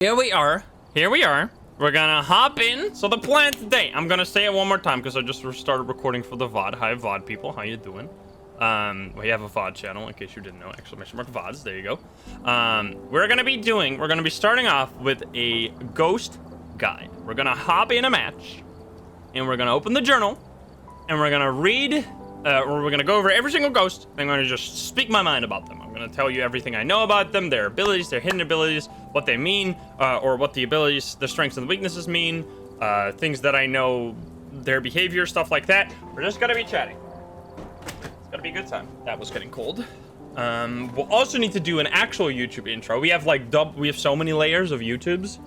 Here we are. We're gonna hop in. So the plan today, I'm gonna say it one more time because I just started recording for the VOD. Hi, VOD people. How you doing? We have a VOD channel in case you didn't know. Exclamation mark VODs. There you go. We're gonna be starting off with a ghost guide. We're gonna hop in a match, and we're gonna open the journal, and we're gonna read, or we're gonna go over every single ghost. And I'm gonna just speak my mind about them. I'm gonna tell you everything I know about them, their abilities, their hidden abilities, what they mean, or what the abilities, the strengths and the weaknesses mean, things that I know, their behavior, stuff like that. We're just gonna be chatting. It's gonna be a good time. That was getting cold. We'll also need to do an actual YouTube intro. We have like we have so many layers of YouTubes,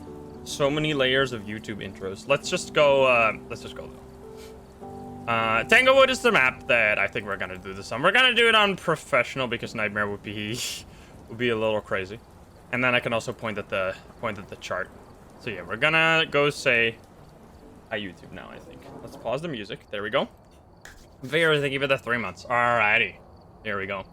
so many layers of YouTube intros. Let's just go though. Tanglewood is the map that I think we're gonna do this on. We're gonna do it on professional because Nightmare would be a little crazy. And then I can also point at the chart. So yeah, we're gonna go say hi YouTube now, I think. Let's pause the music. There we go. Very thank you for the 3 months. Alrighty. Here we go.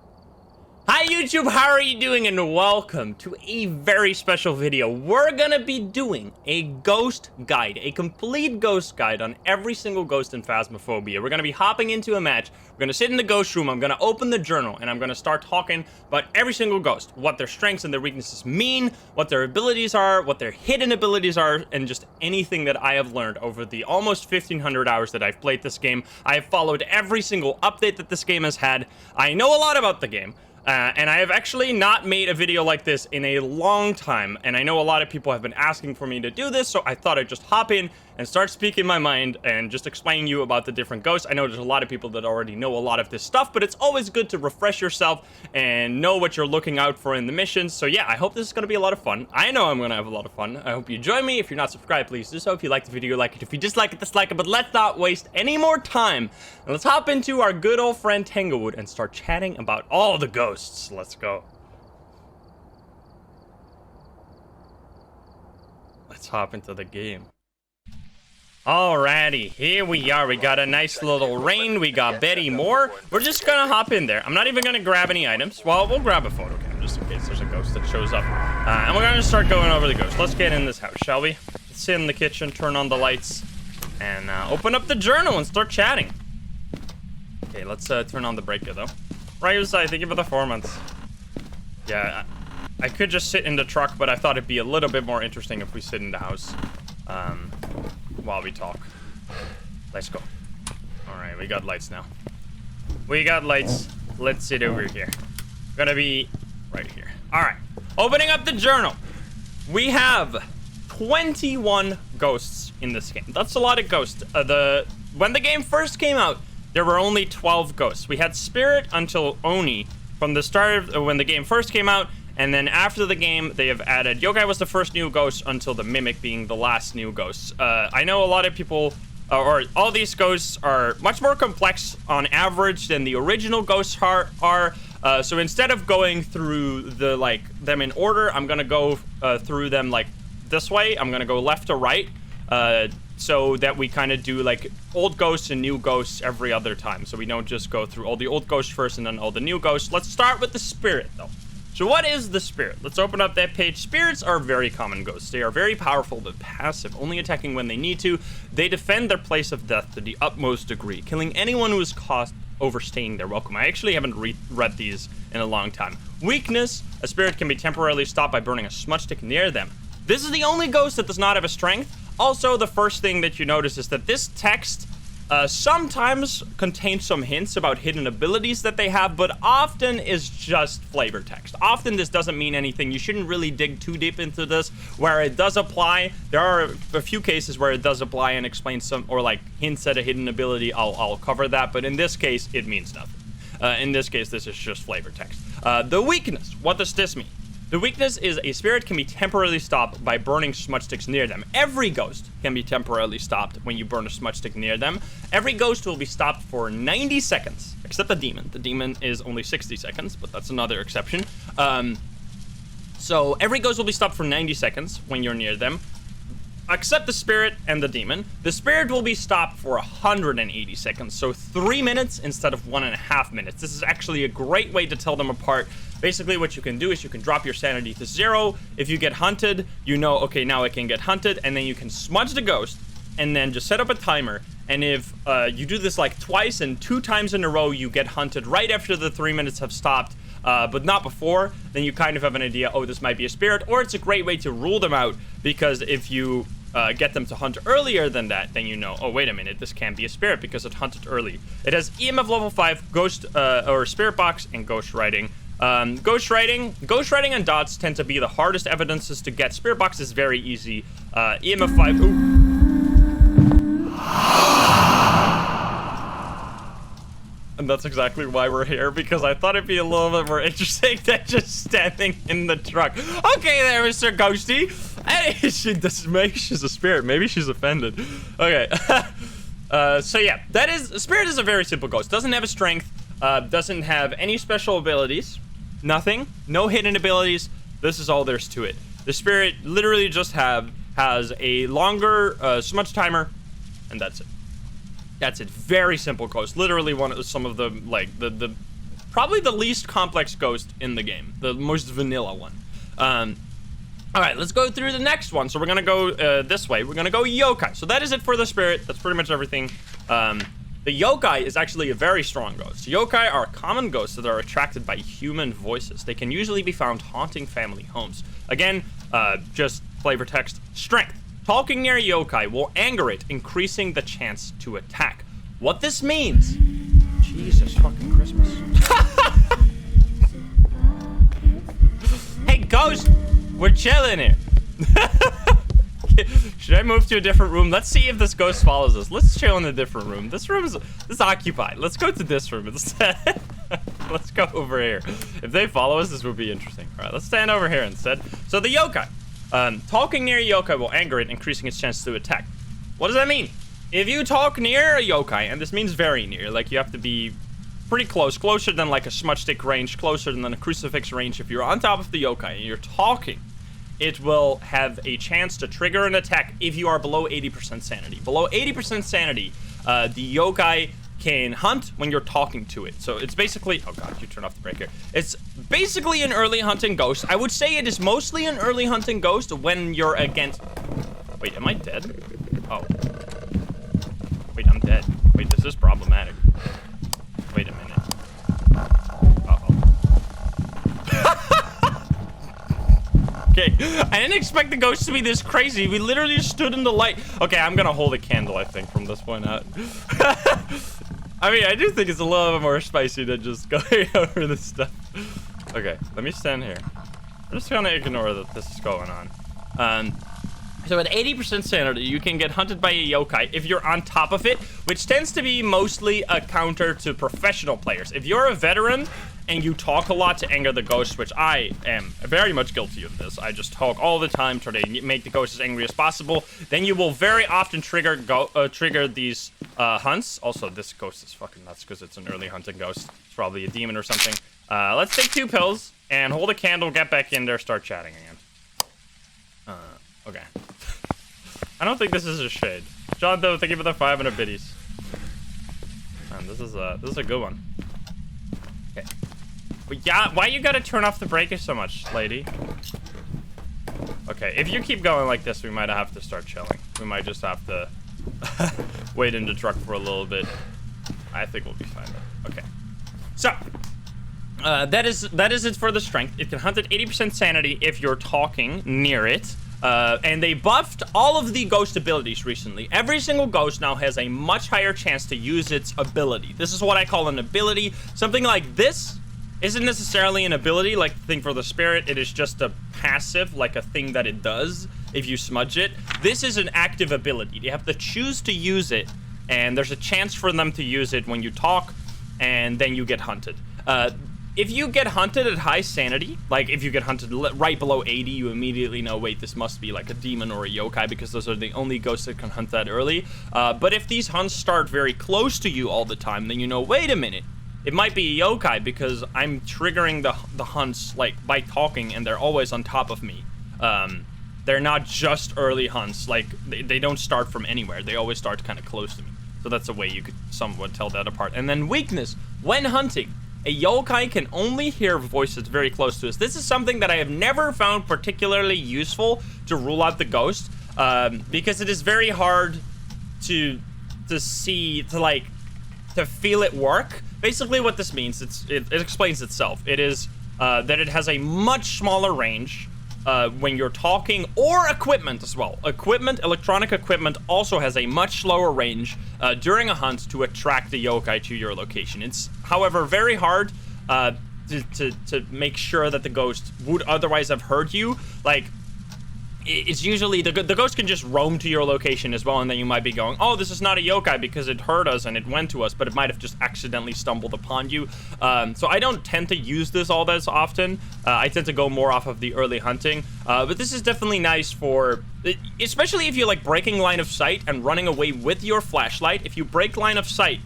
Hi YouTube, how are you doing? And welcome to a very special video. We're gonna be doing a ghost guide, a complete ghost guide on every single ghost in Phasmophobia. We're gonna be hopping into a match. We're gonna sit in the ghost room. I'm gonna open the journal and I'm gonna start talking about every single ghost, what their strengths and their weaknesses mean, what their abilities are, what their hidden abilities are, and just anything that I have learned over the almost 1,500 hours that I've played this game. I have followed every single update that this game has had. I know a lot about the game. And I have actually not made a video like this in a long time, and I know a lot of people have been asking for me to do this, so I thought I'd just hop in and start speaking my mind and just explain you about the different ghosts. I know there's a lot of people that already know a lot of this stuff, but it's always good to refresh yourself and know what you're looking out for in the missions. So yeah, I hope this is going to be a lot of fun. I know I'm going to have a lot of fun. I hope you join me. If you're not subscribed, please do so. If you like the video, like it. If you dislike it, dislike it. But let's not waste any more time. And let's hop into our good old friend Tanglewood and start chatting about all the ghosts. Let's go. Let's hop into the game. Alrighty, here we are. We got a nice little rain. We got Betty Moore. We're just gonna hop in there. I'm not even gonna grab any items. Well, we'll grab a photo cam just in case there's a ghost that shows up. And we're gonna start going over the ghost. Let's get in this house, shall we? Let's sit in the kitchen, turn on the lights, and open up the journal and start chatting. Okay, let's turn on the breaker though. Raiju, thank you for the 4 months. Yeah, I could just sit in the truck, but I thought it'd be a little bit more interesting if we sit in the house while we talk. Let's go. All right, we got lights now. We got lights. Let's sit over here. Gonna be right here. All right, opening up the journal. We have 21 ghosts in this game. That's a lot of ghosts. When the game first came out, there were only 12 ghosts. We had Spirit until Oni from the start of when the game first came out, and then after the game, they have added Yokai was the first new ghost until the Mimic being the last new ghost. I know a lot of people, or all these ghosts are much more complex on average than the original ghosts are. So instead of going through them in order, I'm gonna go through them like this way. I'm gonna go left to right. So that we kind of do like old ghosts and new ghosts every other time. So we don't just go through all the old ghosts first and then all the new ghosts. Let's start with the Spirit though. So what is the Spirit? Let's open up that page. Spirits are very common ghosts. They are very powerful but passive, only attacking when they need to. They defend their place of death to the utmost degree, killing anyone who is caught overstaying their welcome. I actually haven't read these in a long time. Weakness, a spirit can be temporarily stopped by burning a smudge stick near them. This is the only ghost that does not have a strength. Also, the first thing that you notice is that this text sometimes contains some hints about hidden abilities that they have, but often is just flavor text. Often this doesn't mean anything. You shouldn't really dig too deep into this. Where it does apply, there are a few cases where it does apply and explain some, or like hints at a hidden ability. I'll cover that, but in this case, it means nothing. In this case, this is just flavor text. The weakness, what does this mean? The weakness is a spirit can be temporarily stopped by burning smudge sticks near them. Every ghost can be temporarily stopped when you burn a smudge stick near them. Every ghost will be stopped for 90 seconds, except the demon. The demon is only 60 seconds, but that's another exception. So every ghost will be stopped for 90 seconds when you're near them. except the spirit and the demon. The spirit will be stopped for 180 seconds, so 3 minutes instead of 1.5 minutes. This is actually a great way to tell them apart. Basically, what you can do is you can drop your sanity to 0. If you get hunted, you know, okay, now I can get hunted, and then you can smudge the ghost, and then just set up a timer. And if you do this like twice and 2 times in a row, you get hunted right after the 3 minutes have stopped, but not before, then you kind of have an idea, oh, this might be a spirit. Or it's a great way to rule them out, because if you get them to hunt earlier than that, then you know, oh, wait a minute, this can't be a spirit because it hunted early. It has EMF level 5, ghost or spirit box, and ghost writing. Ghost writing and dots tend to be the hardest evidences to get. Spirit box is very easy. EMF 5. Ooh. And that's exactly why we're here, because I thought it'd be a little bit more interesting than just standing in the truck. Okay there, Mr. Ghosty. Hey, maybe she's a spirit. Maybe she's offended. Okay. So yeah, spirit is a very simple ghost. Doesn't have a strength. Doesn't have any special abilities. Nothing. No hidden abilities. This is all there's to it. The spirit literally just has a longer smudge timer, and that's it. That's it. Very simple ghost. Literally some of the, like, the probably the least complex ghost in the game. The most vanilla one. All right, let's go through the next one. So we're gonna go this way. We're gonna go yokai. So that is it for the spirit. That's pretty much everything. The yokai is actually a very strong ghost. Yokai are common ghosts that are attracted by human voices. They can usually be found haunting family homes. Again, just flavor text. Strength. Talking near yokai will anger it, increasing the chance to attack. What this means... Jesus fucking Christmas. Hey, ghost! We're chilling here. Should I move to a different room? Let's see if this ghost follows us. Let's chill in a different room. This room is occupied. Let's go to this room instead. Let's go over here. If they follow us, this would be interesting. All right, let's stand over here instead. So the yokai. Talking near a yokai will anger it, increasing its chance to attack. What does that mean? If you talk near a yokai, and this means very near, like you have to be pretty close, closer than like a smudge stick range, closer than a crucifix range. If you're on top of the yokai and you're talking, it will have a chance to trigger an attack if you are below 80% sanity. Below 80% sanity, the yokai can hunt when you're talking to it. So it's basically, oh god, you turn off the breaker. It's basically an early hunting ghost. I would say it is mostly an early hunting ghost when you're against... Wait, am I dead? Oh. Wait, I'm dead. Wait, this is problematic. Wait a minute. Uh-oh. Okay, I didn't expect the ghost to be this crazy. We literally stood in the light. Okay, I'm gonna hold a candle, I think, from this point out. I mean, I do think it's a little bit more spicy than just going over this stuff. Okay, let me stand here. I'm just gonna ignore that this is going on. So at 80% sanity, you can get hunted by a yokai if you're on top of it, which tends to be mostly a counter to professional players. If you're a veteran and you talk a lot to anger the ghost, which I am very much guilty of this, I just talk all the time to make the ghost as angry as possible, then you will very often trigger these hunts. Also, this ghost is fucking nuts because it's an early hunting ghost. It's probably a demon or something. Let's take 2 pills and hold a candle, get back in there, start chatting again. Okay. I don't think this is a shade. John Doe, thank you for the 500 biddies. Man, this is a good one. Okay. But yeah, why you gotta turn off the breaker so much, lady? Okay, if you keep going like this, we might have to start chilling. We might just have to wait in the truck for a little bit. I think we'll be fine though. Okay. So, that is it for the strength. It can hunt at 80% sanity if you're talking near it. And they buffed all of the ghost abilities recently. Every single ghost now has a much higher chance to use its ability. This is what I call an ability. Something like this isn't necessarily an ability like the thing for the spirit. It is just a passive, like a thing that it does if you smudge it. This is an active ability. You have to choose to use it, and there's a chance for them to use it when you talk, and then you get hunted. If you get hunted at high sanity, like if you get hunted right below 80, you immediately know, wait, this must be like a demon or a yokai, because those are the only ghosts that can hunt that early. But if these hunts start very close to you all the time, then you know, wait a minute, it might be a yokai because I'm triggering the hunts like by talking and they're always on top of me. Then They're not just early hunts. Like, they don't start from anywhere. They always start kind of close to me. So that's a way you could somewhat tell that apart. And then weakness. When hunting, a yokai can only hear voices very close to us. This is something that I have never found particularly useful to rule out the ghost, because it is very hard to see, to feel it work. Basically what this means, it explains itself. It is that it has a much smaller range when you're talking, or equipment as well. Electronic equipment also has a much slower range during a hunt to attract the yokai to your location. It's, however, very hard to make sure that the ghost would otherwise have heard you. Like, it's usually the ghost can just roam to your location as well, and then you might be going, oh, this is not a yokai because it heard us and it went to us, but it might have just accidentally stumbled upon you. So I don't tend to use this all that often. I tend to go more off of the early hunting, but this is definitely nice for, especially if you like breaking line of sight and running away with your flashlight. If you break line of sight,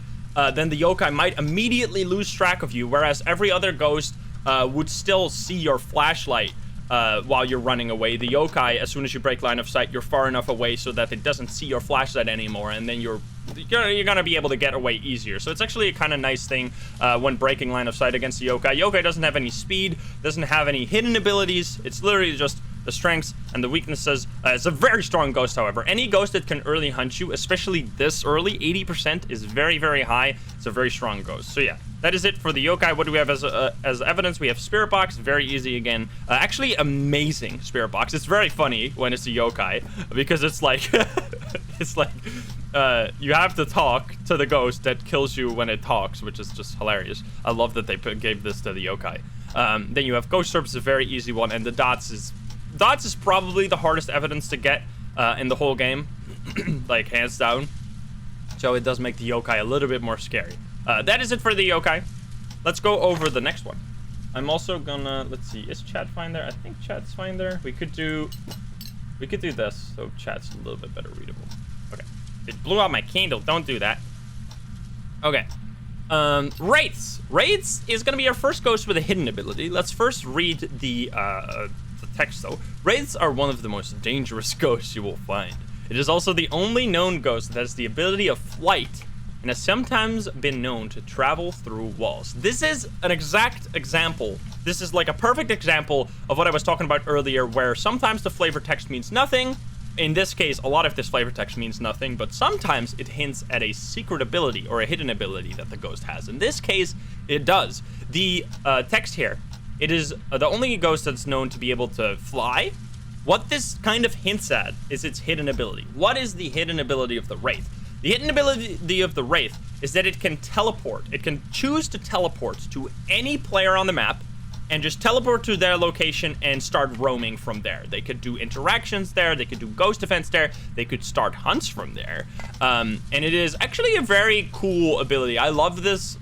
then the yokai might immediately lose track of you, whereas every other ghost would still see your flashlight while you're running away. The yokai, as soon as you break line of sight, you're far enough away so that it doesn't see your flashlight anymore, and then you're gonna be able to get away easier. So it's actually a kind of nice thing when breaking line of sight against the yokai. Yokai doesn't have any speed, doesn't have any hidden abilities. It's literally just the strengths and the weaknesses. It's a very strong ghost, however. Any ghost that can early hunt you, especially this early, 80% is very, very high. It's a very strong ghost. So yeah, that is it for the yokai. What do we have as evidence? We have spirit box, very easy again. Actually, amazing spirit box. It's very funny when it's a yokai, because it's like, it's like, you have to talk to the ghost that kills you when it talks, which is just hilarious. I love that they gave this to the yokai. Then you have ghost orbs, a very easy one, and the dots is probably the hardest evidence to get in the whole game, like hands down. So it does make the yokai a little bit more scary. That is it for the yokai. Let's go over the next one. I'm also gonna, let's see, is chat fine there? I think chat's fine there. We could do this, so chat's a little bit better readable. Okay, it blew out my candle. Don't do that. Okay, Wraiths. Wraiths is gonna be our first ghost with a hidden ability. Let's first read the text though. Wraiths are one of the most dangerous ghosts you will find. It is also the only known ghost that has the ability of flight, and has sometimes been known to travel through walls. This is an exact example. This is like a perfect example of what I was talking about earlier, where sometimes the flavor text means nothing. In this case, a lot of this flavor text means nothing, but sometimes it hints at a secret ability or a hidden ability that the ghost has. In this case, it does. The text here, it is the only ghost that's known to be able to fly. What this kind of hints at is its hidden ability. What is the hidden ability of the Wraith? The hidden ability of the Wraith is that it can teleport. It can choose to teleport to any player on the map and just teleport to their location and start roaming from there. They could do interactions there. They could do ghost defense there. They could start hunts from there. And it is actually a very cool ability. I love this.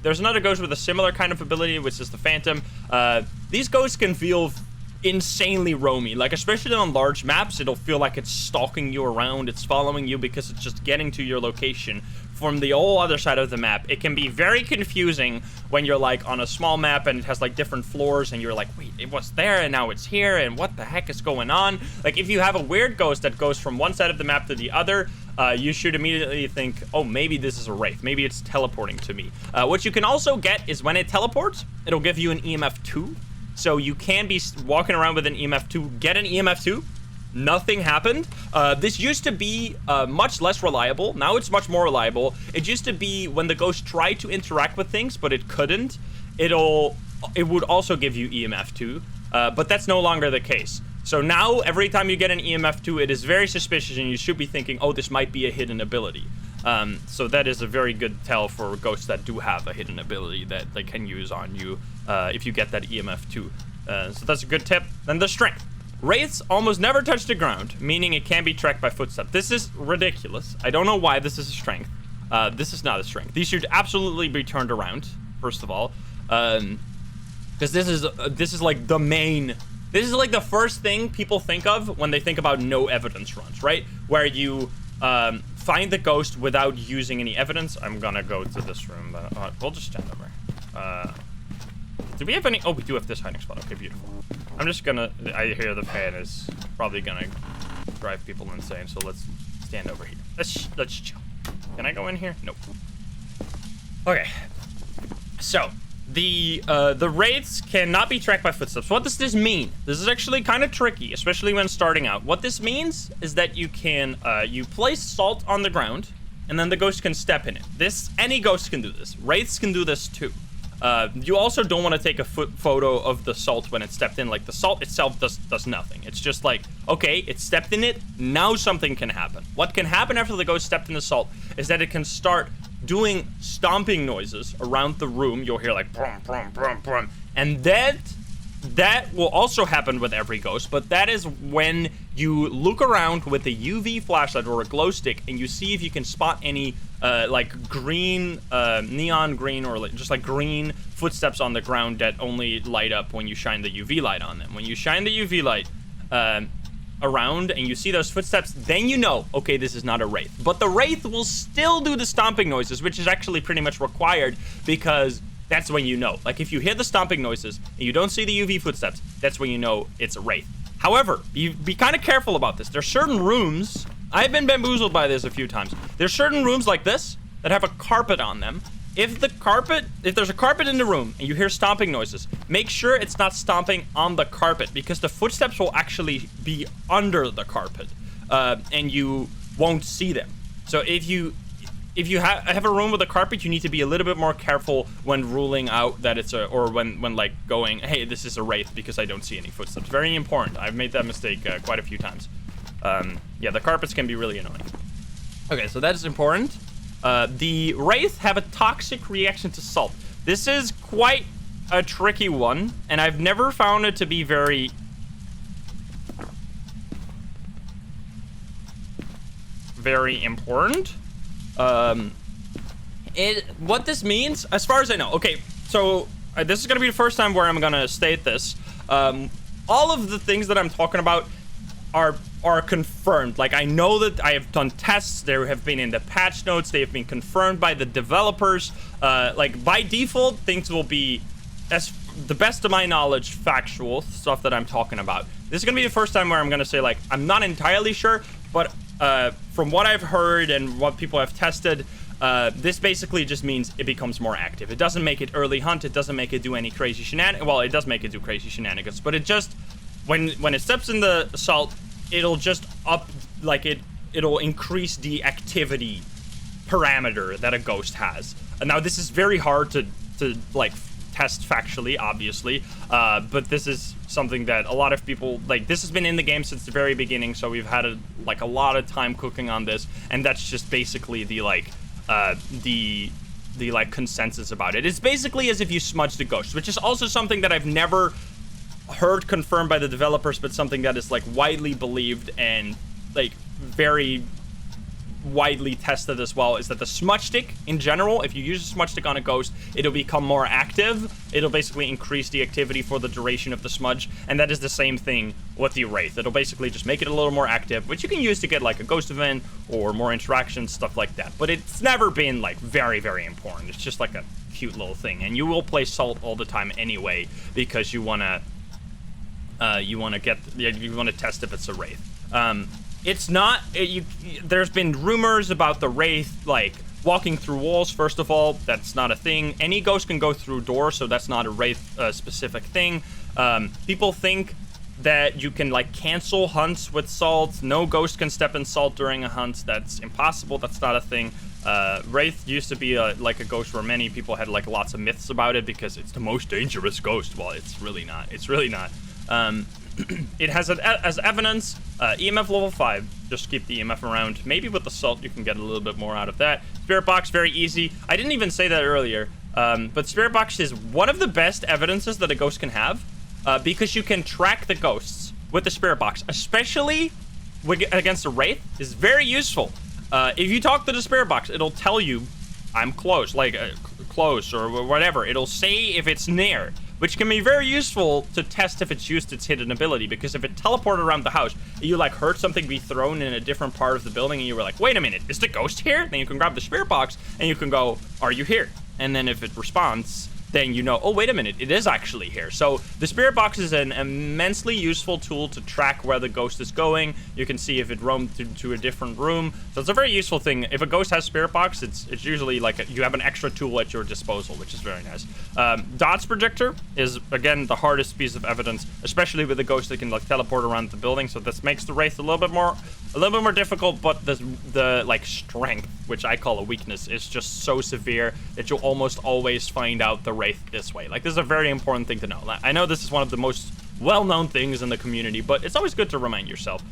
There's another ghost with a similar kind of ability, which is the Phantom. These ghosts can feel insanely roamy, like especially on large maps. It'll feel like it's stalking you around, it's following you because it's just getting to your location from the whole other side of the map. It can be very confusing when you're like on a small map and it has like different floors and you're like, wait, it was there and now it's here and what the heck is going on? Like if you have a weird ghost that goes from one side of the map to the other, you should immediately think, oh, maybe this is a Wraith. Maybe it's teleporting to me. What you can also get is when it teleports, it'll give you an EMF 2. So you can be walking around with an EMF 2, get an EMF 2, nothing happened. This used to be much less reliable. Now it's much more reliable. It used to be when the ghost tried to interact with things, but it couldn't, it would also give you EMF 2, but that's no longer the case. So now, every time you get an EMF 2, it is very suspicious, and you should be thinking, oh, this might be a hidden ability. So that is a very good tell for ghosts that do have a hidden ability that they can use on you if you get that EMF 2. So that's a good tip. Then the strength. Wraiths almost never touch the ground, meaning it can be tracked by footstep. This is ridiculous. I don't know why this is a strength. This is not a strength. These should absolutely be turned around, first of all. Because this is like the main... This is like the first thing people think of when they think about no evidence runs, right? Where you find the ghost without using any evidence. I'm gonna go to this room, but we'll just stand over. Do we have any? Oh, we do have this hiding spot. Okay, beautiful. I'm just gonna. I hear the fan is probably gonna drive people insane. So let's stand over here. Let's chill. Can I go in here? Nope. Okay. So the wraiths cannot be tracked by footsteps. What does this mean? This is actually kind of tricky, especially when starting out. What this means is that you can you place salt on the ground, and then the ghost can step in it. Any ghost can do this. Wraiths can do this too. You also don't want to take a photo of the salt when it's stepped in. Like, the salt itself does nothing. It's just like, okay, it stepped in it, now something can happen. What can happen after the ghost stepped in the salt is that it can start doing stomping noises around the room. You'll hear like brum, brum, brum, brum. And that will also happen with every ghost, but that is when you look around with a UV flashlight or a glow stick and you see if you can spot any like green, neon green, or like, just like green footsteps on the ground that only light up when you shine the UV light on them. When you shine the UV light around and you see those footsteps, then you know, okay, this is not a wraith. But the wraith will still do the stomping noises, which is actually pretty much required, because that's when you know. Like, if you hear the stomping noises and you don't see the UV footsteps, that's when you know it's a wraith. However, you be kind of careful about this. There's certain rooms, I've been bamboozled by this a few times. There's certain rooms like this that have a carpet on them. If there's a carpet in the room and you hear stomping noises, make sure it's not stomping on the carpet, because the footsteps will actually be under the carpet, and you won't see them. So if you have a room with a carpet, you need to be a little bit more careful when ruling out that it's or when like going, hey, this is a wraith, because I don't see any footsteps. Very important. I've made that mistake quite a few times. Yeah, the carpets can be really annoying. Okay, so that is important. The wraith have a toxic reaction to salt. This is quite a tricky one, and I've never found it to be very important. What this means, as far as I know, okay, so this is gonna be the first time where I'm gonna state this. All of the things that I'm talking about are confirmed. Like, I know that I have done tests. There have been in the patch notes. They have been confirmed by the developers. Like, by default, things will be, as the best of my knowledge, factual stuff that I'm talking about. This is gonna be the first time where I'm gonna say, like, I'm not entirely sure, but from what I've heard and what people have tested, this basically just means it becomes more active. It doesn't make it early hunt. It doesn't make it do any crazy shenanigans. Well, it does make it do crazy shenanigans, but it just, when it steps in the salt, it'll just it'll increase the activity parameter that a ghost has. And now this is very hard to like test factually, obviously, but this is something that a lot of people, like, this has been in the game since the very beginning, so we've had a lot of time cooking on this, and that's just basically the like consensus about it. It's basically as if you smudge the ghost, which is also something that I've never heard confirmed by the developers, but something that is like widely believed and like very widely tested as well, is that the smudge stick in general, if you use a smudge stick on a ghost, it'll become more active. It'll basically increase the activity for the duration of the smudge, and that is the same thing with the wraith. It'll basically just make it a little more active, which you can use to get like a ghost event or more interactions, stuff like that. But it's never been like very, very important. It's just like a cute little thing, and you will play salt all the time anyway, because you want to test if it's a wraith. It's not, there's been rumors about the wraith, like, walking through walls. First of all, that's not a thing. Any ghost can go through doors, so that's not a wraith specific thing. People think that you can, like, cancel hunts with salt. No ghost can step in salt during a hunt. That's impossible. That's not a thing. Wraith used to be like a ghost where many people had, like, lots of myths about it, because it's the most dangerous ghost. Well, it's really not. It's really not. It has as evidence EMF level 5. Just keep the EMF around. Maybe with the salt you can get a little bit more out of that. Spirit box, very easy. I didn't even say that earlier, but spirit box is one of the best evidences that a ghost can have, because you can track the ghosts with the spirit box, especially against a wraith. Is very useful. If you talk to the spirit box, it'll tell you I'm close, like close or whatever. It'll say if it's near, which can be very useful to test if it's used its hidden ability, because if it teleported around the house, you like heard something be thrown in a different part of the building and you were like, wait a minute, is the ghost here? Then you can grab the spirit box and you can go, are you here? And then if it responds, then you know, oh, wait a minute, it is actually here. So the spirit box is an immensely useful tool to track where the ghost is going. You can see if it roamed to a different room. So it's a very useful thing. If a ghost has spirit box, it's usually like you have an extra tool at your disposal, which is very nice. Dots projector is, again, the hardest piece of evidence, especially with a ghost that can like teleport around the building. So this makes the Wraith a little bit more difficult, but the like strength, which I call a weakness, is just so severe that you'll almost always find out the Wraith this way. Like, this is a very important thing to know. I know this is one of the most well-known things in the community, but it's always good to remind yourself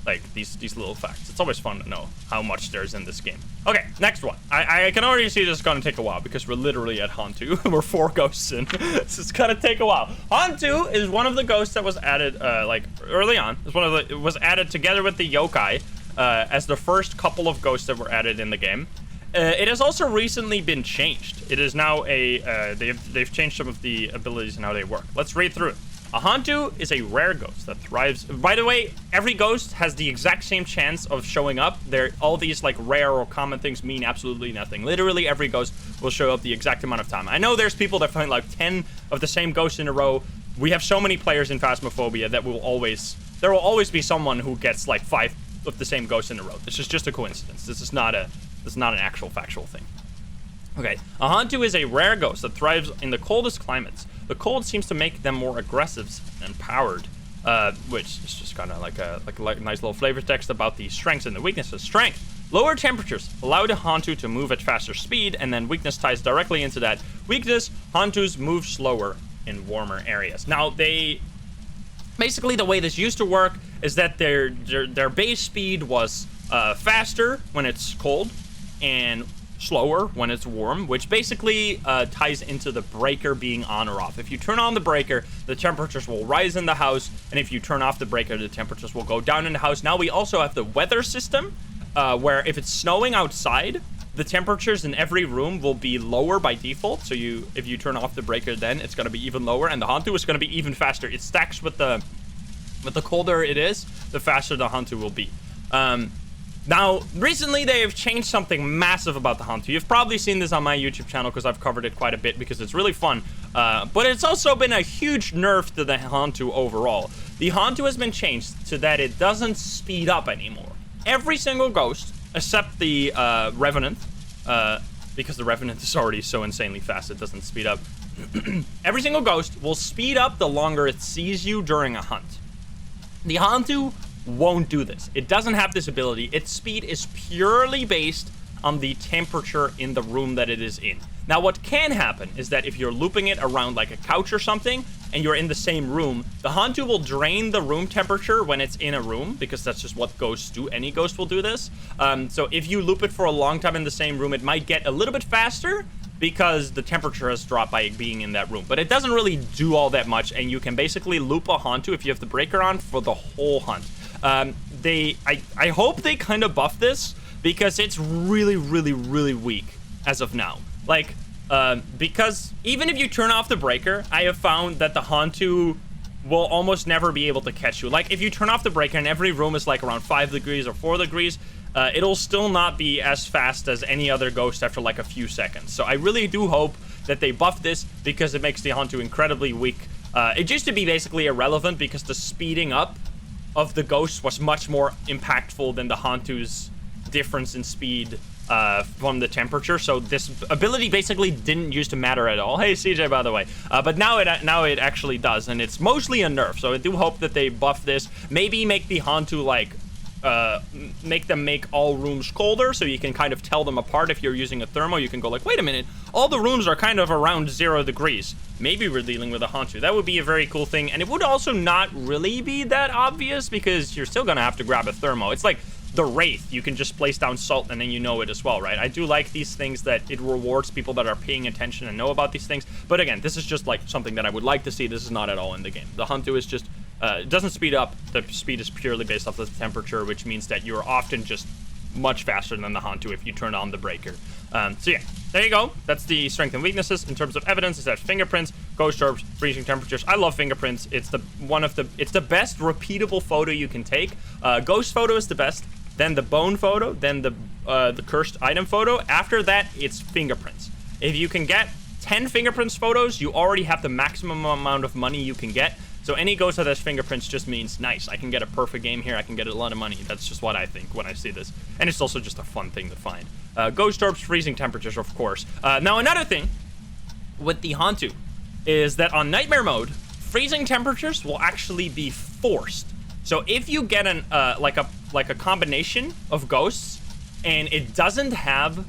like these little facts. It's always fun to know how much there's in this game. Okay, next one. I can already see this is gonna take a while because we're literally at Hantu. We're 4 ghosts in. This is gonna take a while. Hantu is one of the ghosts that was added like early on. It was added together with the Yokai as the first couple of ghosts that were added in the game. It has also recently been changed. It is now they've changed some of the abilities and how they work. Let's read through it. A Hantu is a rare ghost that thrives. By the way, every ghost has the exact same chance of showing up. All these like rare or common things mean absolutely nothing. Literally every ghost will show up the exact amount of time. I know there's people that find like 10 of the same ghosts in a row. We have so many players in Phasmophobia that there will always be someone who gets like 5 of the same ghosts in a row. This is just a coincidence. This is not an actual factual thing. Okay, a Hantu is a rare ghost that thrives in the coldest climates. The cold seems to make them more aggressive and empowered, which is just kind of like a nice little flavor text about the strengths and the weaknesses. Strength. Lower temperatures allow the Hantu to move at faster speed, and then weakness ties directly into that. Weakness, Hantus move slower in warmer areas. Now, basically the way this used to work is that their base speed was faster when it's cold and slower when it's warm, which basically ties into the breaker being on or off. If you turn on the breaker, the temperatures will rise in the house, and if you turn off the breaker, the temperatures will go down in the house. Now we also have the weather system, where if it's snowing outside, the temperatures in every room will be lower by default. So if you turn off the breaker, then it's going to be even lower, and the Hantu is going to be even faster. It stacks with the colder it is, the faster the Hantu will be. Now, recently they have changed something massive about the Hantu. You've probably seen this on my YouTube channel because I've covered it quite a bit because it's really fun. But it's also been a huge nerf to the Hantu overall. The Hantu has been changed so that it doesn't speed up anymore. Every single ghost, except the Revenant, because the Revenant is already so insanely fast it doesn't speed up. Every single ghost will speed up the longer it sees you during a hunt. The Hantu won't do this. It doesn't have this ability. Its speed is purely based on the temperature in the room that it is in. Now, what can happen is that if you're looping it around like a couch or something, and you're in the same room, the Hantu will drain the room temperature when it's in a room, because that's just what ghosts do. Any ghost will do this. So if you loop it for a long time in the same room, it might get a little bit faster, because the temperature has dropped by being in that room. But it doesn't really do all that much, and you can basically loop a Hantu if you have the breaker on for the whole hunt. I hope they kind of buff this, because it's really, really, really weak as of now. Like, because even if you turn off the breaker, I have found that the Hantu will almost never be able to catch you. Like, if you turn off the breaker and every room is like around 5 degrees or 4 degrees, it'll still not be as fast as any other ghost after like a few seconds. So I really do hope that they buff this, because it makes the Hantu incredibly weak. It used to be basically irrelevant because the speeding up of the ghost was much more impactful than the Hantu's difference in speed from the temperature. So this ability basically didn't used to matter at all. Hey, CJ, by the way. But now it actually does, and it's mostly a nerf. So I do hope that they buff this. Maybe make the Hantu like make them make all rooms colder, so you can kind of tell them apart. If you're using a thermo, you can go like, wait a minute, all the rooms are kind of around 0 degrees. Maybe we're dealing with a Hantu. That would be a very cool thing, and it would also not really be that obvious, because you're still gonna have to grab a thermo. It's like the Wraith. You can just place down salt and then you know it as well, right? I do like these things that it rewards people that are paying attention and know about these things. But again, this is just like something that I would like to see. This is not at all in the game. The Hantu is just, it doesn't speed up. The speed is purely based off the temperature, which means that you're often just much faster than the Hantu if you turn on the breaker. So yeah, there you go. That's the strength and weaknesses. In terms of evidence, is that fingerprints, ghost orbs, freezing temperatures. I love fingerprints. It's the best repeatable photo you can take. Ghost photo is the best. Then the bone photo, then the cursed item photo. After that, it's fingerprints. If you can get 10 fingerprints photos, you already have the maximum amount of money you can get. So any ghost that has fingerprints just means, nice, I can get a perfect game here, I can get a lot of money. That's just what I think when I see this. And it's also just a fun thing to find. Ghost orbs, freezing temperatures, of course. Now, another thing with the Hantu is that on Nightmare mode, freezing temperatures will actually be forced. So if you get an like a combination of ghosts, and it doesn't have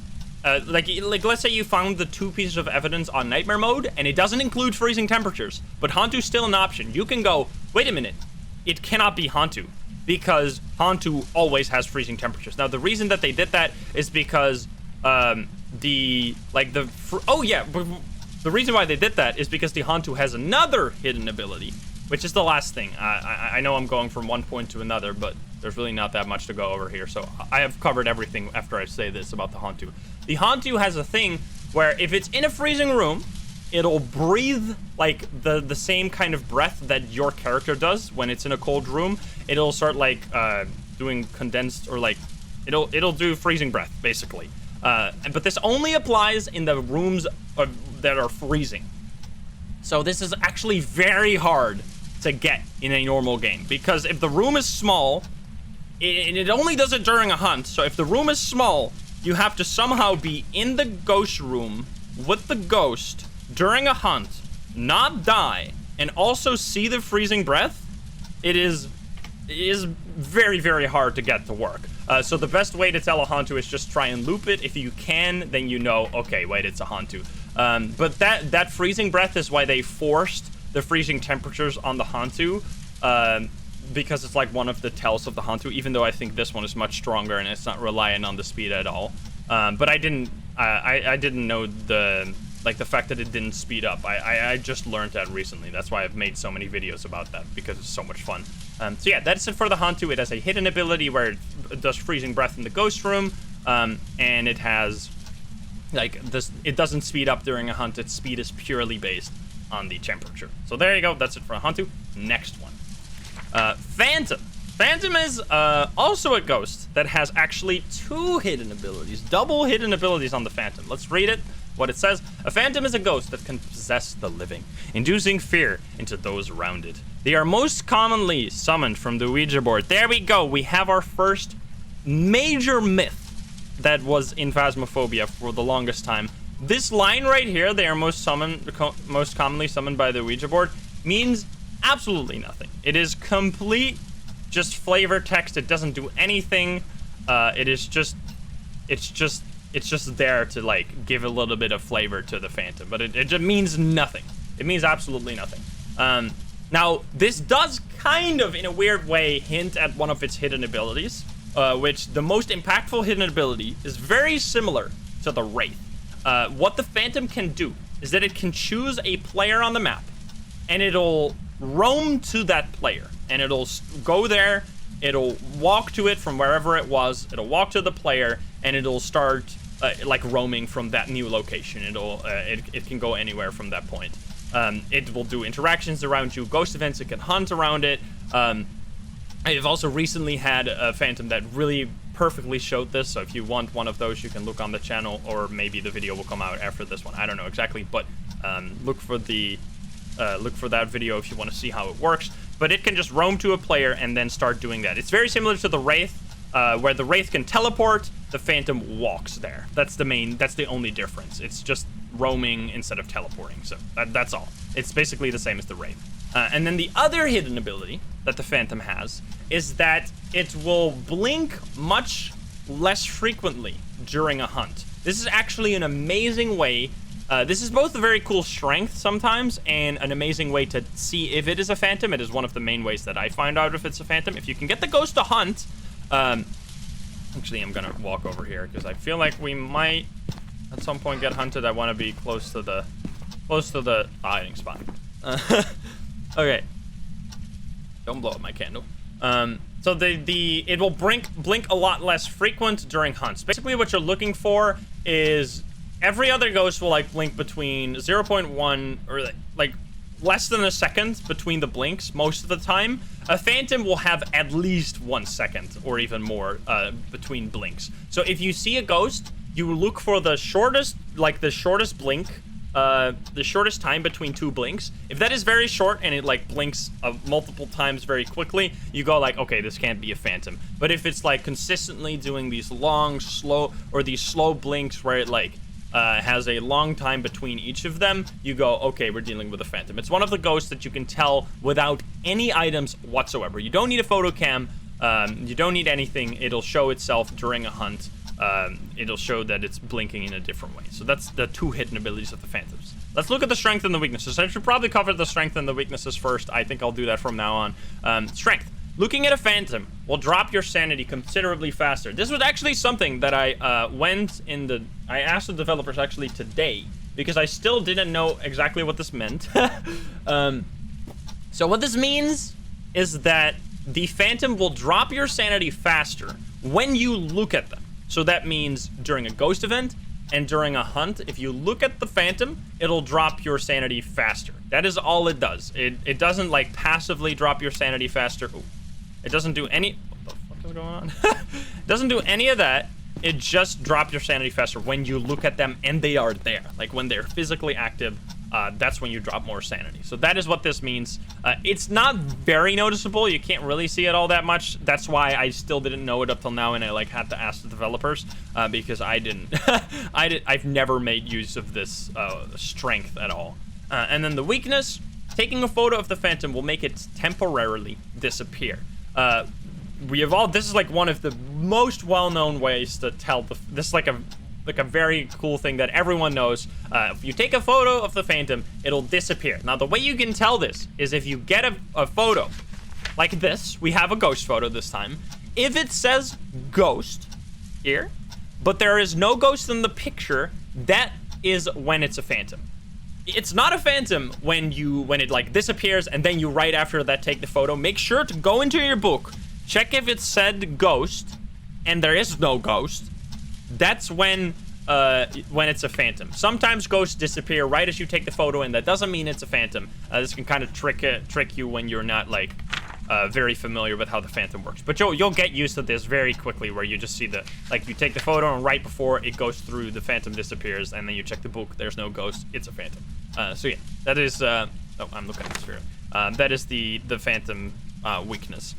like let's say you found the 2 pieces of evidence on Nightmare mode, and it doesn't include freezing temperatures, but Hantu's still an option. You can go, wait a minute, it cannot be Hantu, because Hantu always has freezing temperatures. Now the reason that they did that is because the reason why they did that is because the Hantu has another hidden ability, which is the last thing. I know I'm going from one point to another, but there's really not that much to go over here, so I have covered everything after I say this about the Hantu. The Hantu has a thing where if it's in a freezing room, it'll breathe like the same kind of breath that your character does when it's in a cold room. It'll start like doing condensed, or like it'll do freezing breath basically. But this only applies in the rooms that are freezing. So this is actually very hard to get in a normal game, because if the room is small, it only does it during a hunt. So if the room is small, you have to somehow be in the ghost room with the ghost during a hunt, not die, and also see the freezing breath. It is very, very hard to get to work. So the best way to tell a Hantu is just try and loop it. If you can, then you know, okay, wait, it's a Hantu. But that freezing breath is why they forced the freezing temperatures on the Hantu, because it's like one of the tells of the Hantu, even though I think this one is much stronger and it's not reliant on the speed at all. But I didn't know the fact that it didn't speed up. I just learned that recently. That's why I've made so many videos about that, because it's so much fun. So yeah, that's it for the Hantu. It has a hidden ability where it does freezing breath in the ghost room, and it has like this. It doesn't speed up during a hunt. Its speed is purely based on the temperature. So there you go. That's it for a Hantu. Next one, Phantom. Phantom is also a ghost that has actually 2 hidden abilities, double hidden abilities on the Phantom. Let's read it. What it says: a phantom is a ghost that can possess the living, inducing fear into those around it. They are most commonly summoned from the Ouija board. There we go. We have our first major myth that was in Phasmophobia for the longest time. This line right here, they are most commonly summoned by the Ouija board, means absolutely nothing. It is complete just flavor text. It doesn't do anything. It's just there to like give a little bit of flavor to the Phantom, but it just means nothing. It means absolutely nothing. Now this does kind of, in a weird way, hint at one of its hidden abilities, which the most impactful hidden ability is very similar to the Wraith. What the Phantom can do is that it can choose a player on the map, and it'll roam to that player, and it'll go there. It'll walk to it from wherever it was. It'll walk to the player, and it'll start like roaming from that new location. It can go anywhere from that point. It will do interactions around you, ghost events. It can hunt around it. I've also recently had a Phantom that really perfectly showed this. So if you want one of those, you can look on the channel, or maybe the video will come out after this one. I don't know exactly, but look for that video if you want to see how it works. But it can just roam to a player and then start doing that. It's very similar to the Wraith, where the Wraith can teleport, the Phantom walks there. That's the only difference. It's just roaming instead of teleporting. So that's all. It's basically the same as the Wraith. And then the other hidden ability that the Phantom has is that it will blink much less frequently during a hunt. This is actually an amazing way. This is both a very cool strength sometimes and an amazing way to see if it is a Phantom. It is one of the main ways that I find out if it's a Phantom. If you can get the ghost to hunt, actually I'm gonna walk over here because I feel like we might at some point get hunted. I want to be close to the hiding spot. Okay, don't blow up my candle. So it will blink a lot less frequent during hunts. Basically what you're looking for is every other ghost will like blink between 0.1 or like less than a second between the blinks most of the time. A Phantom will have at least 1 second or even more between blinks. So if you see a ghost, you look for the shortest blink the shortest time between 2 blinks. If that is very short and it like blinks multiple times very quickly, you go like, okay, this can't be a phantom. But if it's like consistently doing these long, slow, or these slow blinks where it like has a long time between each of them, you go, okay, we're dealing with a phantom. It's one of the ghosts that you can tell without any items whatsoever. You don't need a photo cam. You don't need anything. It'll show itself during a hunt. It'll show that it's blinking in a different way. So that's the 2 hidden abilities of the phantoms. Let's look at the strength and the weaknesses. I should probably cover the strength and the weaknesses first. I think I'll do that from now on. Strength. Looking at a phantom will drop your sanity considerably faster. This was actually something that I I asked the developers actually today, because I still didn't know exactly what this meant. So what this means is that the phantom will drop your sanity faster when you look at them. So that means during a ghost event and during a hunt, if you look at the phantom, it'll drop your sanity faster. That is all it does. It doesn't like passively drop your sanity faster. Ooh. It doesn't do any... What the fuck is going on? It doesn't do any of that. It just drops your sanity faster when you look at them and they are there. Like when they're physically active, that's when you drop more sanity. So that is what this means. It's not very noticeable. You can't really see it all that much. That's why I still didn't know it up till now, and I like had to ask the developers because I didn't. I've never made use of this strength at all. And then the weakness, taking a photo of the phantom will make it temporarily disappear. This is like one of the most well-known ways to tell this is like a very cool thing that everyone knows. If you take a photo of the phantom, it'll disappear. Now the way you can tell this is if you get a photo like this. We have a ghost photo this time. If it says ghost here, but there is no ghost in the picture, that is when it's a phantom. It's not a phantom when it like disappears and then you right after that take the photo. Make sure to go into your book, check if it said ghost, and there is no ghost. That's when it's a phantom. Sometimes ghosts disappear right as you take the photo, and that doesn't mean it's a phantom. This can kind of trick you when you're not like very familiar with how the phantom works. But you'll get used to this very quickly, where you just see you take the photo and right before it goes through, the phantom disappears, and then you check the book, there's no ghost, it's a phantom. So yeah, that is oh, I'm looking at the spirit. That is the phantom weakness.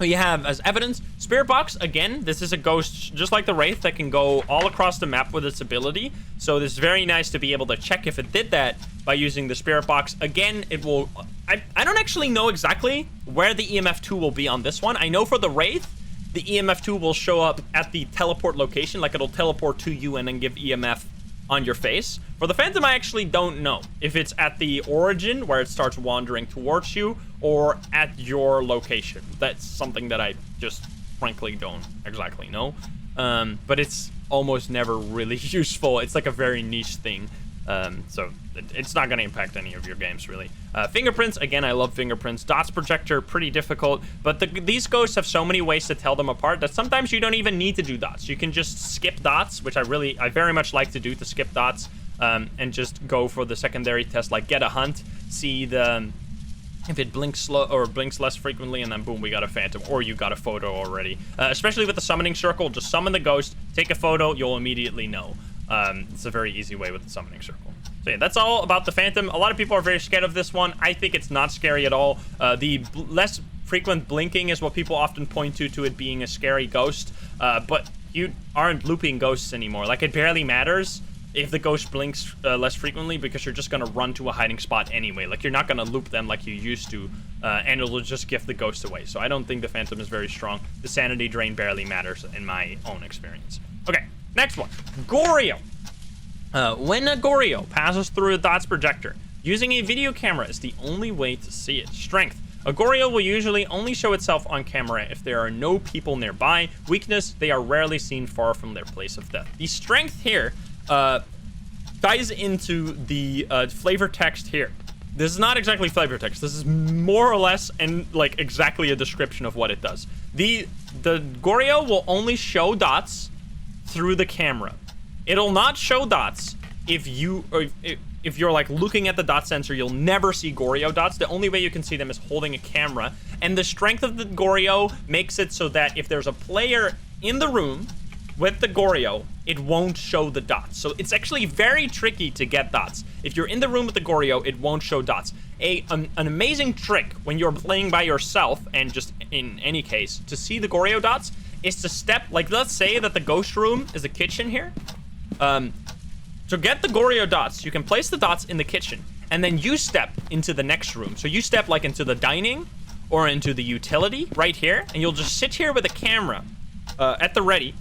You have as evidence spirit box. Again, this is a ghost just like the Wraith that can go all across the map with its ability. So this is very nice to be able to check if it did that by using the spirit box. Again, it will I don't actually know exactly where the EMF 2 will be on this one. I know for the Wraith, the EMF 2 will show up at the teleport location, like it'll teleport to you and then give EMF on your face. For the Phantom, I actually don't know if it's at the origin where it starts wandering towards you or at your location. That's something that I just frankly don't exactly know. But it's almost never really useful. It's like a very niche thing. So it's not going to impact any of your games, really. Fingerprints, again, I love fingerprints. Dots projector, pretty difficult. But these ghosts have so many ways to tell them apart that sometimes you don't even need to do dots. You can just skip dots, which I very much like to do, to skip dots, and just go for the secondary test, like get a hunt, see if it blinks slow or blinks less frequently, and then boom, we got a phantom, or you got a photo already. Especially with the summoning circle, just summon the ghost, take a photo, you'll immediately know. It's a very easy way with the summoning circle. So yeah, that's all about the Phantom. A lot of people are very scared of this one. I think it's not scary at all. The less frequent blinking is what people often point to it being a scary ghost. But you aren't looping ghosts anymore. Like, it barely matters if the ghost blinks less frequently, because you're just gonna run to a hiding spot anyway. Like, you're not gonna loop them like you used to, and it'll just give the ghost away. So I don't think the Phantom is very strong. The sanity drain barely matters in my own experience. Okay, next one, Goryo. When a Goryo passes through a dots projector, using a video camera is the only way to see it. Strength. A Goryo will usually only show itself on camera if there are no people nearby. Weakness, they are rarely seen far from their place of death. The strength here ties into the flavor text here. This is not exactly flavor text. This is more or less and like exactly a description of what it does. The Goryo will only show dots through the camera. It'll not show dots if you're like looking at the dot sensor. You'll never see Goryo dots. The only way you can see them is holding a camera. And the strength of the Goryo makes it so that if there's a player in the room with the Goryo, it won't show the dots. So it's actually very tricky to get dots. If you're in the room with the Goryo, it won't show dots. An amazing trick when you're playing by yourself, and just in any case, to see the Goryo dots, is to step, like let's say that the ghost room is the kitchen here. To get the Goryo dots, you can place the dots in the kitchen, and then you step into the next room. So you step like into the dining, or into the utility right here, and you'll just sit here with a camera at the ready,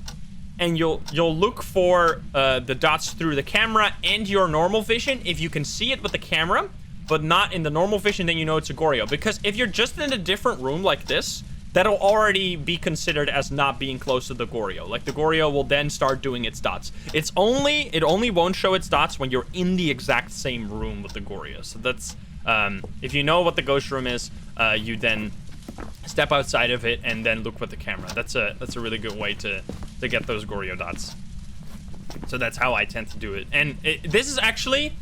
and you'll look for the dots through the camera and your normal vision. If you can see it with the camera, but not in the normal vision, then you know it's a Goryo. Because if you're just in a different room like this, that'll already be considered as not being close to the Goryo. Like, the Goryo will then start doing its dots. It only won't show its dots when you're in the exact same room with the Goryo. So that's, if you know what the ghost room is, you then step outside of it and then look with the camera. That's a really good way to get those Goryo dots. So that's how I tend to do it. And this is actually,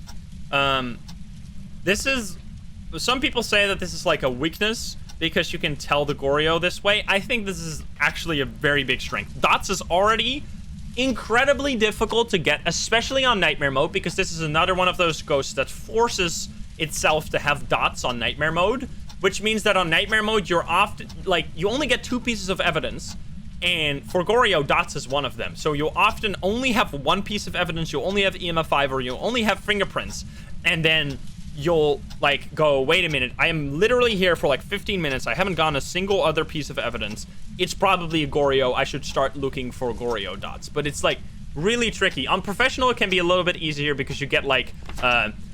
some people say that this is like a weakness because you can tell the Goryo this way. I think this is actually a very big strength. Dots is already incredibly difficult to get, especially on Nightmare mode, because this is another one of those ghosts that forces itself to have dots on Nightmare mode, which means that on Nightmare mode, you're often, like, you only get 2 pieces of evidence, and for Goryo, dots is one of them. So you'll often only have 1 piece of evidence, you'll only have EMF5, or you'll only have fingerprints, and then you'll, like, go, wait a minute, I am literally here for, like, 15 minutes, I haven't gotten a single other piece of evidence, it's probably a Goryo, I should start looking for Goryo dots. But it's, like, really tricky. On Professional, it can be a little bit easier because you get, like,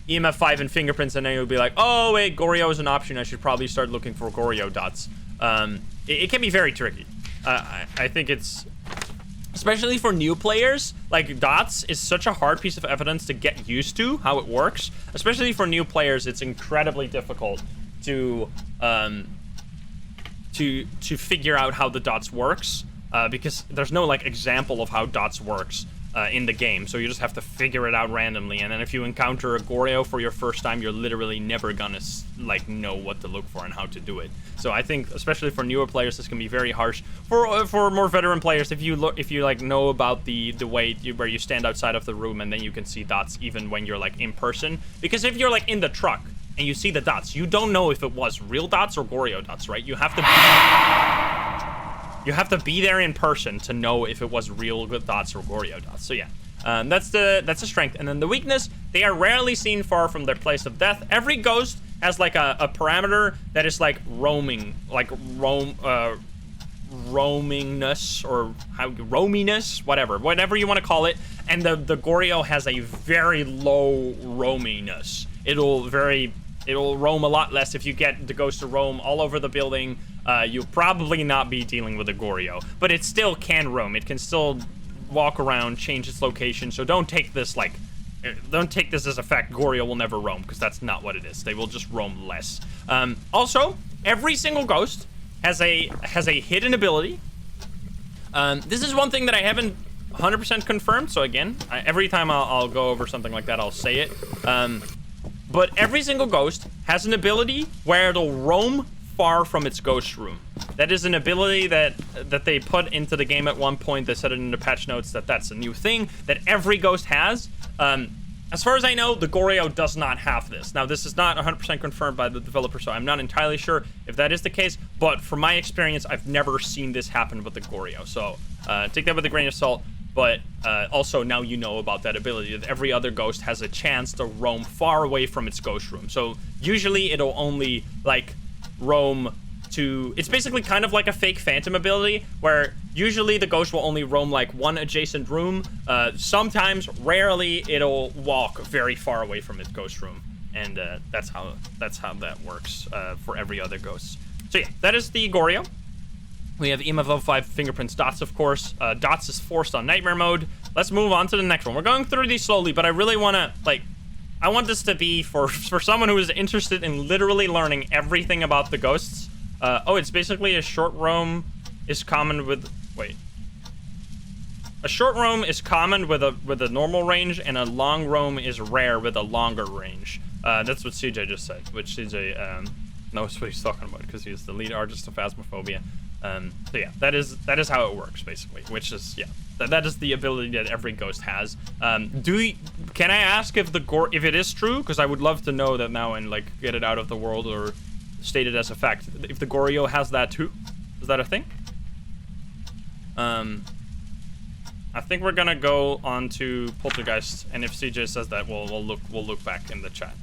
EMF5 and fingerprints, and then you'll be like, oh, wait, Goryo is an option, I should probably start looking for Goryo dots. It can be very tricky. I think it's, especially for new players, like, dots is such a hard piece of evidence to get used to how it works. Especially for new players, it's incredibly difficult to figure out how the dots works, because there's no, like, example of how dots works in the game, so you just have to figure it out randomly. And then if you encounter a Goryo for your first time, you're literally never gonna, like, know what to look for and how to do it. So I think, especially for newer players, this can be very harsh. For more veteran players, if you like know about the way where you stand outside of the room and then you can see dots even when you're, like, in person. Because if you're, like, in the truck and you see the dots, you don't know if it was real dots or Goryo dots, right? You have to be there in person to know if it was real dots or Goryo dots. So yeah, that's the strength. And then the weakness, they are rarely seen far from their place of death. Every ghost has, like, a parameter that is, like, roaming, like roamingness, or whatever you want to call it. And the Goryo has a very low roaminess. It'll roam a lot less. If you get the ghost to roam all over the building, you'll probably not be dealing with a Goryo, but it still can roam. It can still walk around, change its location. So don't take this as a fact. Goryo will never roam, because that's not what it is. They will just roam less. Also, every single ghost has a hidden ability. This is one thing that I haven't 100% confirmed. So again, every time I'll go over something like that, I'll say it. But every single ghost has an ability where it'll roam far from its ghost room. That is an ability that they put into the game at one point. They said it in the patch notes that's a new thing that every ghost has. As far as I know, the Goryo does not have this. Now, this is not 100% confirmed by the developer, so I'm not entirely sure if that is the case. But from my experience, I've never seen this happen with the Goryo. So take that with a grain of salt. But also, now you know about that ability, that every other ghost has a chance to roam far away from its ghost room. So usually it'll only, like, roam to... It's basically kind of like a fake phantom ability, where usually the ghost will only roam, like, one adjacent room. Sometimes, rarely, it'll walk very far away from its ghost room. And that's how that works for every other ghost. So yeah, that is the Goryo. We have EMF 5 fingerprints, dots, of course. Dots is forced on Nightmare mode. Let's move on to the next one. We're going through these slowly, but I really want to, like, I want this to be for someone who is interested in literally learning everything about the ghosts. Oh, it's basically a short roam is common with, wait. A short roam is common with a normal range, and a long roam is rare with a longer range. That's what CJ just said, which CJ knows what he's talking about, because he's the lead artist of Phasmophobia. So yeah, that is how it works basically, which is, yeah, that is the ability that every ghost has. Can I ask if if it is true? Because I would love to know that now and like get it out of the world or state it as a fact. If the Goryo has that too, is that a thing? I think we're gonna go on to Poltergeist, and if CJ says that, we'll look back in the chat.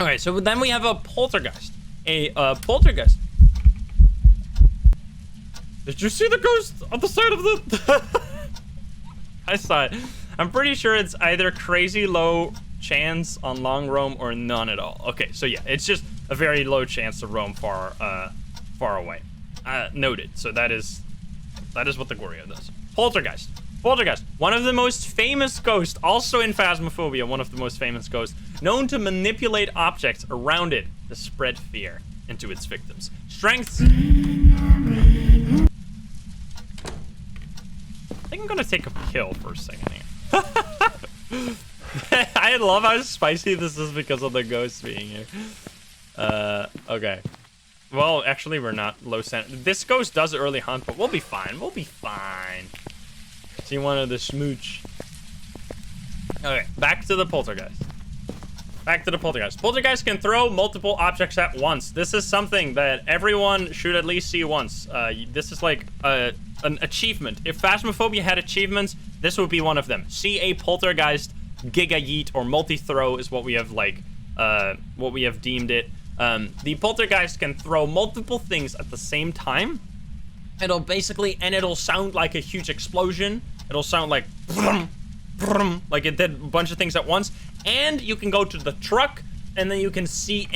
Okay, so then we have a Poltergeist. A Poltergeist. Did you see the ghost on the side of the... I saw it. I'm pretty sure it's either crazy low chance on long roam or none at all. Okay, so yeah, it's just a very low chance to roam far away. Noted. So that is what the Goryo does. Poltergeist. Poltergeist, one of the most famous ghosts, also in Phasmophobia, one of the most famous ghosts, known to manipulate objects around it to spread fear into its victims. Strengths. I think I'm gonna take a pill for a second here. I love how spicy this is because of the ghost being here. Okay. Well, actually, we're not low sanity. This ghost does early hunt, but we'll be fine. We'll be fine. See, one of the smooch. Okay, back to the Poltergeist. Back to the Poltergeist. Poltergeist can throw multiple objects at once. This is something that everyone should at least see once. This is like an achievement. If Phasmophobia had achievements, this would be one of them. See a Poltergeist Giga Yeet or multi-throw is what we have like, what we have deemed it. The Poltergeist can throw multiple things at the same time. It'll sound like a huge explosion. It'll sound like brum, brum, like it did a bunch of things at once. And you can go to the truck, and then you can see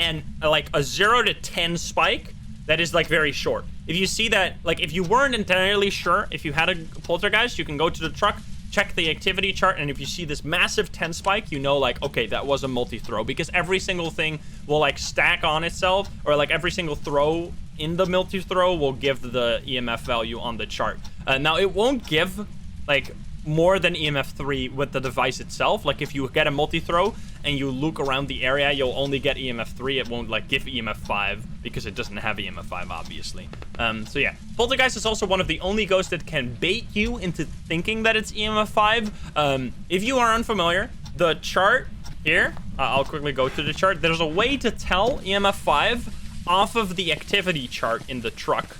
like a 0 to 10 spike that is like very short. If you see that, like if you weren't entirely sure if you had a Poltergeist, you can go to the truck, check the activity chart, and if you see this massive 10 spike, you know like, okay, that was a multi-throw, because every single thing will like stack on itself, or like every single throw in the multi-throw will give the EMF value on the chart. Now it won't give like more than EMF 3 with the device itself. Like if you get a multi-throw and you look around the area, you'll only get EMF 3. It won't like give EMF 5 because it doesn't have EMF 5, obviously. So yeah, Poltergeist is also one of the only ghosts that can bait you into thinking that it's EMF 5. If you are unfamiliar, the chart here, I'll quickly go to the chart. There's a way to tell EMF 5 off of the activity chart in the truck.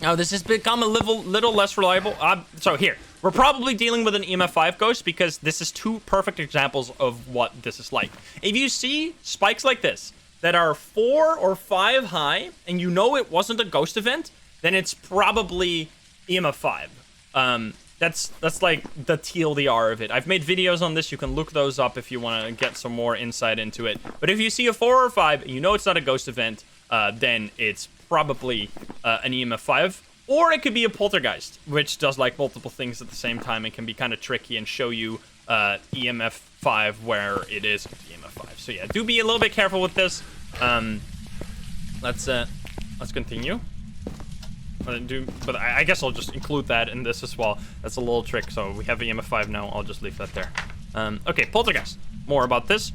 Now this has become a little less reliable. So here, we're probably dealing with an EMF 5 ghost because this is two perfect examples of what this is like. If you see spikes like this that are 4 or 5 high and you know it wasn't a ghost event, then it's probably EMF 5. That's like the TLDR of it. I've made videos on this. You can look those up if you want to get some more insight into it. But if you see a 4 or 5 and you know it's not a ghost event, then it's probably an EMF 5. Or it could be a Poltergeist, which does like multiple things at the same time and can be kind of tricky and show you EMF 5 where it is EMF 5. So yeah, do be a little bit careful with this. Let's continue. But I guess I'll just include that in this as well. That's a little trick. So we have EMF 5 now. I'll just leave that there. Okay, Poltergeist. More about this.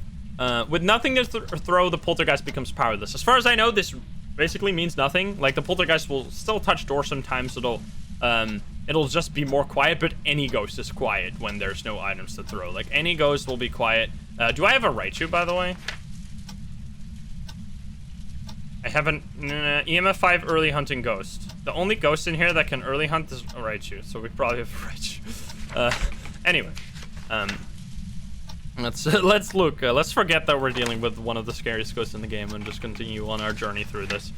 With nothing to throw, the Poltergeist becomes powerless. As far as I know, this basically means nothing. Like the Poltergeist will still touch doors sometimes. It'll just be more quiet, but any ghost is quiet when there's no items to throw. Like any ghost will be quiet. Do I have a Raiju, by the way? I have an EMF 5 early hunting ghost. The only ghost in here that can early hunt is a Raiju, so we probably have a Raiju. Anyway, let's look. Let's forget that we're dealing with one of the scariest ghosts in the game and just continue on our journey through this.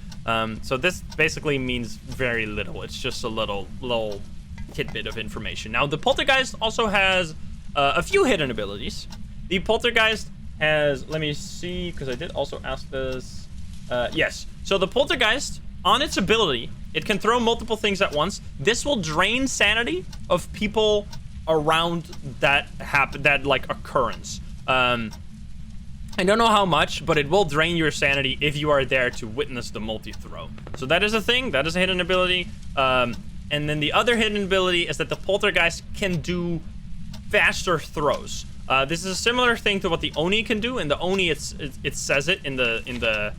So this basically means very little. It's just a little tidbit of information. Now, the Poltergeist also has a few hidden abilities. The Poltergeist has, let me see, because I did also ask this. Yes. So the Poltergeist, on its ability, it can throw multiple things at once. This will drain sanity of people around that occurrence. I don't know how much, but it will drain your sanity if you are there to witness the multi-throw. So that is a thing. That is a hidden ability. And then the other hidden ability is that the Poltergeist can do faster throws. This is a similar thing to what the Oni can do. In the Oni, it says it in the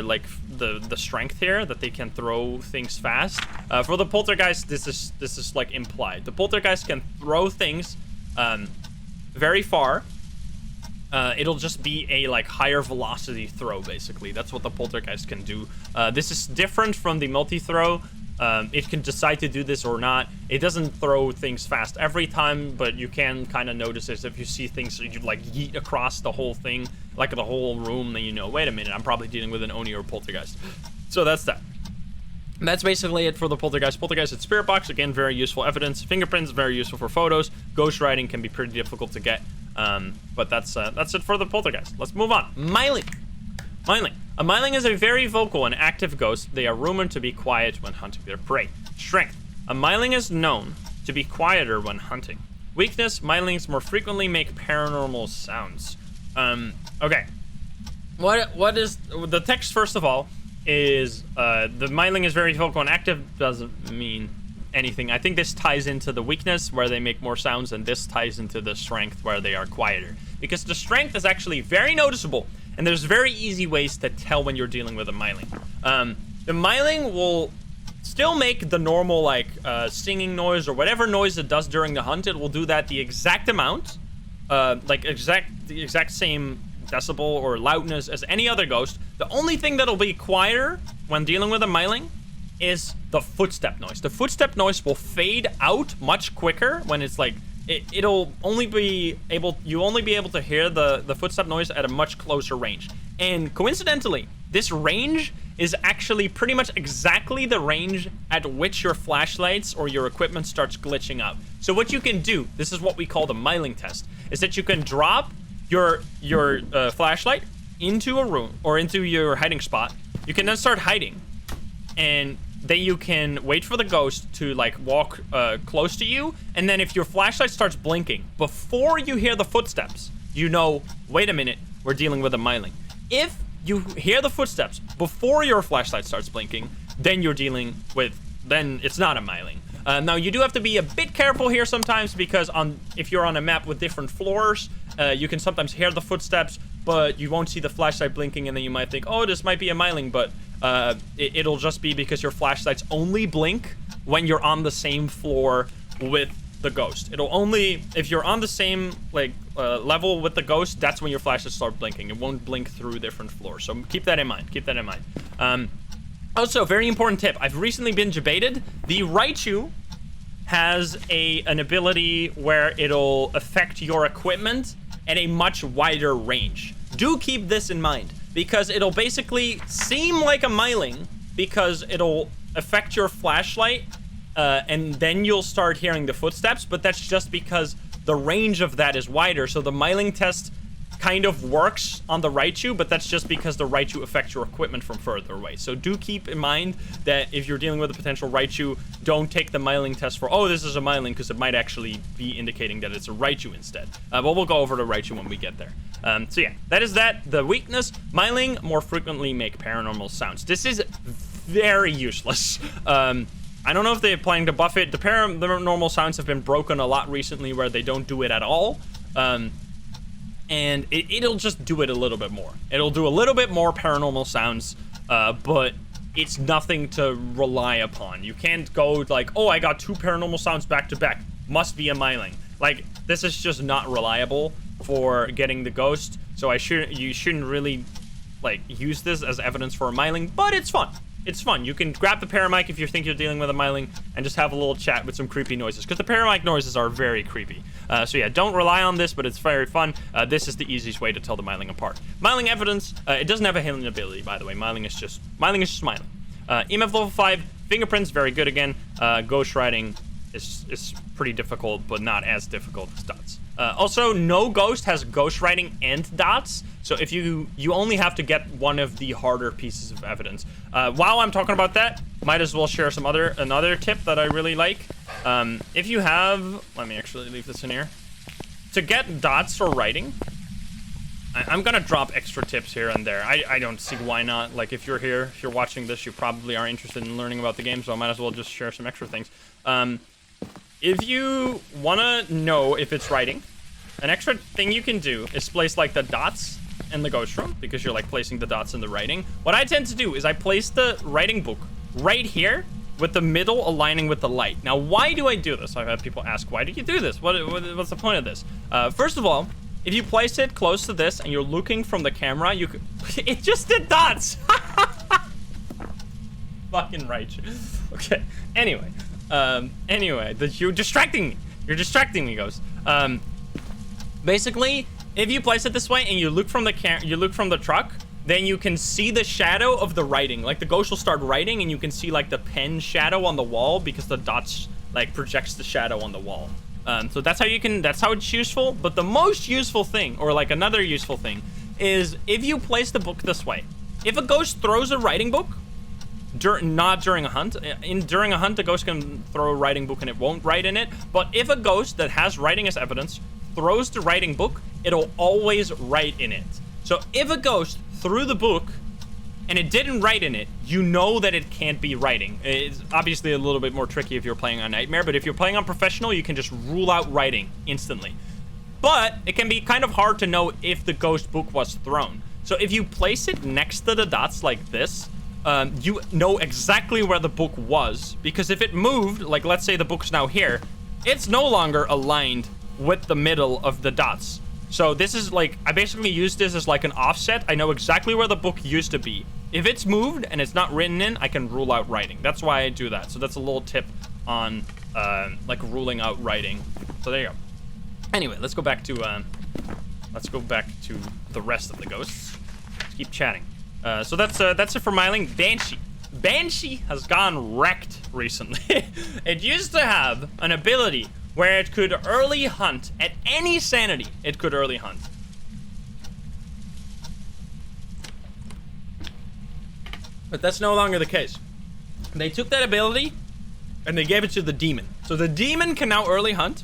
like the strength here, that they can throw things fast. For the poltergeist, this is like implied. The poltergeist can throw things very far. It'll just be a like higher velocity throw, basically. That's what the poltergeist can do. This is different from the multi-throw. It can decide to do this or not. It doesn't throw things fast every time, but you can kind of notice this if you see things you like yeet across the whole thing, like the whole room, then you know, wait a minute, I'm probably dealing with an Oni or poltergeist. So that's that. And that's basically it for the poltergeist. Poltergeist at spirit box, again, very useful evidence. Fingerprints, very useful for photos. Ghost writing can be pretty difficult to get. But that's it for the poltergeist. Let's move on. Myling. Myling. A Myling is a very vocal and active ghost. They are rumored to be quiet when hunting their prey. Strength. A Myling is known to be quieter when hunting. Weakness. Mylings more frequently make paranormal sounds. Okay. What is the text, first of all, is the Myling is very vocal and active doesn't mean anything. I think this ties into the weakness where they make more sounds, and this ties into the strength where they are quieter. Because the strength is actually very noticeable, and there's very easy ways to tell when you're dealing with a Myling. The Myling will still make the normal like singing noise or whatever noise it does during the hunt. It will do that the exact amount, the exact same decibel or loudness as any other ghost. The only thing that'll be quieter when dealing with a Myling is the footstep noise. The footstep noise will fade out much quicker when it's like you'll only be able to hear the footstep noise at a much closer range. And coincidentally, this range is actually pretty much exactly the range at which your flashlights or your equipment starts glitching out. So what you can do, this is what we call the Myling test, is that you can drop your flashlight into a room or into your hiding spot. You can then start hiding, and then you can wait for the ghost to like walk close to you, and then if your flashlight starts blinking before you hear the footsteps, you know, wait a minute, we're dealing with a Myling. If you hear the footsteps before your flashlight starts blinking, then then it's not a Myling. Now you do have to be a bit careful here sometimes, because if you're on a map with different floors, you can sometimes hear the footsteps, but you won't see the flashlight blinking, and then you might think, oh, this might be a Myling, but it'll just be because your flashlights only blink when you're on the same floor with the ghost. It'll only, if you're on the same level with the ghost, that's when your flashlights start blinking. It won't blink through different floors. So keep that in mind. Keep that in mind. Also, very important tip. I've recently been debated. The Raiju has an ability where it'll affect your equipment at a much wider range. Do keep this in mind, because it'll basically seem like a Myling because it'll affect your flashlight, and then you'll start hearing the footsteps, but that's just because the range of that is wider. So the Myling test kind of works on the Raiju, but that's just because the Raiju affects your equipment from further away. So do keep in mind that if you're dealing with a potential Raiju, don't take the Myling test for, oh, this is a Myling, because it might actually be indicating that it's a Raiju instead. But we'll go over the Raiju when we get there. So yeah, that is that. The weakness, Myling more frequently make paranormal sounds. This is very useless. I don't know if they're planning to buff it. The paranormal sounds have been broken a lot recently where they don't do it at all. And it'll just do it a little bit more. It'll do a little bit more paranormal sounds, but it's nothing to rely upon. You can't go like, oh, I got 2 paranormal sounds back to back. Must be a Myling. Like, this is just not reliable for getting the ghost. So you shouldn't really like use this as evidence for a Myling, but it's fun. It's fun. You can grab the paramic if you think you're dealing with a Myling and just have a little chat with some creepy noises, because the paramic noises are very creepy. So yeah, don't rely on this, but it's very fun. This is the easiest way to tell the Myling apart. Myling evidence, it doesn't have a healing ability, by the way. Myling is just Myling. EMF level 5, fingerprints, very good again. Ghost writing is pretty difficult, but not as difficult as dots. Also, no ghost has ghost writing and dots, so if you only have to get one of the harder pieces of evidence. While I'm talking about that, might as well share another tip that I really like. If you have, let me actually leave this in here. To get dots for writing, I'm gonna drop extra tips here and there. I don't see why not. Like, if you're here, if you're watching this, you probably are interested in learning about the game, so I might as well just share some extra things. If you want to know if it's writing, an extra thing you can do is place like the dots in the ghost room because you're like placing the dots in the writing. What I tend to do is I place the writing book right here with the middle aligning with the light. Now, why do I do this? I've had people ask, why do you do this? What's the point of this? First of all, if you place it close to this and you're looking from the camera, you could... It just did dots! Fucking Raiju. Okay, anyway. You're distracting me. You're distracting me, Ghost. Basically, if you place it this way and you look from the truck, then you can see the shadow of the writing. Like, the ghost will start writing and you can see like the pen shadow on the wall because the dots like projects the shadow on the wall. So that's how it's useful. But the most useful thing, or like another useful thing, is if you place the book this way. If a ghost throws a writing book, not during a hunt. During a hunt, the ghost can throw a writing book and it won't write in it. But if a ghost that has writing as evidence throws the writing book, it'll always write in it. So if a ghost threw the book and it didn't write in it, you know that it can't be writing. It's obviously a little bit more tricky if you're playing on Nightmare, but if you're playing on Professional, you can just rule out writing instantly. But it can be kind of hard to know if the ghost book was thrown. So if you place it next to the dots like this, you know exactly where the book was, because if it moved, like let's say the book's now here, it's no longer aligned with the middle of the dots. So this is like, I basically use this as like an offset. I know exactly where the book used to be. If it's moved and it's not written in, I can rule out writing. That's why I do that. So that's a little tip on like ruling out writing. So there you go. Anyway, let's go back to the rest of the ghosts. Let's keep chatting. So that's it for Myling. Banshee has gone wrecked recently. It used to have an ability where it could early hunt at any sanity. It could early hunt. But that's no longer the case. They took that ability and they gave it to the demon. So the demon can now early hunt.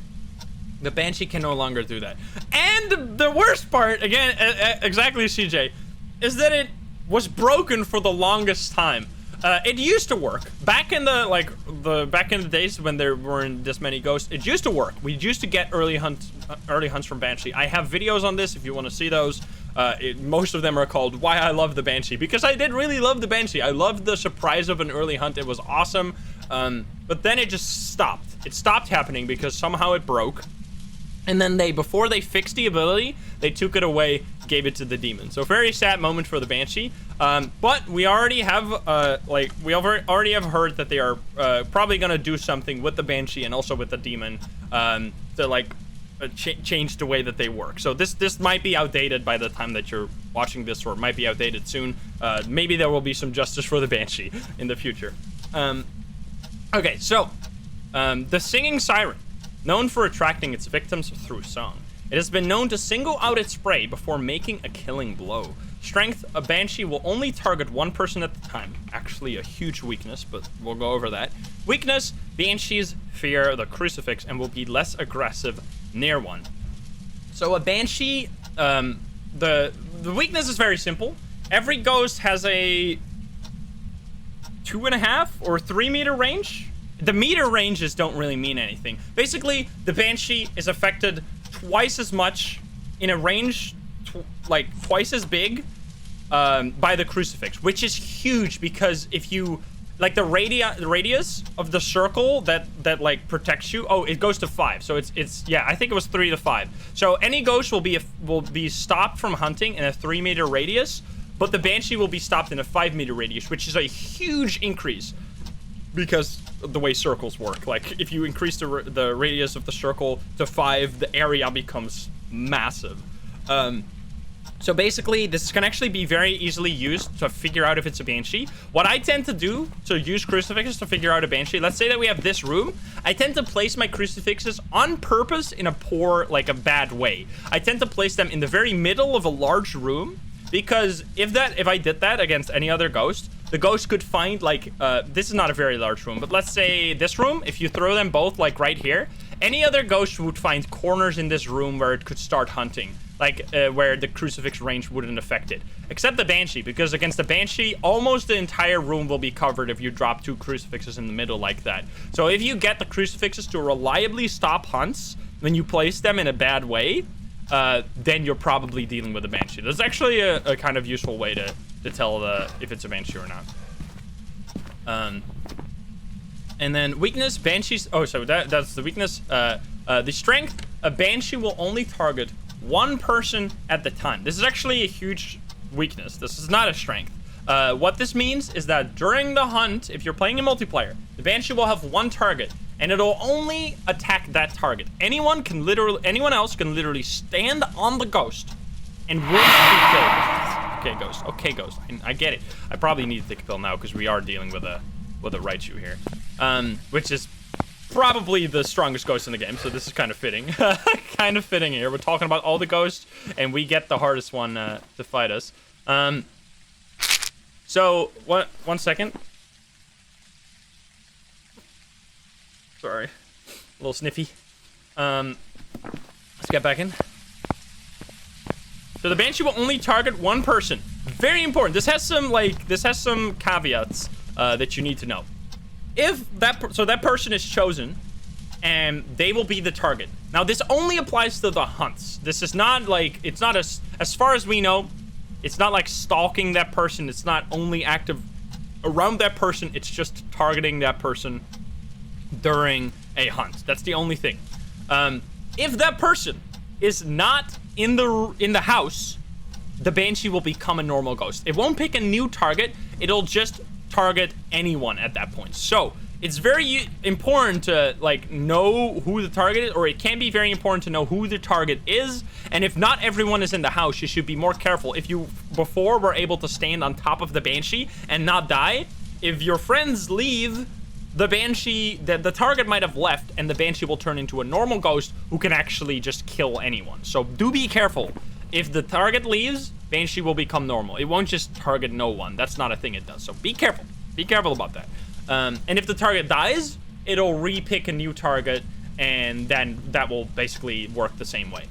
The Banshee can no longer do that. And the worst part, again, exactly CJ, is that it was broken for the longest time. It used to work back in the days when there weren't this many ghosts. It used to work. We used to get early hunts from Banshee. I have videos on this if you want to see those. Most of them are called "Why I Love the Banshee," because I did really love the Banshee. I loved the surprise of an early hunt. It was awesome. But then it just stopped. It stopped happening because somehow it broke. And then before they fixed the ability, they took it away, gave it to the demon. So very sad moment for the Banshee. But we already have, already have heard that they are probably gonna do something with the Banshee and also with the demon to change the way that they work. So this might be outdated by the time that you're watching this, or it might be outdated soon. Maybe there will be some justice for the Banshee in the future. Okay, so the singing siren. Known for attracting its victims through song. It has been known to single out its prey before making a killing blow. Strength, a Banshee will only target one person at the time. Actually a huge weakness, but we'll go over that. Weakness, Banshees fear the crucifix and will be less aggressive near one. So a Banshee, the weakness is very simple. Every ghost has a 2.5 or 3 meter range. The meter ranges don't really mean anything. Basically, the Banshee is affected twice as much in a range, twice as big by the crucifix, which is huge because if you, the radius of the circle that protects you, it goes to 5. So it's yeah, I think it was 3 to 5. So any ghost will be stopped from hunting in a 3 meter radius, but the Banshee will be stopped in a 5 meter radius, which is a huge increase. Because the way circles work, like if you increase the radius of the circle to 5, the area becomes massive. So basically, this can actually be very easily used to figure out if it's a Banshee. What I tend to do to use crucifixes to figure out a Banshee, let's say that we have this room. I tend to place my crucifixes on purpose in a bad way. I tend to place them in the very middle of a large room. Because if I did that against any other ghost, the ghost could find this is not a very large room, but let's say this room, if you throw them both right here, any other ghost would find corners in this room where it could start hunting, where the crucifix range wouldn't affect it. Except the Banshee, because against the Banshee, almost the entire room will be covered if you drop 2 crucifixes in the middle like that. So if you get the crucifixes to reliably stop hunts when you place them in a bad way, then you're probably dealing with a Banshee. That's actually a kind of useful way to tell if it's a Banshee or not. And then weakness, Banshees. Oh, so that's the weakness. The strength, a Banshee will only target one person at the time. This is actually a huge weakness. This is not a strength. What this means is that during the hunt, if you're playing in multiplayer, the Banshee will have one target, and it'll only attack that target. Anyone else can literally stand on the ghost and won't be killed. Okay, ghost. Okay, ghost. I get it. I probably need to take a pill now because we are dealing with a Raiju here, which is probably the strongest ghost in the game. So this is kind of fitting. Kind of fitting here. We're talking about all the ghosts, and we get the hardest one to fight us. So, one second. Sorry. A little sniffy. Let's get back in. So the Banshee will only target one person. Very important. This has some caveats that you need to know. If that person is chosen, and they will be the target. Now, this only applies to the hunts. This is not like, it's not as far as we know, it's not like stalking that person. It's not only active around that person. It's just targeting that person during a hunt. That's the only thing. If that person is not in the house, the Banshee will become a normal ghost. It won't pick a new target. It'll just target anyone at that point. So it's very important to like know who the target is, or it can be very important to know who the target is. And if not everyone is in the house, you should be more careful. If you before were able to stand on top of the Banshee and not die, if your friends leave, the Banshee, the target might have left, and the Banshee will turn into a normal ghost who can actually just kill anyone. So do be careful. If the target leaves, Banshee will become normal. It won't just target no one. That's not a thing it does. So be careful. Be careful about that. And if the target dies, it'll re-pick a new target, and then that will basically work the same way.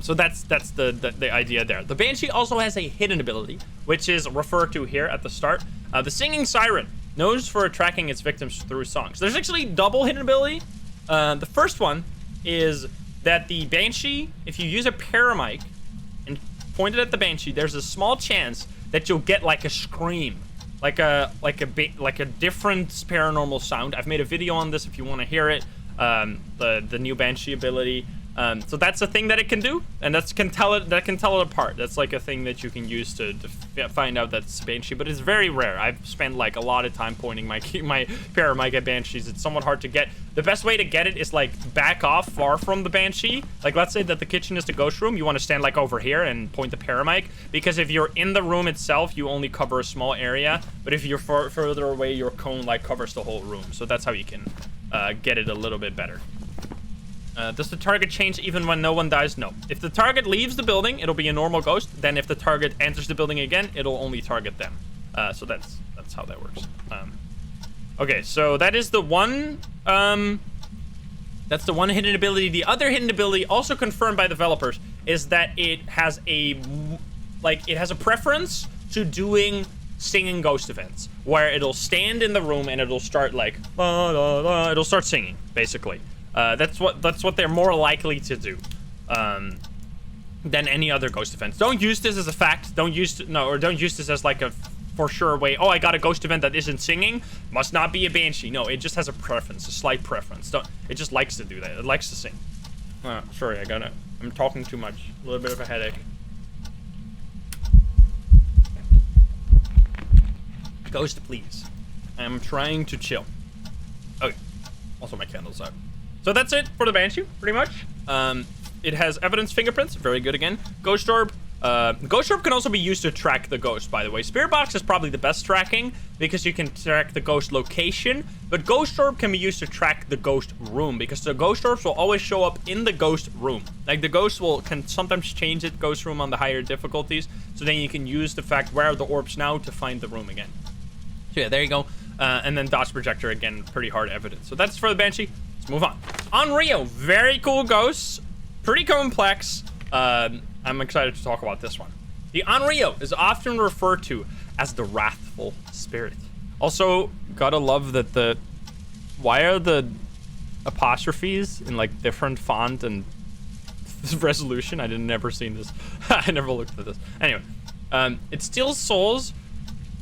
So that's the idea there. The Banshee also has a hidden ability, which is referred to here at the start. The Singing Siren knows for attracting its victims through songs. There's actually double hidden ability. The first one is that the Banshee, if you use a paramic and point it at the Banshee, there's a small chance that you'll get like a scream, like a different paranormal sound. I've made a video on this if you want to hear it. The new Banshee ability. So that's a thing that it can do, and that can tell it apart. That's like a thing that you can use to find out that's Banshee, but it's very rare. I've spent like a lot of time pointing my paramic at Banshees. It's somewhat hard to get. The best way to get it is like back off far from the Banshee. Like let's say that the kitchen is the ghost room. You want to stand like over here and point the paramic, because if you're in the room itself, you only cover a small area. But if you're further away, your cone like covers the whole room. So that's how you can get it a little bit better. Does the target change even when no one dies? No. If the target leaves the building, it'll be a normal ghost. Then if the target enters the building again, it'll only target them. So that's how that works. Okay, so that is the one. That's the one hidden ability. The other hidden ability, also confirmed by developers, is that it has a preference to doing singing ghost events, where it'll stand in the room and it'll start like la, la, la, it'll start singing basically. That's what they're more likely to do than any other ghost events. Don't use this as a fact. Don't use this as like a for sure way. Oh, I got a ghost event that isn't singing. Must not be a Banshee. No, it just has a preference, a slight preference. It just likes to do that. It likes to sing. Sorry, I'm talking too much. A little bit of a headache. Ghost, please. I'm trying to chill. Okay. Also, my candle's out. So that's it for the Banshee, pretty much. It has evidence fingerprints, very good again. Ghost orb. Ghost orb can also be used to track the ghost, by the way. Spirit box is probably the best tracking because you can track the ghost location, but ghost orb can be used to track the ghost room because the ghost orbs will always show up in the ghost room. Like the ghost can sometimes change its ghost room on the higher difficulties, so then you can use the fact where are the orbs now to find the room again. So yeah, there you go. And then dodge projector, again, pretty hard evidence. So that's for the Banshee. Let's move on. Onryo, very cool ghosts. Pretty complex. I'm excited to talk about this one. The Onryo is often referred to as the wrathful spirit. Also, gotta love that why are the apostrophes in like different font and resolution. I didn't never seen this. I never looked at this. Anyway, it steals souls.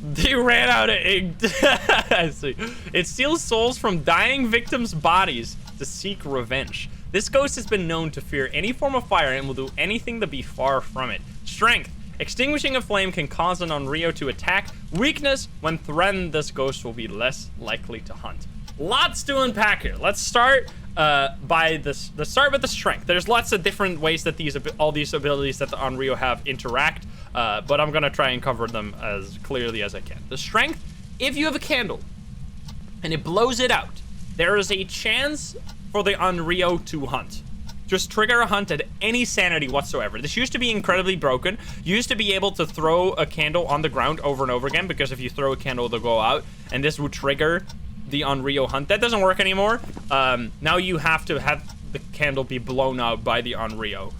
They ran out of ink. I see. It steals souls from dying victims' bodies to seek revenge. This ghost has been known to fear any form of fire and will do anything to be far from it. Strength. Extinguishing a flame can cause an Onryo to attack. Weakness. When threatened, this ghost will be less likely to hunt. Lots to unpack here. Let's start by this. Let's start with the strength. There's lots of different ways that all these abilities that the Onryo have interact, but I'm gonna try and cover them as clearly as I can. The strength, if you have a candle and it blows it out, there is a chance for the Onryo to hunt. Just trigger a hunt at any sanity whatsoever. This used to be incredibly broken. You used to be able to throw a candle on the ground over and over again, because if you throw a candle, it'll go out, and this would trigger the Onryo hunt. That doesn't work anymore. Now you have to have the candle be blown out by the Onryo.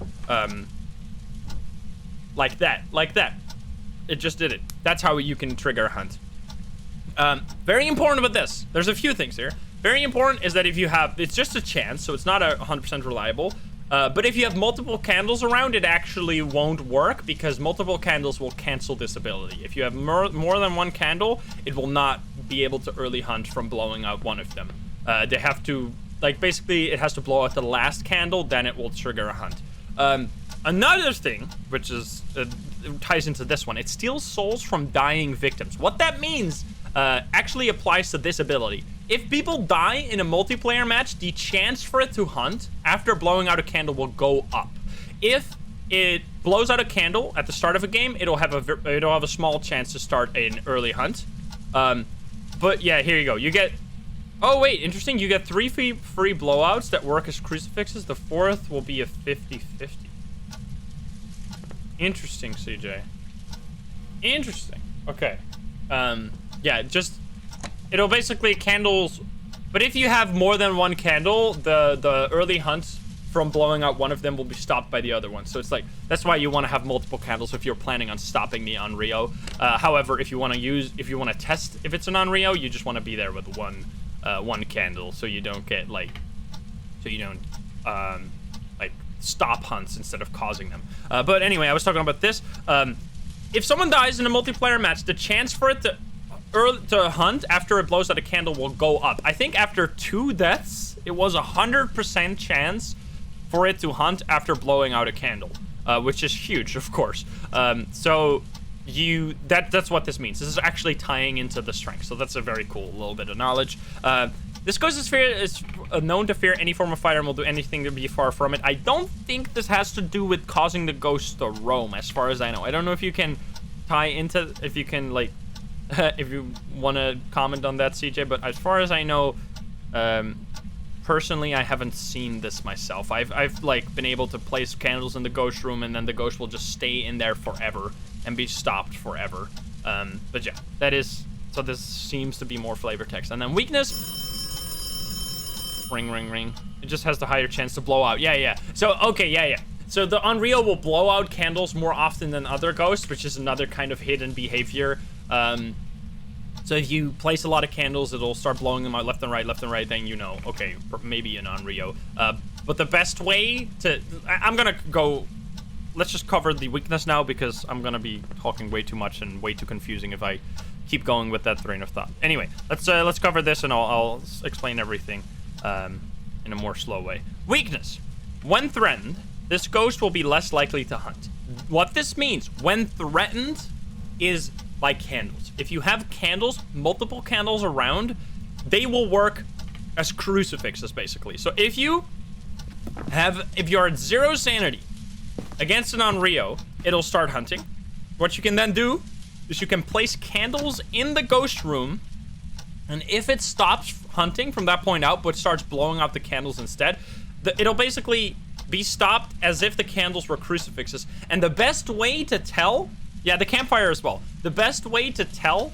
Like that. It just did it. That's how you can trigger a hunt. Very important about this. There's a few things here. Very important is that if you have, it's just a chance, so it's not 100% reliable. But if you have multiple candles around, it actually won't work, because multiple candles will cancel this ability. If you have more than one candle, it will not be able to early hunt from blowing out one of them. They have to, like, basically it has to blow out the last candle, then it will trigger a hunt. Another thing, which is ties into this one, it steals souls from dying victims. What that means actually applies to this ability. If people die in a multiplayer match, the chance for it to hunt after blowing out a candle will go up. If it blows out a candle at the start of a game, it'll have a small chance to start an early hunt. But yeah, here you go. You get, oh wait, interesting. You get 3 free blowouts that work as crucifixes. The 4th will be a 50-50. Interesting, CJ. Interesting. Okay. Yeah, just, it'll basically candles, but if you have more than one candle, the early hunts from blowing out one of them will be stopped by the other one. So it's like, that's why you want to have multiple candles if you're planning on stopping the Onryo. However, if you want to test if it's an Onryo, you just want to be there with one candle, so you don't get like, like stop hunts instead of causing them. But anyway, I was talking about this. If someone dies in a multiplayer match, the chance for it to hunt after it blows out a candle will go up. I think after 2 deaths, it was 100% chance for it to hunt after blowing out a candle, which is huge, of course. So that's what this means. This is actually tying into the strength, so that's a very cool little bit of knowledge. This ghost is known to fear any form of fire and will do anything to be far from it. I don't think this has to do with causing the ghost to roam, as far as I know. I don't know if you can tie into, if you can, like, if you want to comment on that, CJ, but as far as I know, personally, I haven't seen this myself. I've like been able to place candles in the ghost room, and then the ghost will just stay in there forever and be stopped forever. But yeah, that is, so this seems to be more flavor text. And then weakness, ring, ring, ring. It just has the higher chance to blow out. Yeah. So, okay, yeah. So the Onryo will blow out candles more often than other ghosts, which is another kind of hidden behavior. So if you place a lot of candles, it'll start blowing them out left and right, then you know, okay, maybe an Onryo. But the best way to, I'm gonna go, let's just cover the weakness now, because I'm gonna be talking way too much and way too confusing if I keep going with that train of thought. Anyway, let's cover this, and I'll explain everything in a more slow way. Weakness. When threatened, this ghost will be less likely to hunt. What this means, when threatened, is by candles. If you have candles, multiple candles around, they will work as crucifixes, basically. So if you're at 0 sanity against an Onryo, it'll start hunting. What you can then do is you can place candles in the ghost room, and if it stops hunting from that point out but starts blowing out the candles instead, it'll basically be stopped as if the candles were crucifixes. And the best way to tell, yeah, the campfire as well, the best way to tell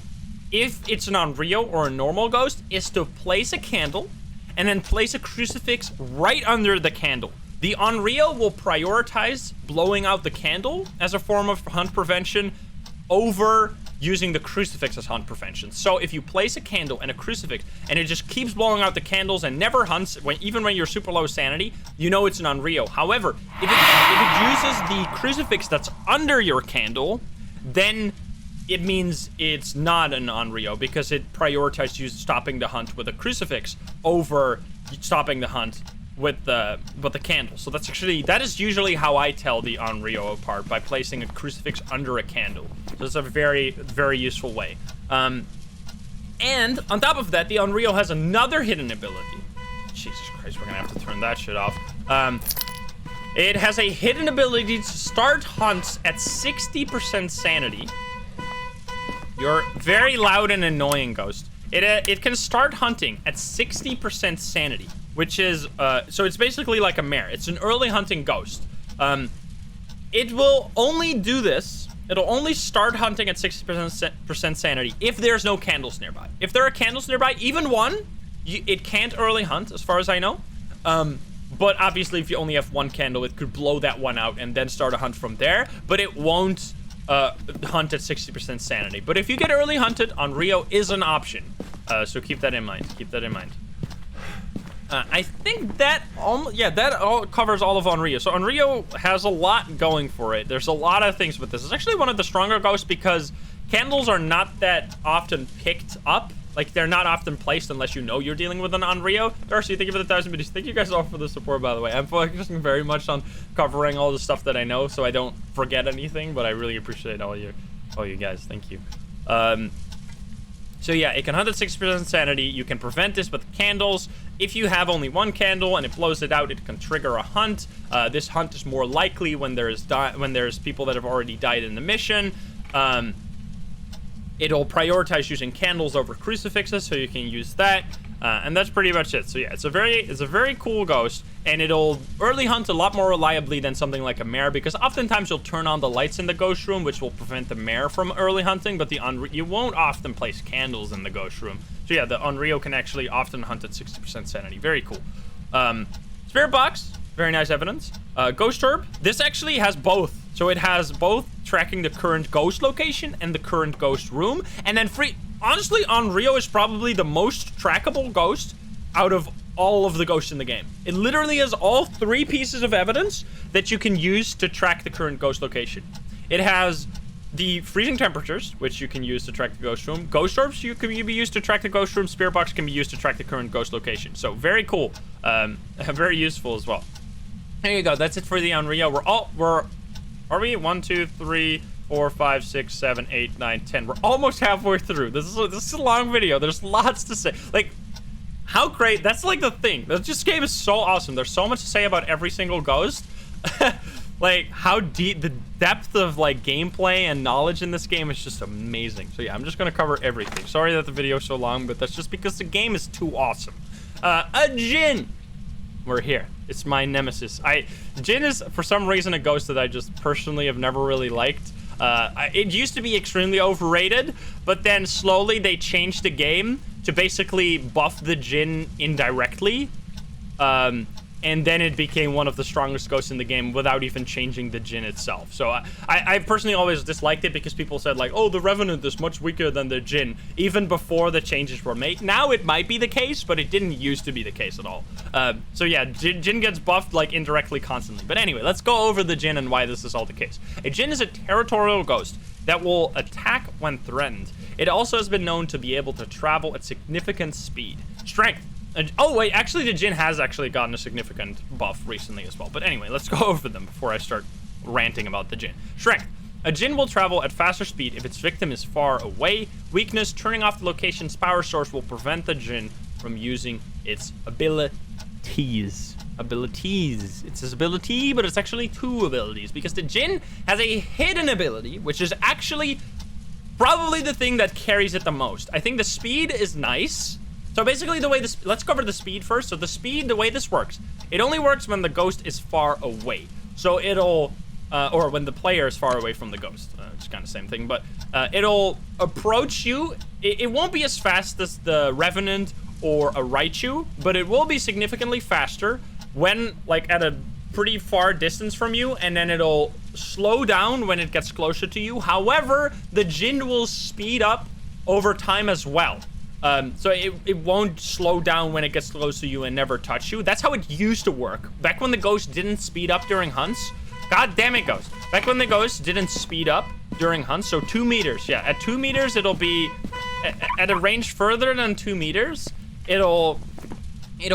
if it's an Onryo or a normal ghost is to place a candle and then place a crucifix right under the candle. The Onryo will prioritize blowing out the candle as a form of hunt prevention over using the crucifix as hunt prevention. So if you place a candle and a crucifix and it just keeps blowing out the candles and never hunts, even when you're super low sanity, you know it's an Onryo. However, if it uses the crucifix that's under your candle, then it means it's not an Onryo because it prioritizes you stopping the hunt with a crucifix over stopping the hunt with the candle. So that is usually how I tell the Onryo apart, by placing a crucifix under a candle. So it's a very, very useful way. And on top of that, the Onryo has another hidden ability. Jesus Christ, we're gonna have to turn that shit off. It has a hidden ability to start hunts at 60% sanity. You're very loud and annoying, Ghost. It can start hunting at 60% sanity, which is, so it's basically like a Mare. It's an early hunting ghost. It will only do this. It'll only start hunting at 60% sanity if there's no candles nearby. If there are candles nearby, even one, it can't early hunt, as far as I know. But obviously, if you only have one candle, it could blow that one out and then start a hunt from there. But it won't hunt at 60% sanity. But if you get early hunted, Onryo is an option. So keep that in mind. Keep that in mind. I think that all covers all of Onryo. So Onryo has a lot going for it. There's a lot of things with this. It's actually one of the stronger ghosts because candles are not that often picked up. Like, they're not often placed unless you know you're dealing with an Onryo. Darcy, thank you for the 1,000 biddies. Thank you guys all for the support, by the way. I'm focusing very much on covering all the stuff that I know so I don't forget anything, but I really appreciate all you guys. Thank you. So yeah, it can hunt at 60% sanity. You can prevent this with candles. If you have only one candle and it blows it out, it can trigger a hunt. This hunt is more likely when there's people that have already died in the mission. It'll prioritize using candles over crucifixes, so you can use that. And that's pretty much it. So yeah, it's a very cool ghost, and it'll early hunt a lot more reliably than something like a Mare, because oftentimes you'll turn on the lights in the ghost room, which will prevent the Mare from early hunting, but you won't often place candles in the ghost room. So yeah, the Onryo can actually often hunt at 60% sanity. Very cool. Spirit box, very nice evidence. Ghost herb, this actually has both. So it has both tracking the current ghost location and the current ghost room, and then honestly, Onryo is probably the most trackable ghost out of all of the ghosts in the game. It literally has all 3 pieces of evidence that you can use to track the current ghost location. It has the freezing temperatures, which you can use to track the ghost room. Ghost orbs can be used to track the ghost room. Spirit box can be used to track the current ghost location. So very cool, very useful as well. There you go. That's it for the Onryo. Are we 1, 2, 3, 4, 5, 6, 7, 8, 9, 10? We're almost halfway through. This is a long video. There's lots to say. Like, how great. That's like the thing. This game is so awesome. There's so much to say about every single ghost. Like, how deep, the depth of like gameplay and knowledge in this game is just amazing. So yeah, I'm just gonna cover everything. Sorry that the video is so long, but that's just because the game is too awesome. A Jinn. We're here. It's my nemesis. Jinn is, for some reason, a ghost that I just personally have never really liked. It used to be extremely overrated, but then slowly they changed the game to basically buff the Jinn indirectly. And then it became one of the strongest ghosts in the game without even changing the Jinn itself. So I personally always disliked it because people said like, oh, the Revenant is much weaker than the Jinn, even before the changes were made. Now it might be the case, but it didn't used to be the case at all. So yeah, Jinn gets buffed like indirectly constantly. But anyway, let's go over the Jinn and why this is all the case. A Jinn is a territorial ghost that will attack when threatened. It also has been known to be able to travel at significant speed. Strength. Oh wait, actually the Jinn has actually gotten a significant buff recently as well. But anyway, let's go over them before I start ranting about the Jinn. Strength. A Jinn will travel at faster speed if its victim is far away. Weakness. Turning off the location's power source will prevent the Jinn from using its abilities. It says ability, but it's actually 2 abilities because the Jinn has a hidden ability, which is actually probably the thing that carries it the most. I think the speed is nice. So basically the way let's cover the speed first. So the speed, the way this works, it only works when the ghost is far away. So it'll, or when the player is far away from the ghost. It's kind of the same thing, but it'll approach you. It won't be as fast as the Revenant or a Raiju, but it will be significantly faster when, like, at a pretty far distance from you, and then it'll slow down when it gets closer to you. However, the Jinn will speed up over time as well. So it won't slow down when it gets close to you and never touch you. That's how it used to work. Back when the ghost didn't speed up during hunts. God damn it, ghost. Back when the ghost didn't speed up during hunts, so 2 meters. Yeah, at 2 meters, it'll be... At a range further than 2 meters, it'll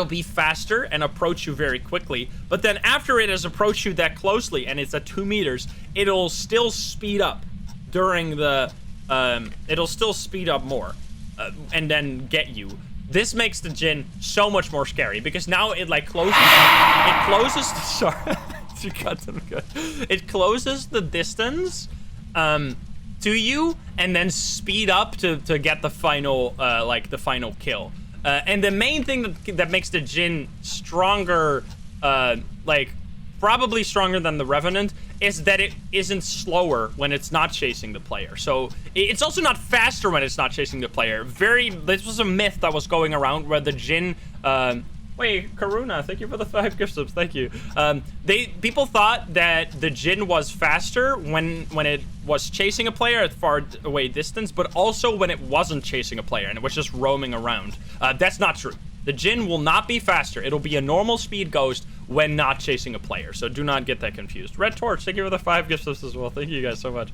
be faster and approach you very quickly. But then after it has approached you that closely and it's at 2 meters, it'll still speed up during the... it'll still speed up more. And then get you. This makes the Jinn so much more scary because now it like closes. It closes. Sorry, you got them good. It closes the distance to you and then speed up to get the final like the final kill. And the main thing that makes the Jinn stronger, like probably stronger than the Revenant, is that it isn't slower when it's not chasing the player. So it's also not faster when it's not chasing the player. This was a myth that was going around where the Jinn, wait, Karuna, thank you for the 5 gift subs, thank you. People thought that the Jinn was faster when it was chasing a player at far away distance, but also when it wasn't chasing a player and it was just roaming around. That's not true. The Jinn will not be faster. It'll be a normal speed ghost when not chasing a player. So do not get that confused. Red Torch, thank you for the 5 gift subs as well. Thank you guys so much.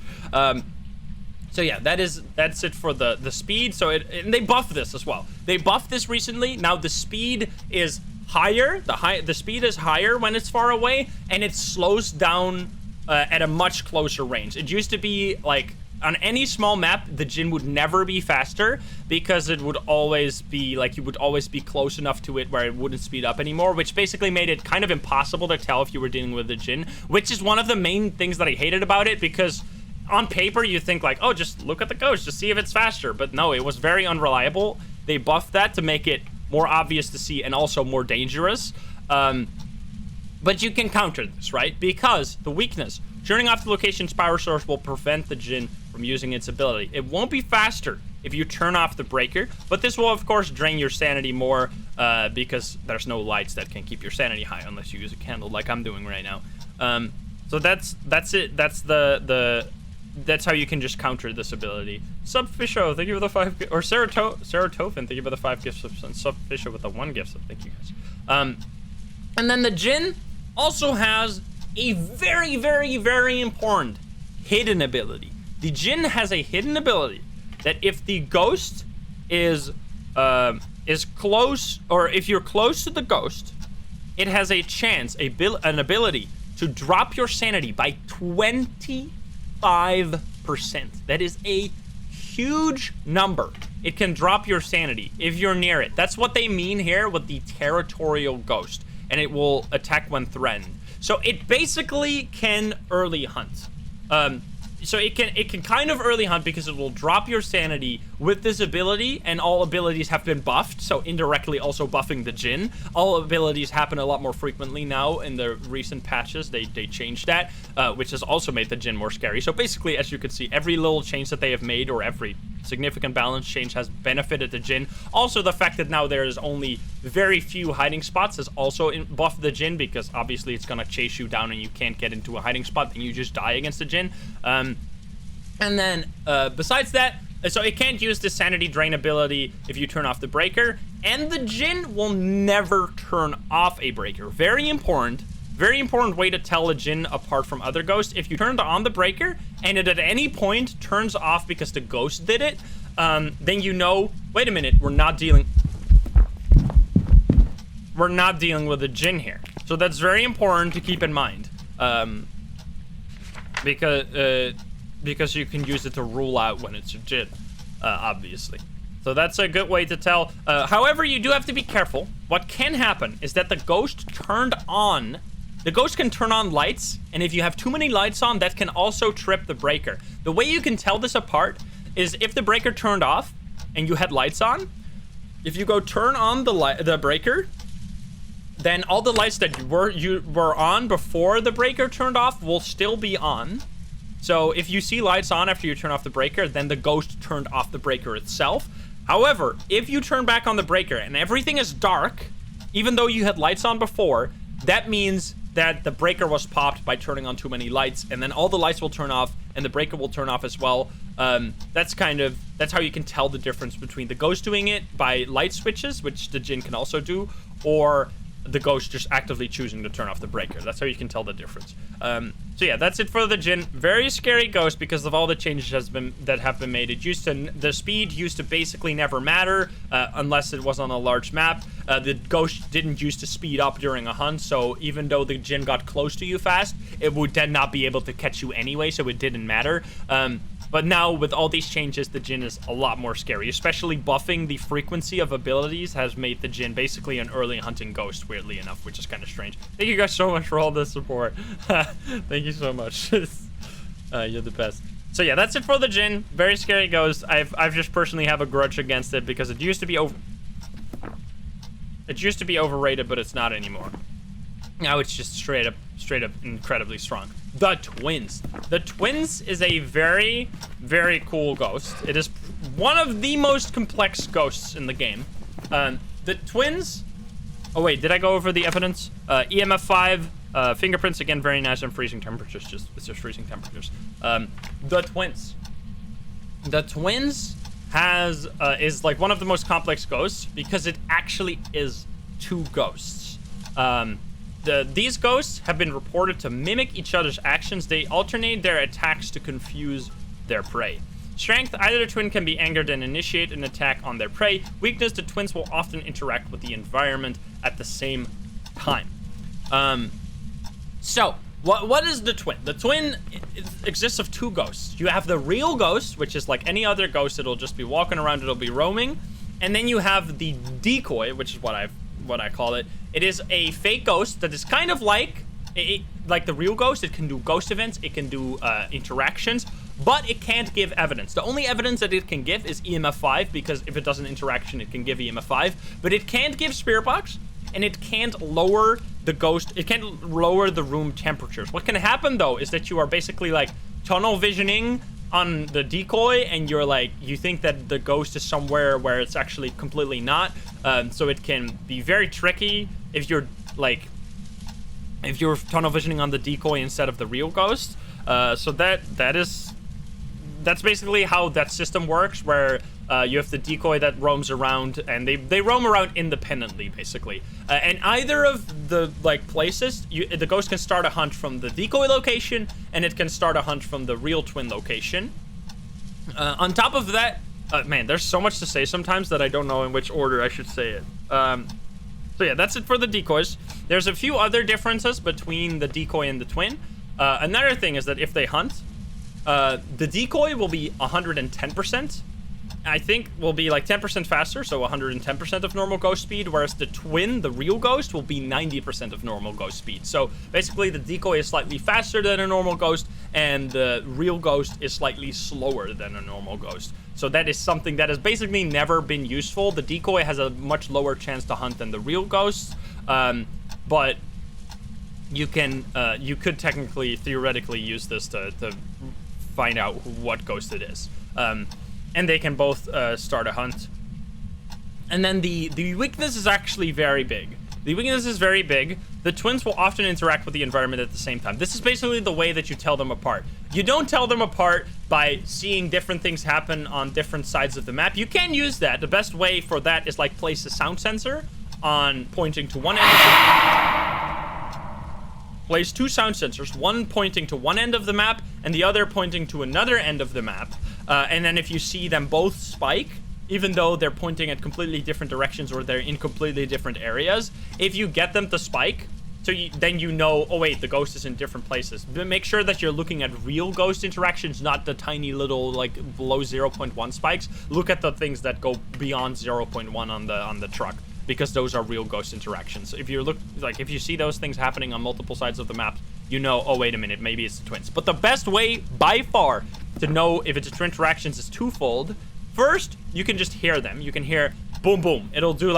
So yeah, that's it for the speed. So and they buffed this as well. They buffed this recently. Now the speed is higher. The speed is higher when it's far away, and it slows down at a much closer range. It used to be like on any small map, the Jinn would never be faster because it would always be like you would always be close enough to it where it wouldn't speed up anymore, which basically made it kind of impossible to tell if you were dealing with the Jinn, which is one of the main things that I hated about it, because on paper you think like, oh, just look at the ghost, just see if it's faster. But no, it was very unreliable. They buffed that to make it more obvious to see and also more dangerous. But you can counter this, right? Because the weakness, turning off the location's power source will prevent the Jinn from using its ability. It won't be faster if you turn off the breaker, but this will of course drain your sanity more because there's no lights that can keep your sanity high unless you use a candle like I'm doing right now. So that's it. That's how you can just counter this ability. Subfisho, thank you for the 5 or Serotonin, thank you for the 5 gifts subs, and Subfisho with the 1 gift sub. Thank you guys. And then the Jinn also has a very, very, very important hidden ability. The Jinn has a hidden ability that if the ghost is close, or if you're close to the ghost, it has a chance, an ability to drop your sanity by 25%. That is a huge number. It can drop your sanity if you're near it. That's what they mean here with the territorial ghost, and it will attack when threatened. So it basically can early hunt. So it can kind of early hunt because it will drop your sanity with this ability, and all abilities have been buffed, so indirectly also buffing the Jinn. All abilities happen a lot more frequently now in the recent patches. They changed that, which has also made the Jinn more scary. So basically, as you can see, every little change that they have made, or every significant balance change, has benefited the Jinn. Also, the fact that now there is only very few hiding spots has also buffed the Jinn, because obviously it's gonna chase you down and you can't get into a hiding spot and you just die against the Jinn. And then besides that, so it can't use the sanity drain ability if you turn off the breaker, and the Jinn will never turn off a breaker. Very important way to tell a Jinn apart from other ghosts. If you turned on the breaker and it at any point turns off because the ghost did it, then you know, wait a minute, we're not dealing with a Jinn here. So that's very important to keep in mind, because you can use it to rule out when it's a Jinn, obviously. So that's a good way to tell. However, you do have to be careful. What can happen is that the ghost can turn on lights, and if you have too many lights on, that can also trip the breaker. The way you can tell this apart is if the breaker turned off and you had lights on, if you go turn on the breaker, then all the lights that you were on before the breaker turned off will still be on. So if you see lights on after you turn off the breaker, then the ghost turned off the breaker itself. However, if you turn back on the breaker and everything is dark, even though you had lights on before, that means that the breaker was popped by turning on too many lights, and then all the lights will turn off and the breaker will turn off as well. That's how you can tell the difference between the ghost doing it by light switches, which the Jinn can also do, or the ghost just actively choosing to turn off the breaker. That's how you can tell the difference. So yeah, that's it for the Jinn. Very scary ghost because of all the changes that have been made. The speed used to basically never matter unless it was on a large map. The ghost didn't used to speed up during a hunt, so even though the Jinn got close to you fast, it would then not be able to catch you anyway, so it didn't matter. But now, with all these changes, the Jinn is a lot more scary. Especially buffing the frequency of abilities has made the Jinn basically an early hunting ghost, weirdly enough, which is kind of strange. Thank you guys so much for all the support. Thank you so much. You're the best. So yeah, that's it for the Jinn. Very scary ghost. I've just personally have a grudge against it because it used to be overrated, but it's not anymore. Now it's just straight up incredibly strong. The Twins. The Twins is a very, very cool ghost. It is one of the most complex ghosts in the game. The Twins... Oh wait, did I go over the evidence? EMF 5, fingerprints, again, very nice, and freezing temperatures. It's just freezing temperatures. The Twins. The Twins is like one of the most complex ghosts because it actually is two ghosts. These ghosts have been reported to mimic each other's actions. They alternate their attacks to confuse their prey. Strength, either the twin can be angered and initiate an attack on their prey. Weakness, the twins will often interact with the environment at the same time. So, what is the twin? The twin exists of two ghosts. You have the real ghost, which is like any other ghost. It'll just be walking around, it'll be roaming. And then you have the decoy, which is what I call it. It is a fake ghost that is kind of like the real ghost. It can do ghost events, it can do interactions, but it can't give evidence. The only evidence that it can give is EMF 5, because if it does an interaction, it can give EMF 5, but it can't give spirit box, and it can't lower the ghost, it can't lower the room temperatures. What can happen though is that you are basically like tunnel visioning on the decoy, and you think that the ghost is somewhere where it's actually completely not. So it can be very tricky if you're tunnel visioning on the decoy instead of the real ghost. So that's basically how that system works, where you have the decoy that roams around, and they roam around independently, basically. And either of the places, the ghost can start a hunt from the decoy location, and it can start a hunt from the real twin location. On top of that, man, there's so much to say sometimes that I don't know in which order I should say it. So yeah, that's it for the decoys. There's a few other differences between the decoy and the twin. Another thing is that if they hunt, the decoy will be 110%. I think will be like 10% faster, so 110% of normal ghost speed, whereas the twin, the real ghost, will be 90% of normal ghost speed. So basically the decoy is slightly faster than a normal ghost, and the real ghost is slightly slower than a normal ghost. So that is something that has basically never been useful. The decoy has a much lower chance to hunt than the real ghosts, but you could technically, theoretically use this to find out what ghost it is. And they can both start a hunt. And then the weakness is actually very big. The weakness is very big. The twins will often interact with the environment at the same time. This is basically the way that you tell them apart. You don't tell them apart by seeing different things happen on different sides of the map. You can use that. The best way for that is like place a sound sensor on pointing to one end of the Place two sound sensors, one pointing to one end of the map and the other pointing to another end of the map. And then if you see them both spike, even though they're pointing at completely different directions or they're in completely different areas, if you get them to spike, then you know, oh wait, the ghost is in different places. But make sure that you're looking at real ghost interactions, not the tiny little below 0.1 spikes. Look at the things that go beyond 0.1 on the truck, because those are real ghost interactions. If you see those things happening on multiple sides of the map, you know, oh wait a minute, maybe it's the twins. But the best way by far to know if it's twin interactions is twofold. First, you can just hear them. You can hear boom boom. It'll do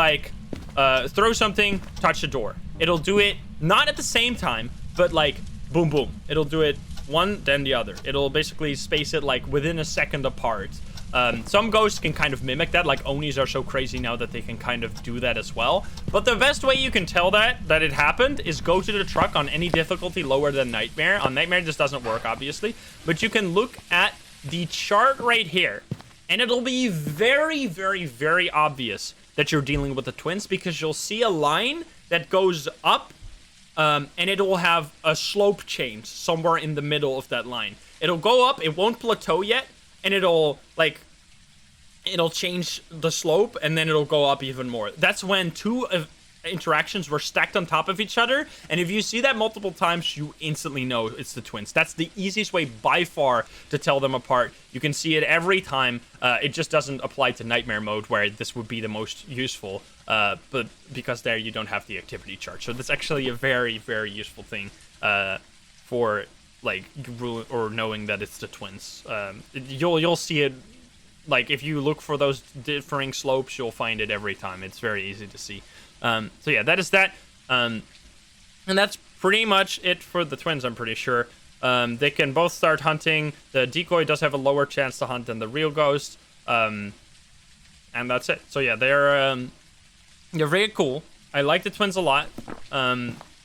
throw something, touch the door. It'll do it not at the same time, but boom boom. It'll do it one then the other. It'll basically space it within a second apart. Some ghosts can kind of mimic that, like Onis are so crazy now that they can kind of do that as well. But the best way you can tell that it happened is go to the truck on any difficulty lower than Nightmare. On Nightmare, this doesn't work, obviously. But you can look at the chart right here, and it'll be very, very, very obvious that you're dealing with the twins, because you'll see a line that goes up, and it will have a slope change somewhere in the middle of that line. It'll go up, it won't plateau yet, and it'll change the slope, and then it'll go up even more. That's when two interactions were stacked on top of each other, and if you see that multiple times, you instantly know it's the twins. That's the easiest way by far to tell them apart. You can see it every time. It just doesn't apply to Nightmare mode, where this would be the most useful, but because there you don't have the activity chart. So that's actually a very, very useful thing for like or knowing that it's the twins. You'll see it, like if you look for those differing slopes, you'll find it every time. It's very easy to see. So yeah, that is that. And that's pretty much it for the twins, I'm pretty sure. They can both start hunting. The decoy does have a lower chance to hunt than the real ghost. And that's it. So yeah, they're very cool. I like the twins a lot.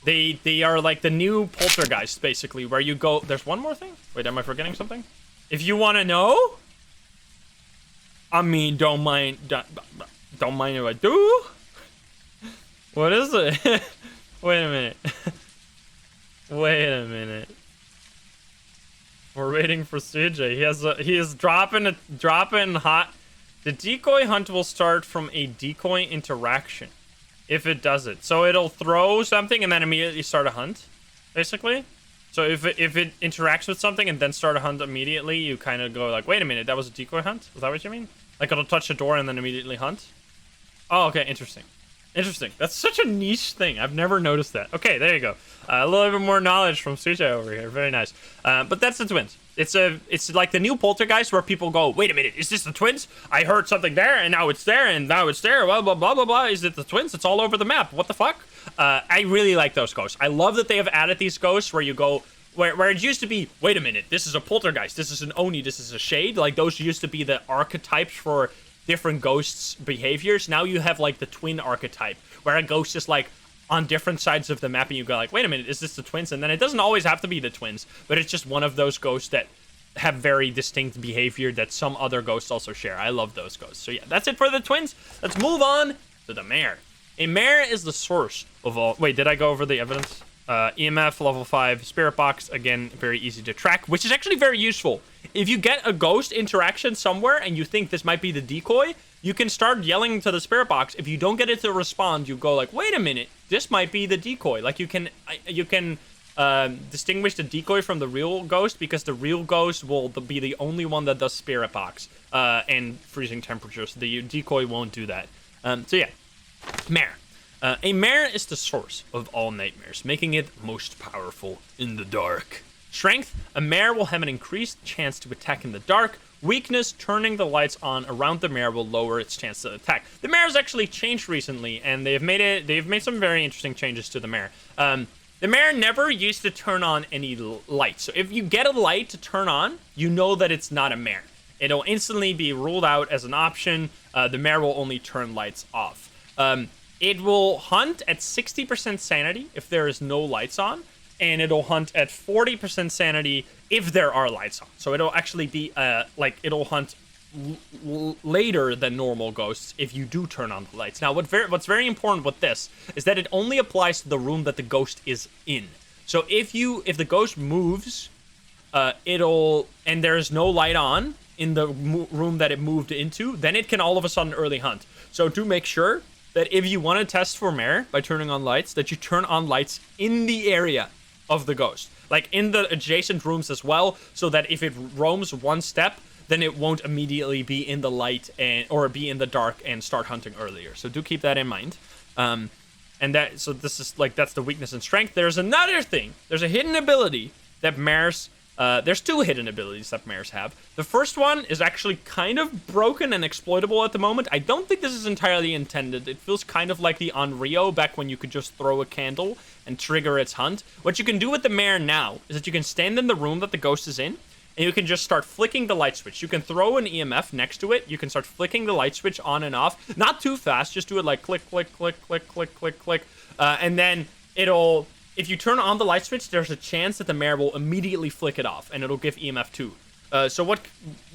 They are like the new poltergeists, basically, where you go... There's one more thing? Wait, am I forgetting something? If you want to know... I mean, don't mind if I do. What is it? Wait a minute. Wait a minute. We're waiting for CJ. He is dropping hot. The decoy hunt will start from a decoy interaction, if it does it. So it'll throw something and then immediately start a hunt, basically. So if it interacts with something and then start a hunt immediately, you kind of go like, wait a minute, that was a decoy hunt? Is that what you mean? Like it'll touch the door and then immediately hunt? Oh, okay, interesting. Interesting. That's such a niche thing. I've never noticed that. Okay, there you go. A little bit more knowledge from CJ over here. Very nice. But that's the twins. It's like the new Poltergeist where people go, wait a minute, is this the twins? I heard something there, and now it's there, and now it's there. Blah, blah, blah, blah, blah. Is it the twins? It's all over the map. What the fuck? I really like those ghosts. I love that they have added these ghosts where you go... Where it used to be, wait a minute, this is a poltergeist, this is an Oni, this is a shade. Like, those used to be the archetypes for different ghosts' behaviors. Now you have, like, the twin archetype, where a ghost is, like, on different sides of the map, and you go, like, wait a minute, is this the twins? And then it doesn't always have to be the twins, but it's just one of those ghosts that have very distinct behavior that some other ghosts also share. I love those ghosts. So, yeah, that's it for the twins. Let's move on to the Mare. A Mare is the source of all... Wait, did I go over the evidence? EMF, level 5, spirit box, again, very easy to track, which is actually very useful. If you get a ghost interaction somewhere and you think this might be the decoy, you can start yelling to the spirit box. If you don't get it to respond, you go like, wait a minute, this might be the decoy. Like, you can distinguish the decoy from the real ghost, because the real ghost will be the only one that does spirit box and freezing temperatures. The decoy won't do that. So yeah, Mare. A Mare is the source of all nightmares, making it most powerful in the dark. Strength, a Mare will have an increased chance to attack in the dark. Weakness, turning the lights on around the Mare will lower its chance to attack. The Mare's actually changed recently, and they've made some very interesting changes to the Mare. The Mare never used to turn on any lights. So if you get a light to turn on, you know that it's not a Mare. It'll instantly be ruled out as an option. The Mare will only turn lights off. It will hunt at 60% sanity if there is no lights on, and it'll hunt at 40% sanity if there are lights on. So it'll actually be, it'll hunt later than normal ghosts if you do turn on the lights. Now, what's very important with this is that it only applies to the room that the ghost is in. So if the ghost moves, and there's no light on in the room that it moved into, then it can all of a sudden early hunt. So to make sure that if you want to test for Mare by turning on lights, that you turn on lights in the area of the ghost. Like in the adjacent rooms as well, so that if it roams one step, then it won't immediately be in the light or be in the dark and start hunting earlier. So do keep that in mind. That's the weakness and strength. There's another thing. There's a hidden ability that Mare's... there's two hidden abilities that Mares have. The first one is actually kind of broken and exploitable at the moment. I don't think this is entirely intended. It feels kind of like the Onryo back when you could just throw a candle and trigger its hunt. What you can do with the Mare now is that you can stand in the room that the ghost is in, and you can just start flicking the light switch. You can throw an EMF next to it. You can start flicking the light switch on and off. Not too fast. Just do it like click, click, click, click, click, click, click. And then it'll... If you turn on the light switch, there's a chance that the Mare will immediately flick it off, and it'll give EMF 2. So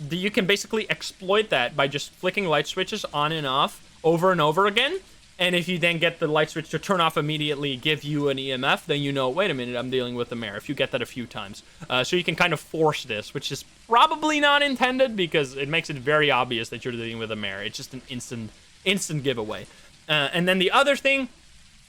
you can basically exploit that by just flicking light switches on and off over and over again. And if you then get the light switch to turn off immediately, give you an EMF, then you know, wait a minute, I'm dealing with the Mare. If you get that a few times. So you can kind of force this, which is probably not intended because it makes it very obvious that you're dealing with a Mare. It's just an instant giveaway. And then the other thing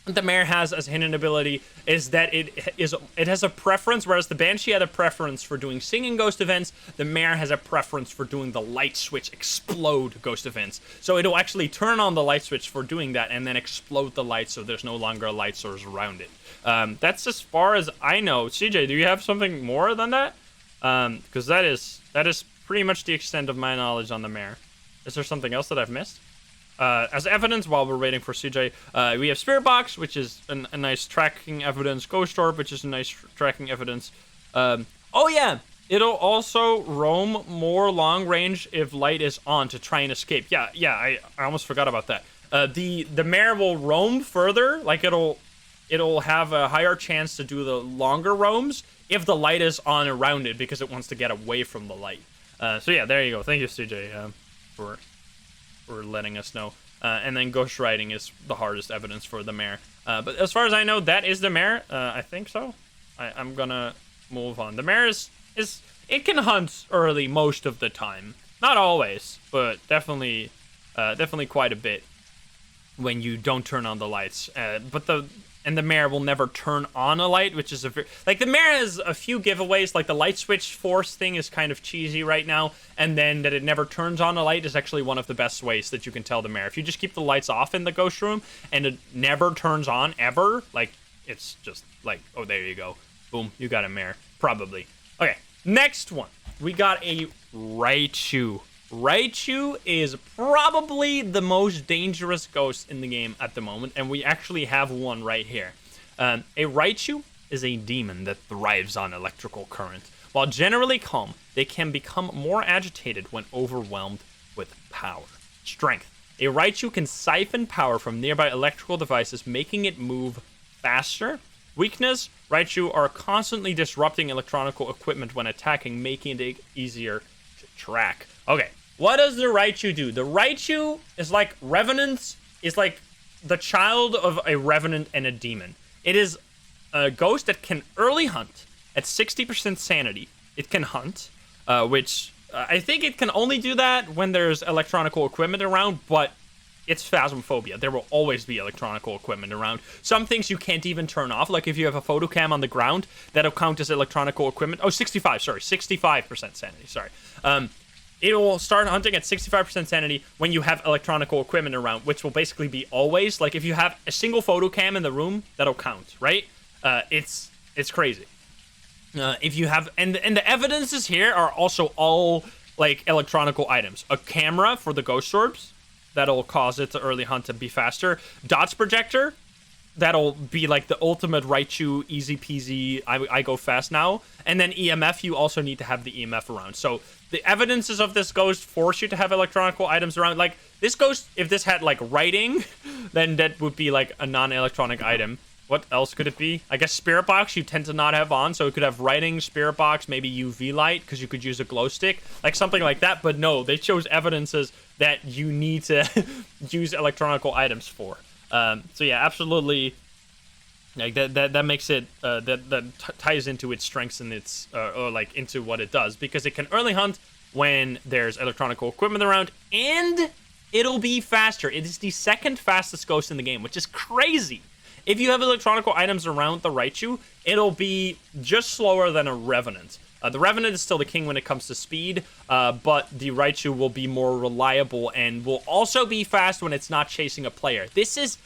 the Mare has as a hidden ability is that it has a preference, whereas the Banshee had a preference for doing singing ghost events, the Mare has a preference for doing the light switch explode ghost events. So it'll actually turn on the light switch for doing that and then explode the light so there's no longer a light source around it. That's as far as I know. CJ, do you have something more than that? Because that is pretty much the extent of my knowledge on the Mare. Is there something else that I've missed? As evidence, while we're waiting for CJ, we have Spirit Box, which is a nice tracking evidence. Ghost Orb, which is a nice tracking evidence. Oh yeah, it'll also roam more long range if light is on to try and escape. Yeah, I almost forgot about that. The Mare will roam further, like it'll have a higher chance to do the longer roams if the light is on around it because it wants to get away from the light. So yeah, there you go. Thank you, CJ, for letting us know. And then ghost riding is the hardest evidence for the Mare. But as far as I know, that is the Mare. I think so. I'm gonna move on. The Mare is it can hunt early most of the time. Not always, but definitely quite a bit when you don't turn on the lights. And the Mare will never turn on a light, which is like the Mare has a few giveaways. Like the light switch force thing is kind of cheesy right now, and then that it never turns on a light is actually one of the best ways that you can tell the Mare. If you just keep the lights off in the ghost room and it never turns on ever, like it's just like, oh, there you go, boom, you got a Mare probably. Okay, next one, we got a Raiju. Raiju is probably the most dangerous ghost in the game at the moment, and we actually have one right here. A Raiju is a demon that thrives on electrical current. While generally calm, they can become more agitated when overwhelmed with power. Strength. A Raiju can siphon power from nearby electrical devices, making it move faster. Weakness. Raiju are constantly disrupting electronical equipment when attacking, making it easier to track. Okay. What does the Raiju do? The Raiju is like Revenant, is like the child of a Revenant and a demon. It is a ghost that can early hunt at 60% sanity. It can hunt, which I think it can only do that when there's electronical equipment around, but it's Phasmophobia. There will always be electronical equipment around. Some things you can't even turn off, like if you have a photo cam on the ground, that'll count as electronical equipment. Oh, 65% sanity, sorry. It will start hunting at 65% sanity when you have electronical equipment around, which will basically be always. Like, if you have a single photo cam in the room, that'll count, right? It's crazy. If you have... And the evidences here are also all, like, electronical items. A camera for the ghost orbs. That'll cause it to early hunt and be faster. Dots projector. That'll be, like, the ultimate Raiju, easy peasy, I go fast now. And then EMF, you also need to have the EMF around. So... the evidences of this ghost force you to have electronical items around. Like, this ghost, if this had, like, writing, then that would be, like, a non-electronic item. What else could it be? I guess Spirit Box you tend to not have on, so it could have writing, Spirit Box, maybe UV light, because you could use a glow stick. Like, something like that, but no, they chose evidences that you need to use electronical items for. So, yeah, absolutely... like that makes it that ties into its strengths and its or like into what it does, because it can early hunt when there's electronical equipment around, and it'll be faster. It is the second fastest ghost in the game, which is crazy. If you have electronical items around the Raiju, it'll be just slower than a Revenant. The Revenant is still the king when it comes to speed, but the Raiju will be more reliable and will also be fast when it's not chasing a player. This is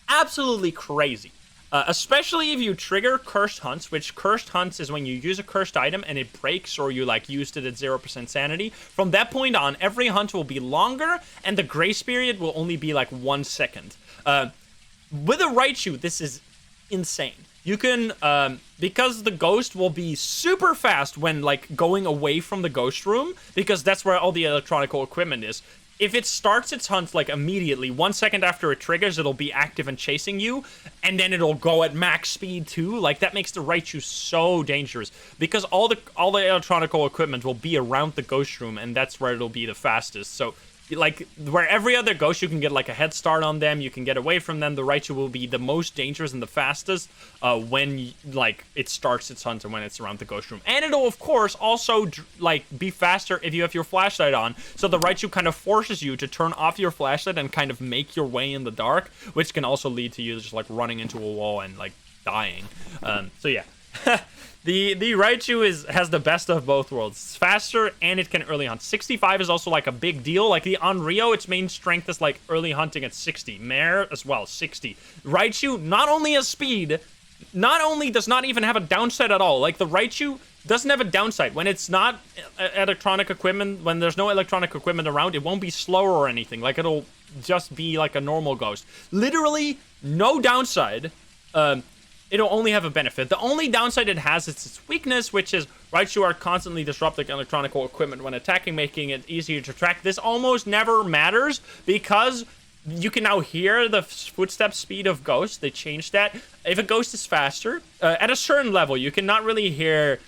absolutely crazy. Especially if you trigger Cursed Hunts, which Cursed Hunts is when you use a cursed item and it breaks, or you like used it at 0% sanity. From that point on, every hunt will be longer, and the grace period will only be like 1 second. With a Raiju, this is insane. You can, because the ghost will be super fast when, like, going away from the ghost room, because that's where all the electronical equipment is. If it starts its hunt, like, immediately, 1 second after it triggers, it'll be active and chasing you, and then it'll go at max speed, too. Like, that makes the Raiju so dangerous, because all the electronical equipment will be around the ghost room, and that's where it'll be the fastest. So, like, where every other ghost, you can get, like, a head start on them, you can get away from them, the Raiju will be the most dangerous and the fastest when, like, it starts its hunt and when it's around the ghost room. And it'll, of course, also, like, be faster if you have your flashlight on, so the Raiju kind of forces you to turn off your flashlight and kind of make your way in the dark, which can also lead to you just, like, running into a wall and, like, dying. So, yeah. The Raiju has the best of both worlds. It's faster, and it can early hunt. 65 is also, like, a big deal. Like, the Onryo, its main strength is, like, early hunting at 60. Mare as well, 60. Raiju not only has speed, not only does not even have a downside at all. Like, the Raiju doesn't have a downside. When it's not electronic equipment, when there's no electronic equipment around, it won't be slower or anything. Like, it'll just be, like, a normal ghost. Literally, no downside. It'll only have a benefit. The only downside it has is its weakness, which is Raiju are constantly disrupting electronical equipment when attacking, making it easier to track. This almost never matters because you can now hear the footstep speed of ghosts. They changed that. If a ghost is faster, at a certain level, you cannot really hear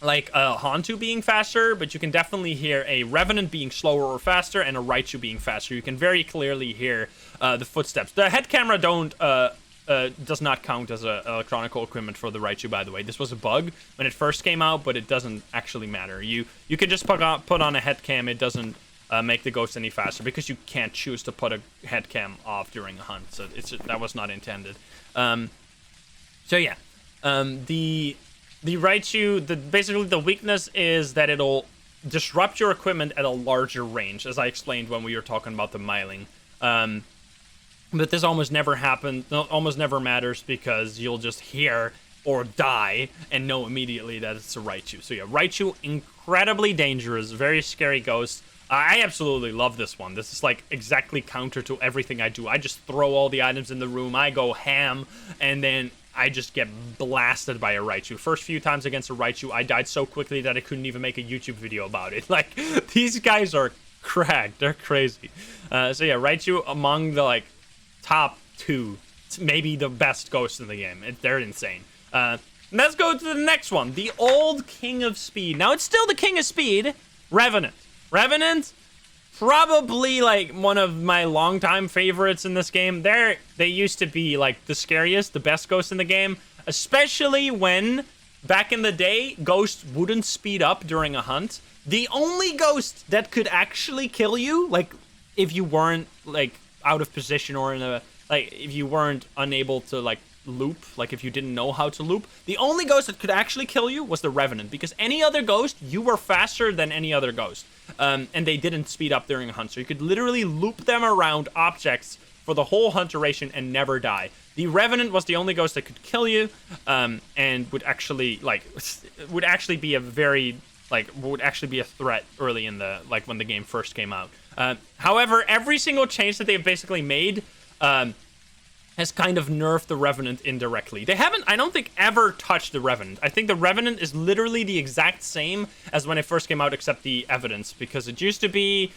like a Hantu being faster, but you can definitely hear a Revenant being slower or faster and a Raiju being faster. You can very clearly hear the footsteps. The head camera does not count as electronical equipment for the Raiju, by the way. This was a bug when it first came out, but it doesn't actually matter. You can just put on a head cam. It doesn't make the ghost any faster because you can't choose to put a head cam off during a hunt. So that was not intended. So yeah, the Raiju, basically the weakness is that it'll disrupt your equipment at a larger range, as I explained when we were talking about the Myling. But this almost never matters because you'll just hear or die and know immediately that it's a Raiju. So yeah, Raiju, incredibly dangerous, very scary ghost. I absolutely love this one. This is like exactly counter to everything I do. I just throw all the items in the room, I go ham, and then I just get blasted by a Raiju. First few times against a Raiju, I died so quickly that I couldn't even make a YouTube video about it. Like, these guys are cracked. They're crazy. So yeah, Raiju among the, like, top 2, maybe the best ghost in the game. They're insane. Let's go to the next one, the old king of speed. Now, it's still the king of speed, Revenant. Revenant, probably like one of my longtime favorites in this game. They used to be like the scariest, the best ghost in the game, especially when back in the day, ghosts wouldn't speed up during a hunt. The only ghost that could actually kill you, like if you weren't like out of position or in a, like, if you weren't unable to, like, loop, like, if you didn't know how to loop, the only ghost that could actually kill you was the Revenant, because any other ghost, you were faster than any other ghost, and they didn't speed up during a hunt, so you could literally loop them around objects for the whole hunt duration and never die. The Revenant was the only ghost that could kill you, and would actually, like, would actually be a threat early in the, like, when the game first came out. However, every single change that they've basically made has kind of nerfed the Revenant indirectly. They haven't, I don't think, ever touched the Revenant. I think the Revenant is literally the exact same as when it first came out, except the evidence, because it used to be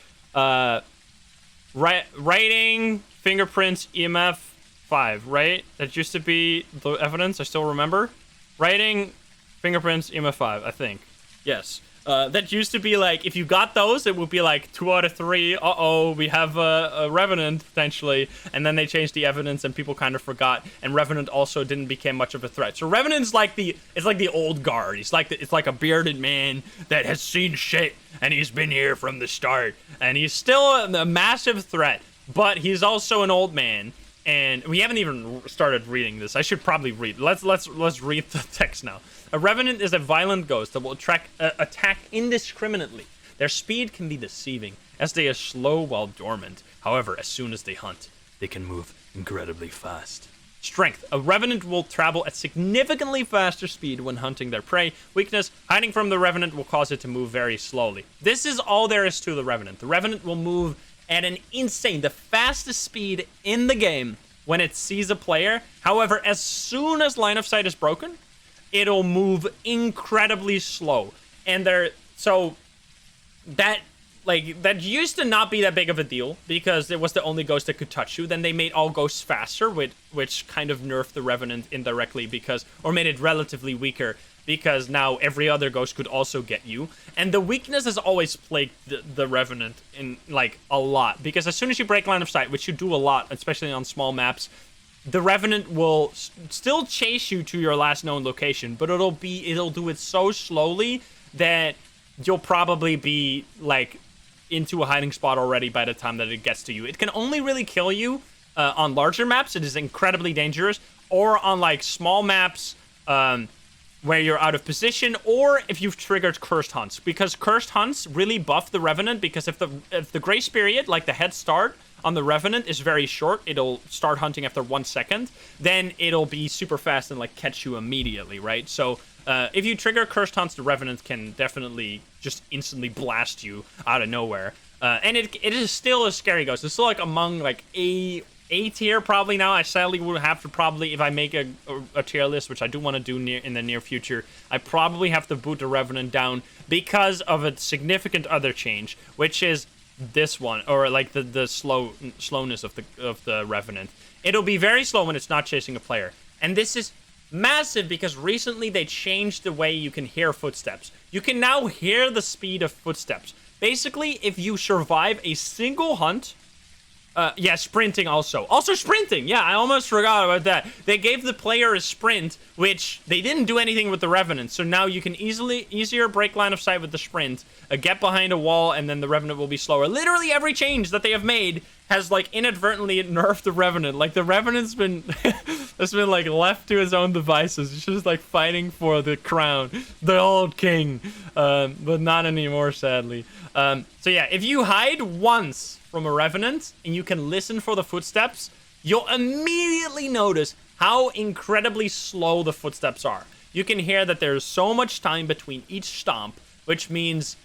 writing, fingerprints, EMF 5, right? That used to be the evidence, I still remember. Writing, fingerprints, EMF 5, I think. Yes. That used to be like, if you got those, it would be like 2 out of 3. Uh-oh, we have a Revenant, potentially. And then they changed the evidence and people kind of forgot. And Revenant also didn't become much of a threat. So Revenant's like it's like the old guard. It's like a bearded man that has seen shit. And he's been here from the start. And he's still a massive threat. But he's also an old man. And we haven't even started reading this. I should probably read. Let's read the text now. A Revenant is a violent ghost that will attack indiscriminately. Their speed can be deceiving, as they are slow while dormant. However, as soon as they hunt, they can move incredibly fast. Strength. A Revenant will travel at significantly faster speed when hunting their prey. Weakness. Hiding from the Revenant will cause it to move very slowly. This is all there is to the Revenant. The Revenant will move at an insane, the fastest speed in the game, when it sees a player. However, as soon as line of sight is broken, it'll move incredibly slow. And so that used to not be that big of a deal because it was the only ghost that could touch you. Then they made all ghosts faster, which kind of nerfed the Revenant indirectly or made it relatively weaker because now every other ghost could also get you. And the weakness has always plagued the Revenant in like a lot because as soon as you break line of sight, which you do a lot, especially on small maps, the Revenant will still chase you to your last known location, but it'll do it so slowly that you'll probably be like into a hiding spot already by the time that it gets to you. It can only really kill you on larger maps. It is incredibly dangerous, or on like small maps where you're out of position, or if you've triggered cursed hunts, because cursed hunts really buff the Revenant. Because if the grace period, like the head start on the Revenant, is very short, it'll start hunting after 1 second, then it'll be super fast and like catch you immediately, right? So if you trigger cursed hunts, the Revenant can definitely just instantly blast you out of nowhere. And it is still a scary ghost. It's still like among like A tier probably now. I sadly would have to probably, if I make a tier list, which I do want to do in the near future, I probably have to boot the Revenant down because of a significant other change, which is this one, or like the slowness of the Revenant. It'll be very slow when it's not chasing a player. And this is massive because recently they changed the way you can hear footsteps. You can now hear the speed of footsteps. Basically, if you survive a single hunt, sprinting also. Also sprinting! Yeah, I almost forgot about that. They gave the player a sprint, which they didn't do anything with the Revenant. So now you can easier break line of sight with the sprint, get behind a wall, and then the Revenant will be slower. Literally every change that they have made has like inadvertently nerfed the Revenant. Like the Revenant's been has been like left to his own devices. It's just like fighting for the crown, the old king, but not anymore, sadly. So yeah, if you hide once from a Revenant and you can listen for the footsteps, you'll immediately notice how incredibly slow the footsteps are. You can hear that there's so much time between each stomp, which means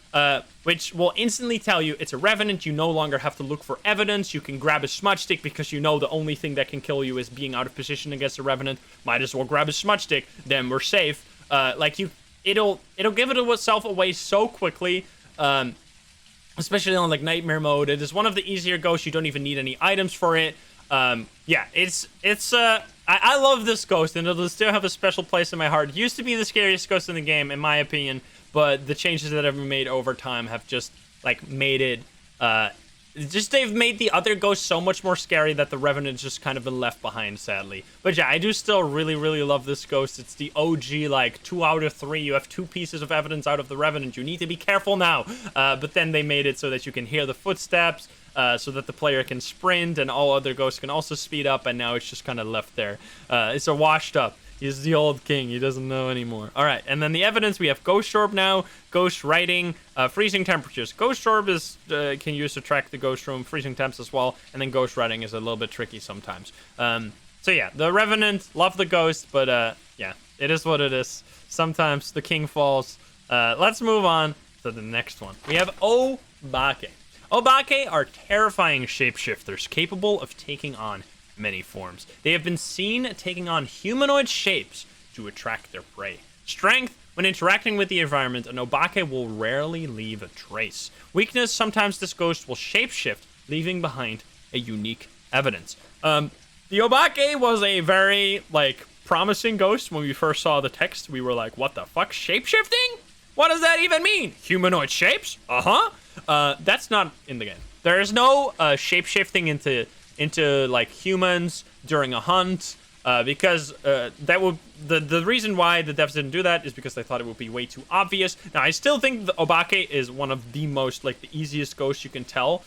which will instantly tell you it's a Revenant. You no longer have to look for evidence. You can grab a smudge stick because you know the only thing that can kill you is being out of position against a Revenant. Might as well grab a smudge stick, then we're safe. It'll give itself away so quickly. Especially on like nightmare mode. It is one of the easier ghosts. You don't even need any items for it. I love this ghost, and it'll still have a special place in my heart. It used to be the scariest ghost in the game, in my opinion, but the changes that have been made over time have just like made it they've made the other ghosts so much more scary that the Revenant's just kind of been left behind, sadly. But yeah, I do still really, really love this ghost. It's the OG, like, 2 out of 3. You have 2 pieces of evidence out of the Revenant. You need to be careful now. But then they made it so that you can hear the footsteps, so that the player can sprint, and all other ghosts can also speed up, and now it's just kind of left there. It's a washed up. He's the old king. He doesn't know anymore. All right, and then the evidence, we have Ghost Orb now, Ghost Writing, freezing temperatures. Ghost Orb is can use to track the ghost room, freezing temps as well, and then Ghost Writing is a little bit tricky sometimes. So yeah, the Revenant, love the ghost, but yeah, it is what it is. Sometimes the king falls. Let's move on to the next one. We have Obake. Obake are terrifying shapeshifters capable of taking on many forms. They have been seen taking on humanoid shapes to attract their prey. Strength: when interacting with the environment, an Obake will rarely leave a trace. Weakness: sometimes this ghost will shapeshift, leaving behind a unique evidence. The Obake was a very, like, promising ghost. When we first saw the text, we were like, what the fuck? Shapeshifting? What does that even mean? Humanoid shapes? That's not in the game. There is no shapeshifting into like humans during a hunt, because that would the reason why the devs didn't do that is because they thought it would be way too obvious. Now I still think the Obake is one of the most, like, the easiest ghosts you can tell,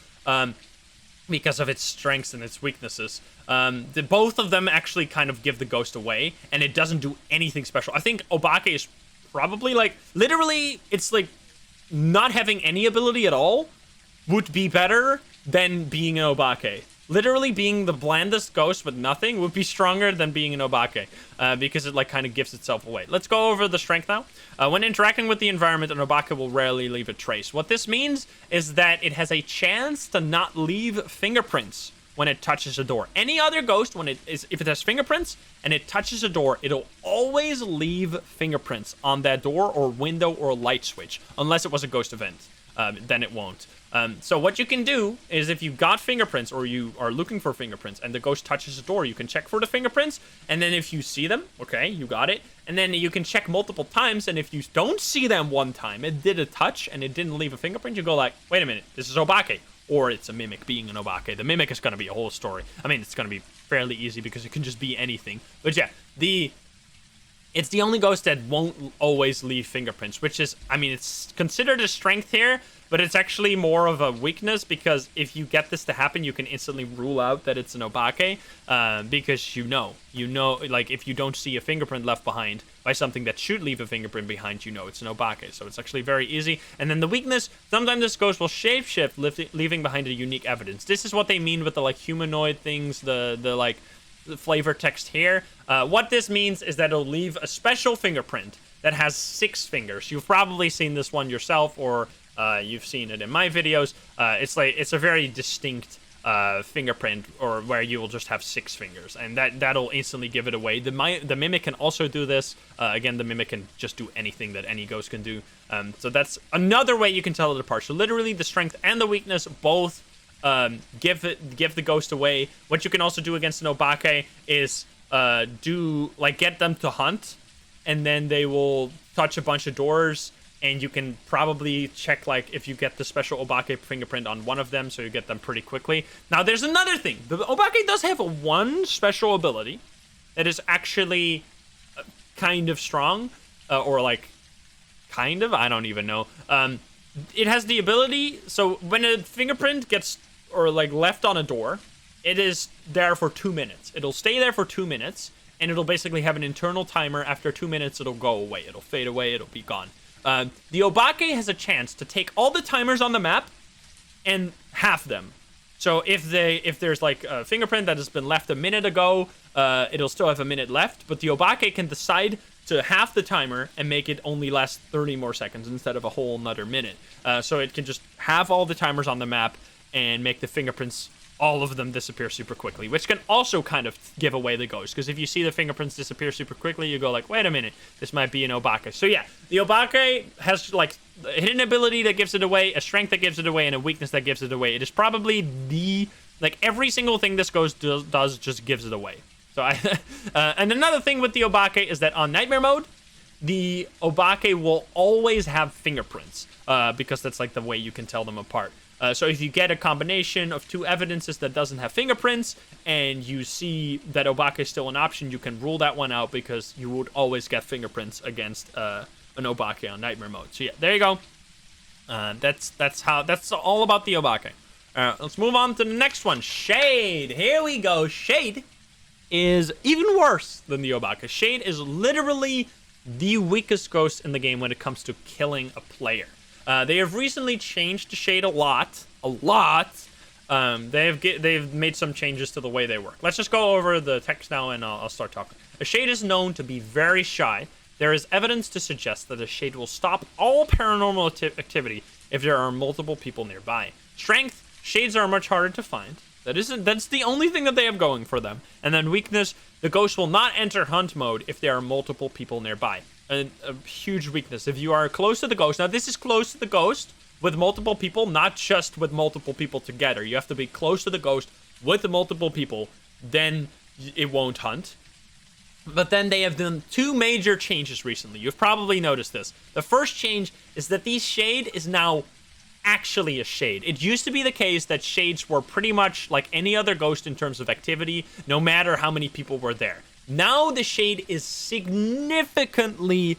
because of its strengths and its weaknesses. Both of them actually kind of give the ghost away, and it doesn't do anything special. I think Obake is probably, like, literally, it's like not having any ability at all would be better than being an Obake. Literally being the blandest ghost with nothing would be stronger than being an Obake, because it, like, kind of gives itself away. Let's go over the strength now. When interacting with the environment, an Obake will rarely leave a trace. What this means is that it has a chance to not leave fingerprints when it touches a door. Any other ghost, if it has fingerprints and it touches a door, it'll always leave fingerprints on that door or window or light switch, unless it was a ghost event. Then it won't. So what you can do is if you got fingerprints or you are looking for fingerprints and the ghost touches a door, you can check for the fingerprints. And then if you see them, okay, you got it. And then you can check multiple times. And if you don't see them one time, it did a touch and it didn't leave a fingerprint, you go like, wait a minute, this is Obake. Or it's a mimic being an Obake. The mimic is going to be a whole story. I mean, it's going to be fairly easy because it can just be anything. But yeah, it's the only ghost that won't always leave fingerprints, which is, I mean, it's considered a strength here, but it's actually more of a weakness because if you get this to happen, you can instantly rule out that it's an Obake because you know, like if you don't see a fingerprint left behind by something that should leave a fingerprint behind, you know it's an Obake. So it's actually very easy. And then the weakness, sometimes this ghost will shapeshift, leaving behind a unique evidence. This is what they mean with the like humanoid things, the like the flavor text here. What this means is that it'll leave a special fingerprint that has 6 fingers. You've probably seen this one yourself, or you've seen it in my videos. It's a very distinct fingerprint, or where you will just have 6 fingers, and that'll instantly give it away. The mimic can also do this. Again, the mimic can just do anything that any ghost can do. So that's another way you can tell it apart. So literally, the strength and the weakness both give the ghost away. What you can also do against an Obake is get them to hunt, and then they will touch a bunch of doors, and you can probably check like if you get the special Obake fingerprint on one of them, so you get them pretty quickly. Now there's another thing. The Obake does have one special ability that is actually kind of strong, or like kind of, I don't even know. It has the ability, so when a fingerprint gets or like left on a door, it is there for 2 minutes. It'll stay there for 2 minutes, and it'll basically have an internal timer. After 2 minutes, it'll go away. It'll fade away. It'll be gone. The Obake has a chance to take all the timers on the map and half them. So if there's like a fingerprint that has been left a minute ago, it'll still have a minute left, but the Obake can decide to half the timer and make it only last 30 more seconds instead of a whole another minute. So it can just have all the timers on the map and make the fingerprints, all of them, disappear super quickly, which can also kind of give away the ghost, because if you see the fingerprints disappear super quickly, you go like, wait a minute, this might be an Obake. So yeah, the Obake has like a hidden ability that gives it away, a strength that gives it away, and a weakness that gives it away. It is probably every single thing this ghost does just gives it away. So and another thing with the Obake is that on Nightmare mode, the Obake will always have fingerprints, because that's like the way you can tell them apart. So if you get a combination of 2 evidences that doesn't have fingerprints, and you see that Obake is still an option, you can rule that one out, because you would always get fingerprints against an Obake on Nightmare mode. So yeah, there you go. That's all about the Obake. Let's move on to the next one. Shade. Here we go. Shade is even worse than the Obake. Shade is literally the weakest ghost in the game when it comes to killing a player. They have recently changed the Shade a lot. They've made some changes to the way they work. Let's just go over the text now, and I'll start talking. A Shade is known to be very shy. There is evidence to suggest that a Shade will stop all paranormal activity if there are multiple people nearby. Strength, Shades are much harder to find. That's the only thing that they have going for them. And then weakness, the ghost will not enter hunt mode if there are multiple people nearby. A huge weakness. If you are close to the ghost, now this is close to the ghost with multiple people, not just with multiple people together. You have to be close to the ghost with the multiple people, then it won't hunt. But then they have done 2 major changes recently. You've probably noticed this. The first change is that the Shade is now actually a Shade. It used to be the case that Shades were pretty much like any other ghost in terms of activity, no matter how many people were there. Now the Shade is significantly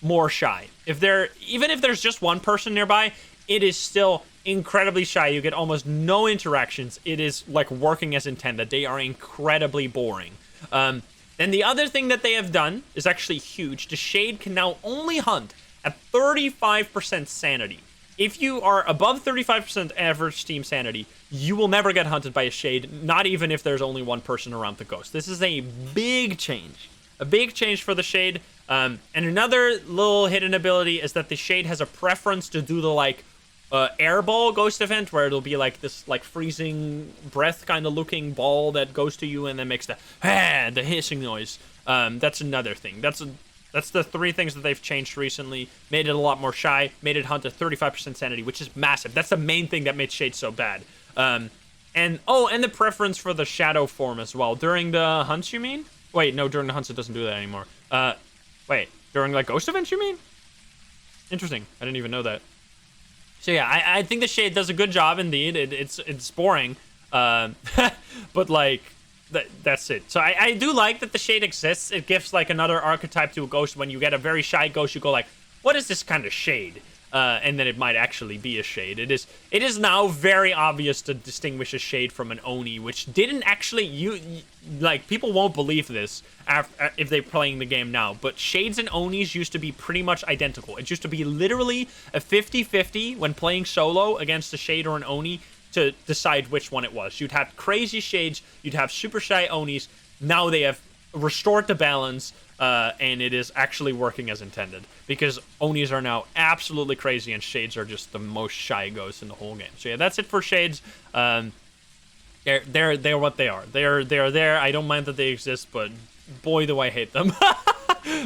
more shy. Even if there's just one person nearby, it is still incredibly shy. You get almost no interactions. It is like working as intended. They are incredibly boring. Then the other thing that they have done is actually huge. The Shade can now only hunt at 35% sanity. If you are above 35% average team sanity, you will never get hunted by a Shade, not even if there's only one person around the ghost. This is a big change. A big change for the Shade. And another little hidden ability is that the Shade has a preference to do the, like, airball ghost event where it'll be like this like freezing breath kind of looking ball that goes to you and then makes the hissing noise. That's another thing. That's the 3 things that they've changed recently. Made it a lot more shy. Made it hunt at 35% sanity, which is massive. That's the main thing that made Shade so bad. And the preference for the shadow form as well. During the hunts, you mean? Wait, no, during the hunts it doesn't do that anymore. Wait, during like ghost events, you mean? Interesting. I didn't even know that. So yeah, I think the Shade does a good job indeed. It's boring, but like that's it. So I do like that the Shade exists. It gives like another archetype to a ghost. When you get a very shy ghost, you go like, what is this kind of shade? And then it might actually be a shade. It is now very obvious to distinguish a shade from an Oni, which didn't actually like people won't believe this if they're playing the game now. But shades and Onis used to be pretty much identical. It used to be literally a 50-50 when playing solo against a shade or an Oni to decide which one it was. You'd have crazy shades, you'd have super shy Onis. Now they have restored the balance, and it is actually working as intended, because Onis are now absolutely crazy and shades are just the most shy ghosts in the whole game. So yeah, that's it for shades. They're what they are. They're there. I don't mind that they exist, but boy do I hate them.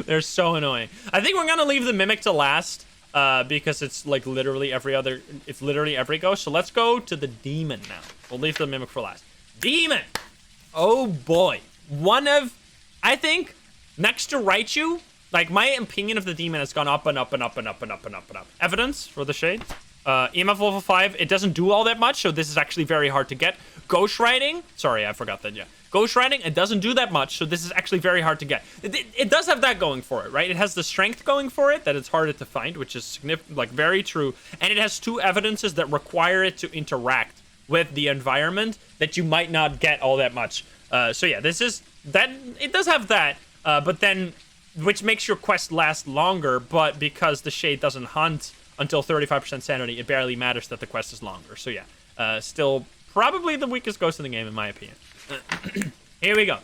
They're so annoying. I think we're gonna leave the Mimic to last, because it's like literally every ghost. So let's go to the Demon now. We'll leave the Mimic for last. Demon! Oh boy. I think, next to Raiju, like, my opinion of the Demon has gone up and up and up and up and up and up and up. Evidence for the Shade. EMF level 5, it doesn't do all that much, so this is actually very hard to get. Ghost Riding, sorry, I forgot that, yeah. Ghost Riding, it doesn't do that much, so this is actually very hard to get. It does have that going for it, right? It has the strength going for it, that it's harder to find, which is like very true. And it has 2 evidences that require it to interact with the environment that you might not get all that much. So yeah, it does have that, but then, which makes your quest last longer, but because the Shade doesn't hunt until 35% sanity, it barely matters that the quest is longer. So yeah, still probably the weakest ghost in the game, in my opinion. Here we go.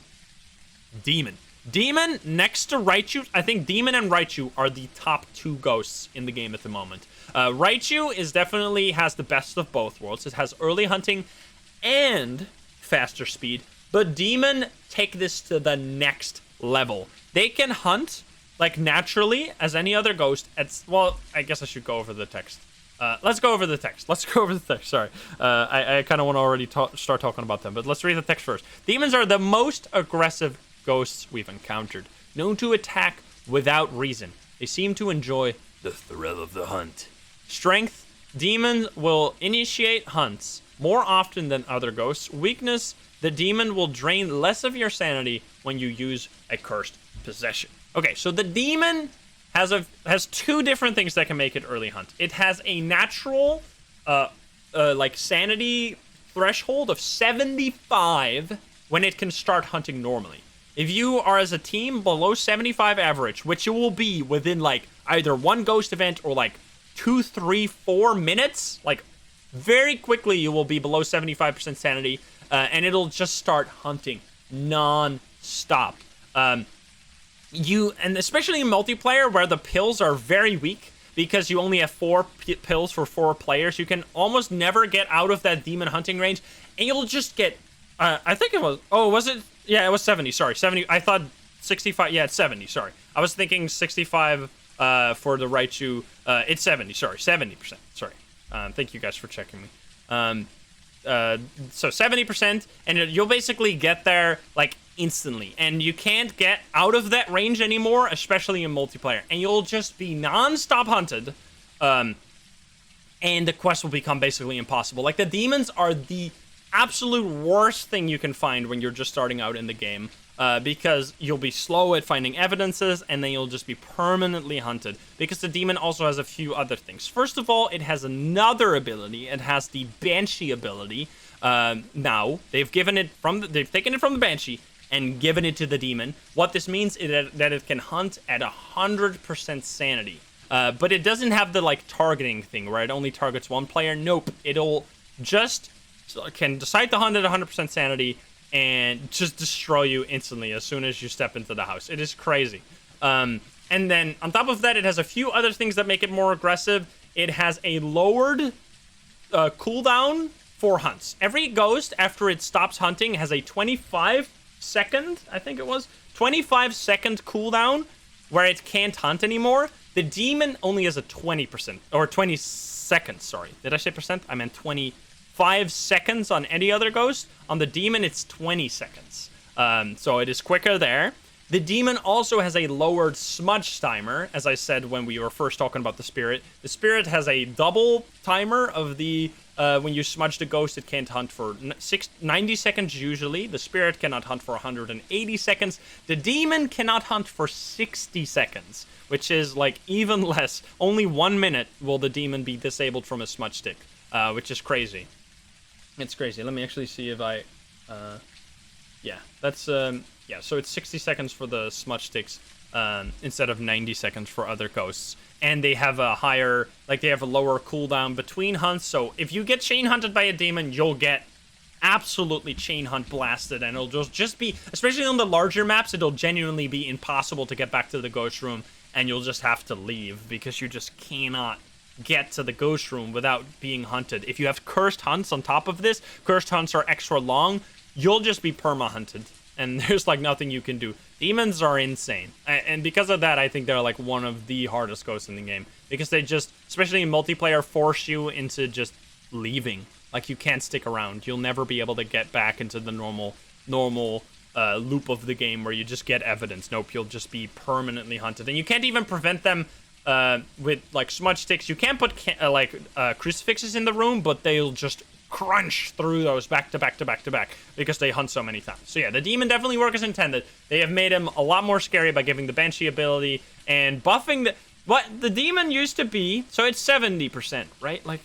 Demon. Demon, next to Raiju, I think Demon and Raiju are the top 2 ghosts in the game at the moment. Raiju definitely has the best of both worlds. It has early hunting and faster speed, but Demon take this to the next level. They can hunt like naturally as any other ghost. Well, I guess I should go over the text. Let's go over the text. Sorry. I kind of want to already start talking about them, but let's read the text first. Demons are the most aggressive ghosts we've encountered, known to attack without reason. They seem to enjoy the thrill of the hunt. Strength. Demons will initiate hunts more often than other ghosts. Weakness. The demon will drain less of your sanity when you use a cursed possession. Okay, so the demon has 2 different things that can make it early hunt. It has a natural, like sanity threshold of 75 when it can start hunting normally. If you are as a team below 75 average, which you will be within like either 1 ghost event or like 2, 3, 4 minutes, like very quickly you will be below 75% sanity. And it'll just start hunting non-stop. And especially in multiplayer where the pills are very weak, because you only have 4 pills for 4 players, you can almost never get out of that demon hunting range, and you'll just get, I think it was, was it? Yeah, it was 70, sorry, 70, I thought 65, yeah, it's 70, sorry. I was thinking 65 for the Raiju, it's 70, sorry, 70%, sorry. Thank you guys for checking me. So 70%, and you'll basically get there like instantly, and you can't get out of that range anymore, especially in multiplayer, and you'll just be non-stop hunted, and the quest will become basically impossible. Like, the demons are the absolute worst thing you can find when you're just starting out in the game, because you'll be slow at finding evidences, and then you'll just be permanently hunted, because the demon also has a few other things. First of all, it has another ability. It has the Banshee ability. Now, they've taken it from the Banshee and given it to the demon. What this means is that it can hunt at 100% sanity. But it doesn't have the, like, targeting thing where it only targets 1 player. Nope. It'll just can decide to hunt at 100% sanity and just destroy you instantly as soon as you step into the house. It is crazy. And then, on top of that, it has a few other things that make it more aggressive. It has a lowered cooldown for hunts. Every ghost, after it stops hunting, has a 25-second, I think it was, 25-second cooldown where it can't hunt anymore. The demon only has a 20%, or 20 seconds, sorry. Did I say percent? I meant 25 seconds on any other ghost. On the demon, it's 20 seconds. So it is quicker there. The demon also has a lowered smudge timer, as I said when we were first talking about the spirit. The spirit has a double timer of the, when you smudge the ghost, it can't hunt for 90 seconds usually. The spirit cannot hunt for 180 seconds. The demon cannot hunt for 60 seconds, which is like even less. Only 1 minute will the demon be disabled from a smudge stick, which is crazy. It's crazy. Let me actually see if I, yeah, that's, yeah, so it's 60 seconds for the smudge sticks instead of 90 seconds for other ghosts. And they have a higher, like they have a lower cooldown between hunts. So if you get chain hunted by a demon, you'll get absolutely chain hunt blasted. And it'll just be, especially on the larger maps, it'll genuinely be impossible to get back to the ghost room. And you'll just have to leave because you just cannot get to the ghost room without being hunted. If you have cursed hunts on top of this, cursed hunts are extra long, you'll just be perma-hunted. And there's like nothing you can do. Demons are insane. And because of that, I think they're like one of the hardest ghosts in the game. Because they just, especially in multiplayer, force you into just leaving. Like you can't stick around. You'll never be able to get back into the normal loop of the game where you just get evidence. Nope, you'll just be permanently hunted. And you can't even prevent them with like smudge sticks. You can't put crucifixes in the room, but they'll just crunch through those back to back to back to back because they hunt so many times. So yeah, the demon definitely works as intended. They have made him a lot more scary by giving the Banshee ability and buffing what the demon used to be. So it's 70%, right? Like,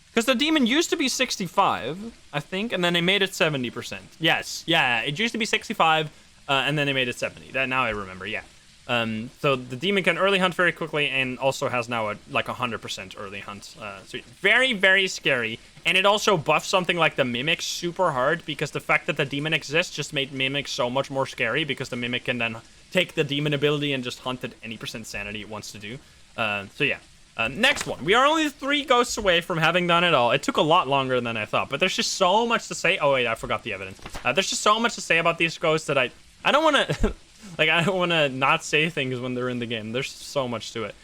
because the demon used to be 65, I think, and then they made it 70%. Yes, yeah, it used to be 65, and then they made it 70. That now I remember, yeah. So the demon can early hunt very quickly and also has now a 100% early hunt. So very, very scary. And it also buffs something like the Mimic super hard because the fact that the demon exists just made Mimic so much more scary because the Mimic can then take the demon ability and just hunt at any percent sanity it wants to do. So yeah. Next one. We are only 3 ghosts away from having done it all. It took a lot longer than I thought, but there's just so much to say. Oh wait, I forgot the evidence. There's just so much to say about these ghosts that I don't want to... like, I don't want to not say things when they're in the game. There's so much to it.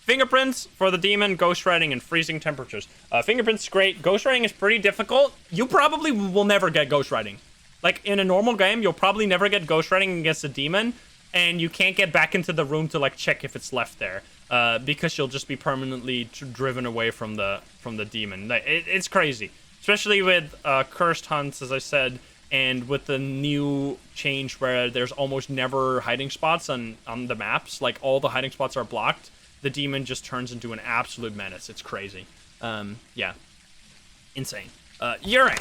Fingerprints for the demon, ghost riding, and freezing temperatures. Fingerprints, great. Ghost riding is pretty difficult. You probably will never get ghost riding. Like, in a normal game, you'll probably never get ghost riding against a demon, and you can't get back into the room to, like, check if it's left there. Because you'll just be permanently driven away from the demon. It's crazy. Especially with cursed hunts, as I said, and with the new change where there's almost never hiding spots on the maps, like all the hiding spots are blocked, the demon just turns into an absolute menace. It's crazy. Yeah. Insane. Yurei.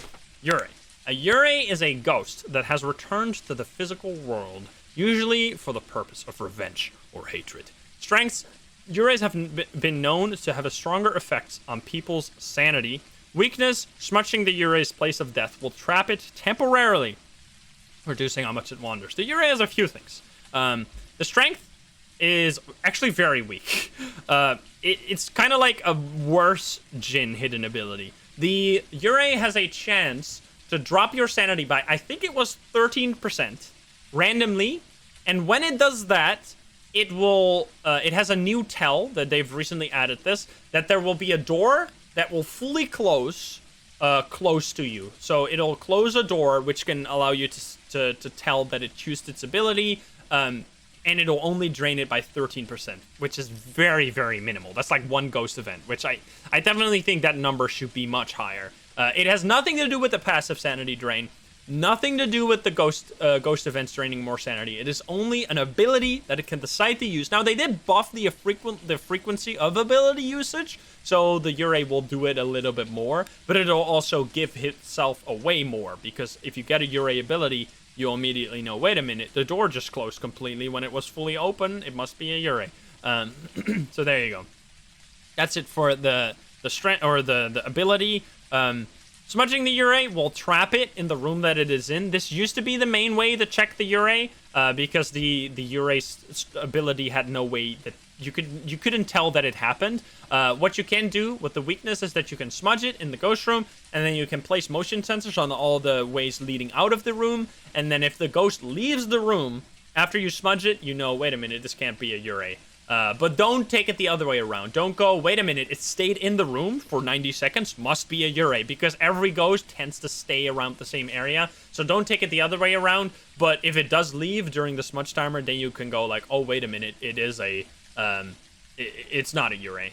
A Yurei is a ghost that has returned to the physical world, usually for the purpose of revenge or hatred. Strengths. Yureis have been known to have a stronger effect on people's sanity. Weakness, smudging the Yurei's place of death will trap it temporarily, reducing how much it wanders. The Yurei has a few things. The strength is actually very weak. It's kind of like a worse Jinn hidden ability. The Yurei has a chance to drop your sanity by, I think it was 13%, randomly, and when it does that, it will, it has a new tell that they've recently added this, that there will be a door that will fully close close to you. So it'll close a door, which can allow you to tell that it used its ability, and it'll only drain it by 13%, which is very, very minimal. That's like one ghost event, which I definitely think that number should be much higher. It has nothing to do with the passive sanity drain. Nothing to do with the ghost events draining more sanity. It is only an ability that it can decide to use. Now, they did buff the frequency of ability usage, so the Yurei will do it a little bit more, but it'll also give itself away more, because if you get a Yurei ability, you'll immediately know, wait a minute, the door just closed completely when it was fully open. It must be a Yurei. So there you go. That's it for the strength, or the ability. Smudging the Yurei will trap it in the room that it is in. This used to be the main way to check the Yurei, because the Yurei's ability had no way that you couldn't tell that it happened. What you can do with the weakness is that you can smudge it in the ghost room, and then you can place motion sensors on all the ways leading out of the room, and then if the ghost leaves the room after you smudge it, you know, wait a minute, this can't be a Yurei. But don't take it the other way around. Don't go, wait a minute, it stayed in the room for 90 seconds, must be a Yurei, because every ghost tends to stay around the same area. So don't take it the other way around, but if it does leave during the smudge timer, then you can go like, oh, wait a minute, it is a, it's not a Yurei.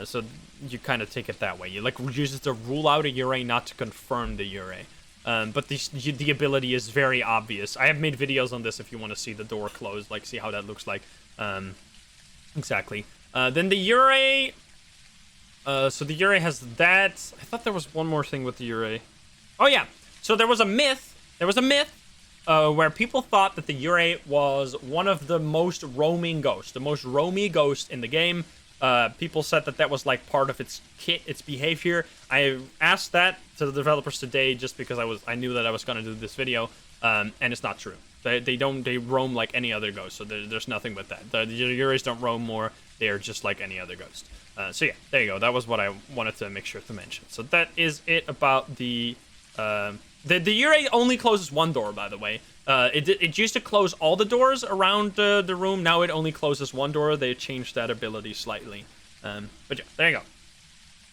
So you kind of take it that way. You like use it to rule out a Yurei, not to confirm the Yurei. But the ability is very obvious. I have made videos on this if you want to see the door closed, like see how that looks like. Exactly. Then the Yurei. So the Yurei has that. I thought there was one more thing with the Yurei. Oh yeah. So there was a myth. Where people thought that the Yurei was one of the most roaming ghosts, the most roamy ghost in the game. People said that was like part of its kit, its behavior. I asked that to the developers today just because I knew that I was going to do this video, and it's not true. They roam like any other ghost, so there's nothing with that. The Yureis don't roam more; they are just like any other ghost. So yeah, there you go. That was what I wanted to make sure to mention. So that is it about the Yurei only closes one door, by the way. It used to close all the doors around the room. Now it only closes one door. They changed that ability slightly. But yeah, there you go.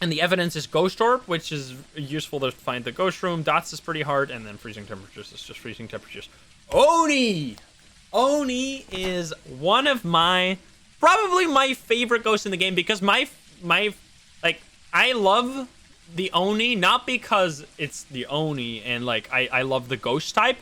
And the evidence is Ghost Orb, which is useful to find the ghost room. Dots is pretty hard, and then freezing temperatures is just freezing temperatures. Oni! Oni is one of probably my favorite ghost in the game, because I love the Oni, not because it's the Oni and like I love the ghost type.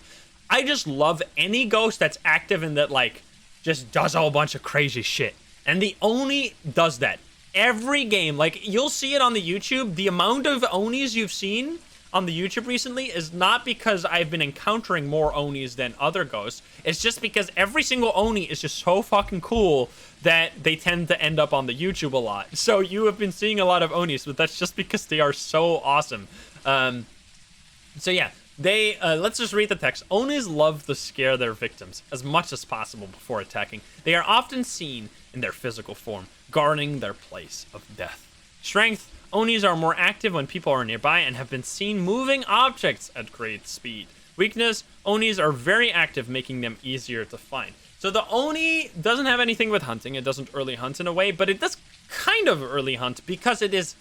I just love any ghost that's active and that like just does a whole bunch of crazy shit. And the Oni does that. Every game, like you'll see it on the YouTube, the amount of Onis you've seen on the YouTube recently is not because I've been encountering more Onis than other ghosts. It's just because every single Oni is just so fucking cool that they tend to end up on the YouTube a lot. So you have been seeing a lot of Onis, but that's just because they are so awesome. So yeah, let's just read the text. Onis love to scare their victims as much as possible before attacking. They are often seen in their physical form, guarding their place of death. Strength. Onis are more active when people are nearby and have been seen moving objects at great speed. Weakness. Onis are very active, making them easier to find. So the Oni doesn't have anything with hunting. It doesn't early hunt in a way, but it does kind of early hunt because it is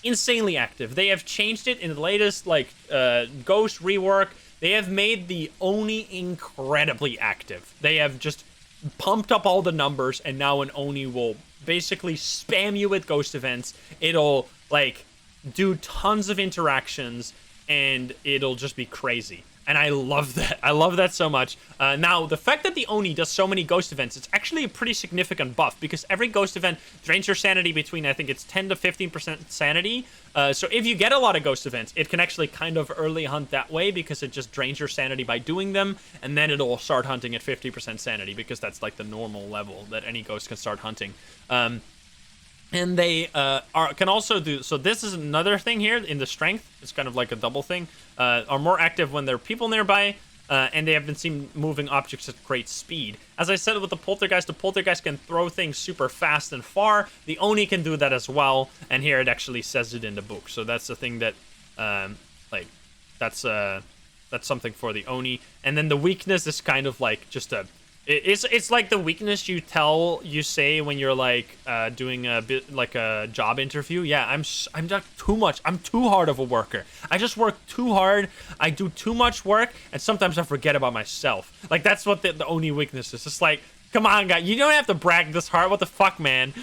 insanely active. They have changed it in the latest ghost rework. They have made the Oni incredibly active. They have just pumped up all the numbers, and now an Oni will basically spam you with ghost events. It'll like do tons of interactions, and it'll just be crazy. And I love that. I love that so much. Now, the fact that the Oni does so many ghost events, it's actually a pretty significant buff, because every ghost event drains your sanity between, I think it's 10 to 15% sanity. So if you get a lot of ghost events, it can actually kind of early hunt that way, because it just drains your sanity by doing them, and then it'll start hunting at 50% sanity, because that's like the normal level that any ghost can start hunting. And they can also do, so this is another thing here in the strength, it's kind of like a double thing, are more active when there are people nearby, and they have been seen moving objects at great speed. As I said with the poltergeist can throw things super fast and far. The Oni can do that as well, and here it actually says it in the book. So that's the thing that, that's something for the Oni. And then the weakness is kind of like just it's like the weakness you say when you're like doing a bit like a job interview. Yeah, I'm not too much. I'm too hard of a worker. I just work too hard. I do too much work, and sometimes I forget about myself. Like that's what the Oni weakness is. It's like, come on, guy, you don't have to brag this hard. What the fuck, man?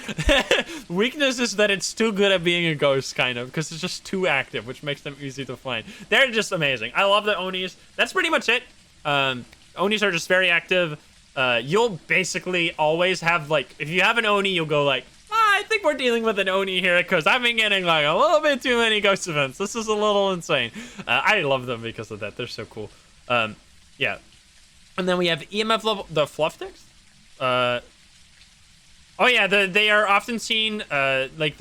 Weakness is that it's too good at being a ghost, kind of, because it's just too active, which makes them easy to find. They're just amazing. I love the Onis. That's pretty much it. Onis are just very active. You'll basically always have, like, if you have an Oni, you'll go like, I think we're dealing with an Oni here, because I've been getting like a little bit too many ghost events. This is a little insane. I love them because of that. They're so cool. Yeah. And then we have EMF level, the fluff text. Oh yeah, they are often seen like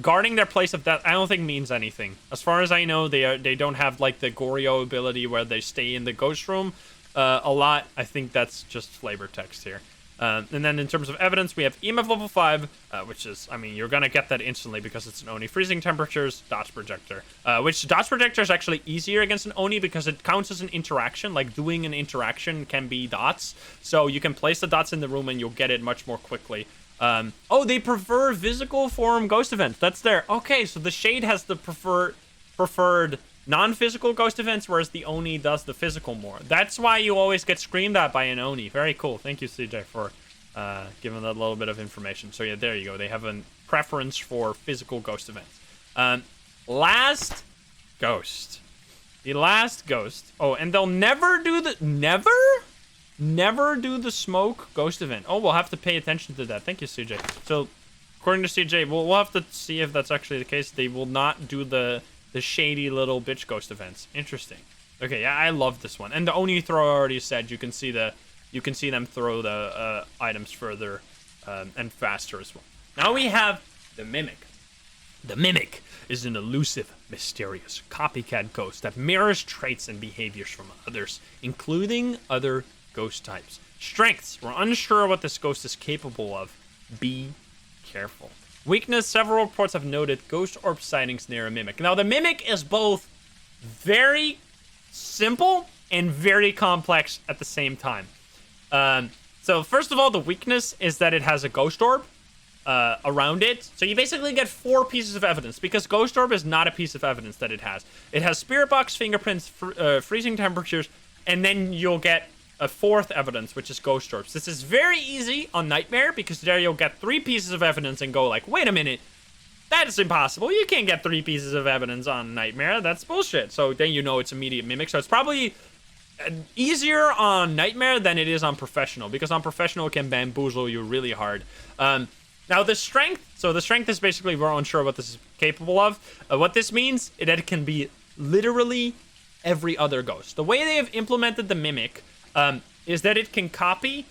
guarding their place of death. I don't think means anything. As far as I know, they don't have like the Goryo ability where they stay in the ghost room a lot. I think that's just flavor text here. And then in terms of evidence, we have EMF level 5, which is, I mean, you're gonna get that instantly because it's an Oni. Freezing temperatures, dots projector, which dots projector is actually easier against an Oni because it counts as an interaction. Like doing an interaction can be dots, so you can place the dots in the room and you'll get it much more quickly. Oh, they prefer physical form ghost events. That's there. Okay, so the Shade has the preferred non-physical ghost events, whereas the Oni does the physical more. That's why you always get screamed at by an Oni. Very cool. Thank you, CJ, for giving that little bit of information. So yeah, there you go. They have a preference for physical ghost events. Last ghost. The last ghost. Oh, and they'll never do the... Never do the smoke ghost event. Oh, we'll have to pay attention to that. Thank you, CJ. So, according to CJ, we'll have to see if that's actually the case. They will not do the shady little bitch ghost events. Interesting. Okay, yeah, I love this one. And the Oni throw already said you can see them throw the items further and faster as well. Now we have the Mimic. The Mimic is an elusive, mysterious copycat ghost that mirrors traits and behaviors from others, including other ghost types. Strengths. We're unsure what this ghost is capable of. Be careful. Weakness. Several reports have noted ghost orb sightings near a Mimic. Now, the Mimic is both very simple and very complex at the same time. So, first of all, the weakness is that it has a ghost orb around it. So you basically get 4 pieces of evidence, because ghost orb is not a piece of evidence that it has. It has spirit box, fingerprints, freezing temperatures, and then you'll get a 4th evidence, which is ghost orbs. This is very easy on Nightmare, because there you'll get 3 pieces of evidence and go like, wait a minute, that is impossible. You can't get 3 pieces of evidence on Nightmare. That's bullshit. So then you know it's immediate Mimic. So it's probably easier on Nightmare than it is on Professional, because on Professional it can bamboozle you really hard. Now the Strength, so the Strength is basically, we're unsure what this is capable of. What this means is that it can be literally every other ghost. The way they have implemented the Mimic is that it can copy,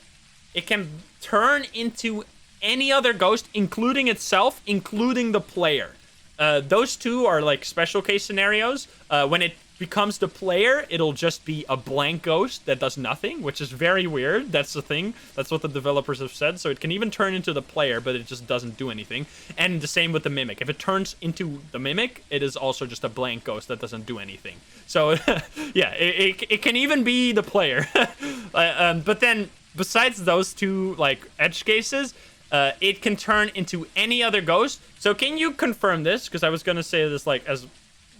it can turn into any other ghost, including itself, including the player. Those two are like special case scenarios. When it becomes the player, it'll just be a blank ghost that does nothing, which is very weird. That's the thing. That's what the developers have said. So it can even turn into the player, but it just doesn't do anything. And the same with the Mimic. If it turns into the Mimic, it is also just a blank ghost that doesn't do anything. So yeah, it can even be the player. But then besides those two like edge cases, it can turn into any other ghost. So can you confirm this? Because I was going to say this like as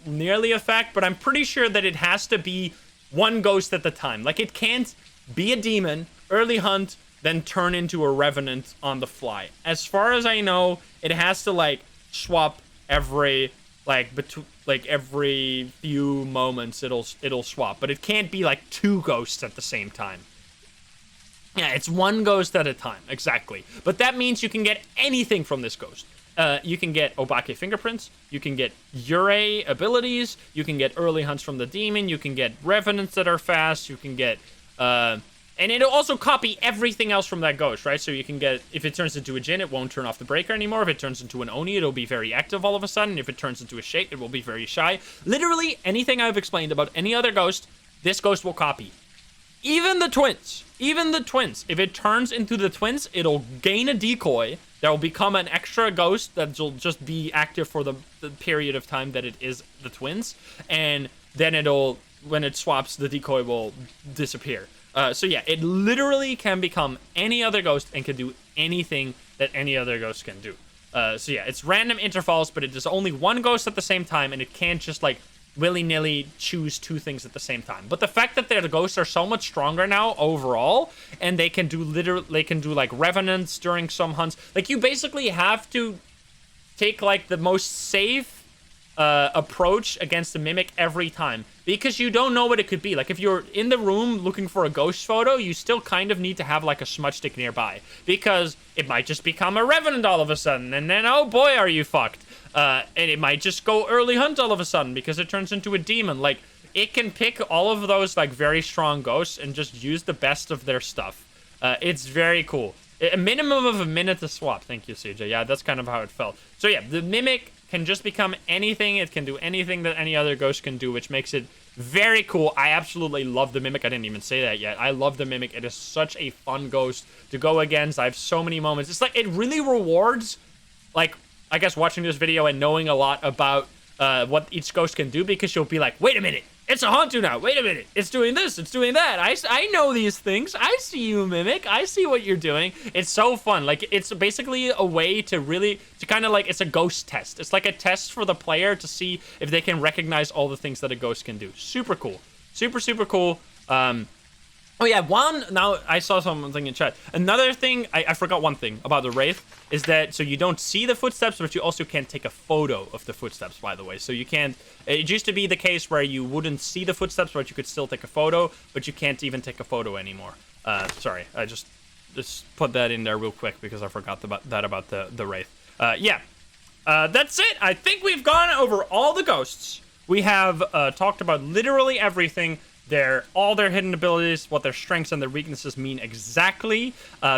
nearly a fact, but I'm pretty sure that it has to be one ghost at the time. Like it can't be a demon, early hunt, then turn into a revenant on the fly. As far as I know, it has to like swap every every few moments it'll swap, but it can't be like 2 ghosts at the same time. Yeah, it's 1 ghost at a time, exactly. But that means you can get anything from this ghost. You can get Obake fingerprints, you can get Yurei abilities, you can get early hunts from the demon, you can get revenants that are fast, you can get, and it'll also copy everything else from that ghost, right? So you can get, if it turns into a Jinn, it won't turn off the breaker anymore. If it turns into an Oni, it'll be very active all of a sudden. If it turns into a Shade, it will be very shy. Literally anything I've explained about any other ghost, this ghost will copy. Even the twins. If it turns into the twins, it'll gain a decoy that will become an extra ghost that will just be active for the period of time that it is the twins. And then when it swaps, the decoy will disappear. So yeah, it literally can become any other ghost and can do anything that any other ghost can do. So yeah, it's random intervals, but it is only 1 ghost at the same time, and it can't just like willy-nilly choose 2 things at the same time. But the fact that their ghosts are so much stronger now overall, and they can do like revenants during some hunts. Like you basically have to take like the most safe approach against the Mimic every time, because you don't know what it could be. Like if you're in the room looking for a ghost photo, you still kind of need to have like a smudge stick nearby, because it might just become a revenant all of a sudden, and then oh boy are you fucked. And it might just go early hunt all of a sudden because it turns into a demon. Like it can pick all of those like very strong ghosts and just use the best of their stuff. It's very cool. A minimum of a minute to swap. Thank you, CJ. Yeah, that's kind of how it felt. So yeah, the Mimic can just become anything. It can do anything that any other ghost can do, which makes it very cool. I absolutely love the Mimic. I didn't even say that yet. I love the Mimic. It is such a fun ghost to go against. I have so many moments. It's like, it really rewards, like, I guess watching this video and knowing a lot about what each ghost can do, because you'll be like, wait a minute, it's a Hantu now. Wait a minute, it's doing this, it's doing that. I know these things. I see you, Mimic. I see what you're doing. It's so fun. Like, it's basically a way to really, to kind of like, it's a ghost test. It's like a test for the player to see if they can recognize all the things that a ghost can do. Super cool. Super, super cool. Oh yeah, now I saw something in chat. Another thing, I forgot one thing about the Wraith, is that, so you don't see the footsteps, but you also can't take a photo of the footsteps, by the way. So you can't, it used to be the case where you wouldn't see the footsteps, but you could still take a photo, but you can't even take a photo anymore. Sorry, I just put that in there real quick because I forgot about the Wraith. Yeah, that's it. I think we've gone over all the ghosts. We have talked about literally everything. All their hidden abilities, what their strengths and their weaknesses mean exactly.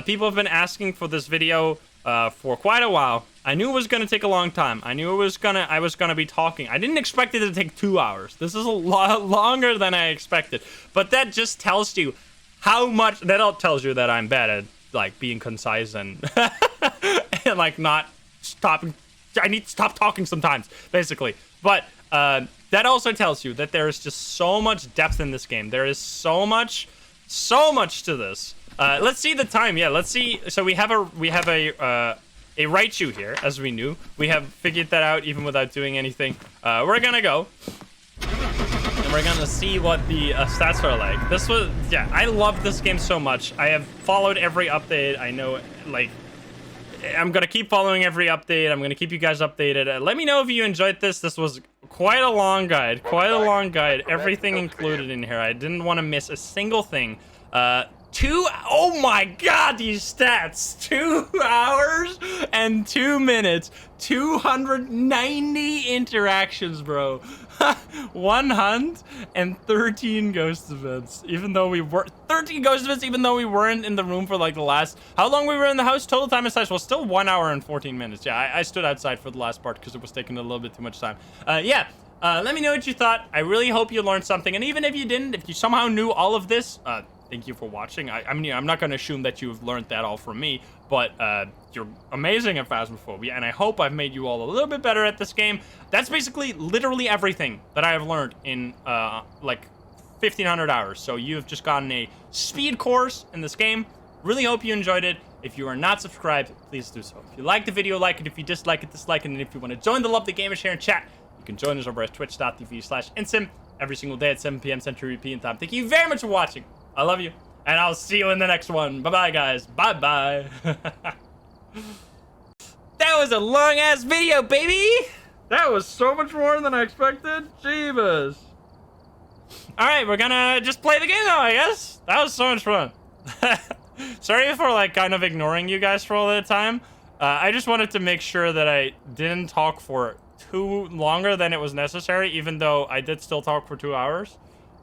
People have been asking for this video for quite a while. I knew it was gonna take a long time. I knew I was gonna be talking. I didn't expect it to take 2 hours. This is a lot longer than I expected. But that just tells you how much. That all tells you that I'm bad at like being concise and and like not stopping. I need to stop talking sometimes, basically. But that also tells you that there is just so much depth in this game. There is so much to this. Let's see the time. Yeah, let's see. So we have a Raiju here, as we knew. We have figured that out even without doing anything. We're gonna go, and we're gonna see what the stats are like. Yeah, I love this game so much. I have followed every update. I know, like, I'm gonna keep following every update. I'm gonna keep you guys updated. Let me know if you enjoyed this. This was quite a long guide. Everything included in here. I didn't want to miss a single thing. Oh my god, these stats. 2 hours and 2 minutes. 290 interactions, bro. 1 hunt and 13 ghost events. Even though we were 13 ghost events, even though we weren't in the room for like the last, how long we were in the house? Total time inside was still 1 hour and 14 minutes. Yeah, I stood outside for the last part because it was taking a little bit too much time. Yeah. Let me know what you thought. I really hope you learned something. And even if you didn't, if you somehow knew all of this, thank you for watching. I mean, I'm not going to assume that you've learned that all from me, but you're amazing at Phasmophobia, and I hope I've made you all a little bit better at this game. That's basically literally everything that I have learned in like 1,500 hours. So you've just gotten a speed course in this game. Really hope you enjoyed it. If you are not subscribed, please do so. If you liked the video, like it. If you dislike it, dislike it. And if you want to join the Love the Gamers here in chat, you can join us over at twitch.tv/Insym every single day at 7 p.m. Central European time. Thank you very much for watching. I love you, and I'll see you in the next one. Bye-bye, guys. Bye-bye. That was a long-ass video, baby! That was so much more than I expected. Jeebus. Alright, we're gonna just play the game now, I guess. That was so much fun. Sorry for, like, kind of ignoring you guys for all that time. I just wanted to make sure that I didn't talk for too longer than it was necessary, even though I did still talk for 2 hours.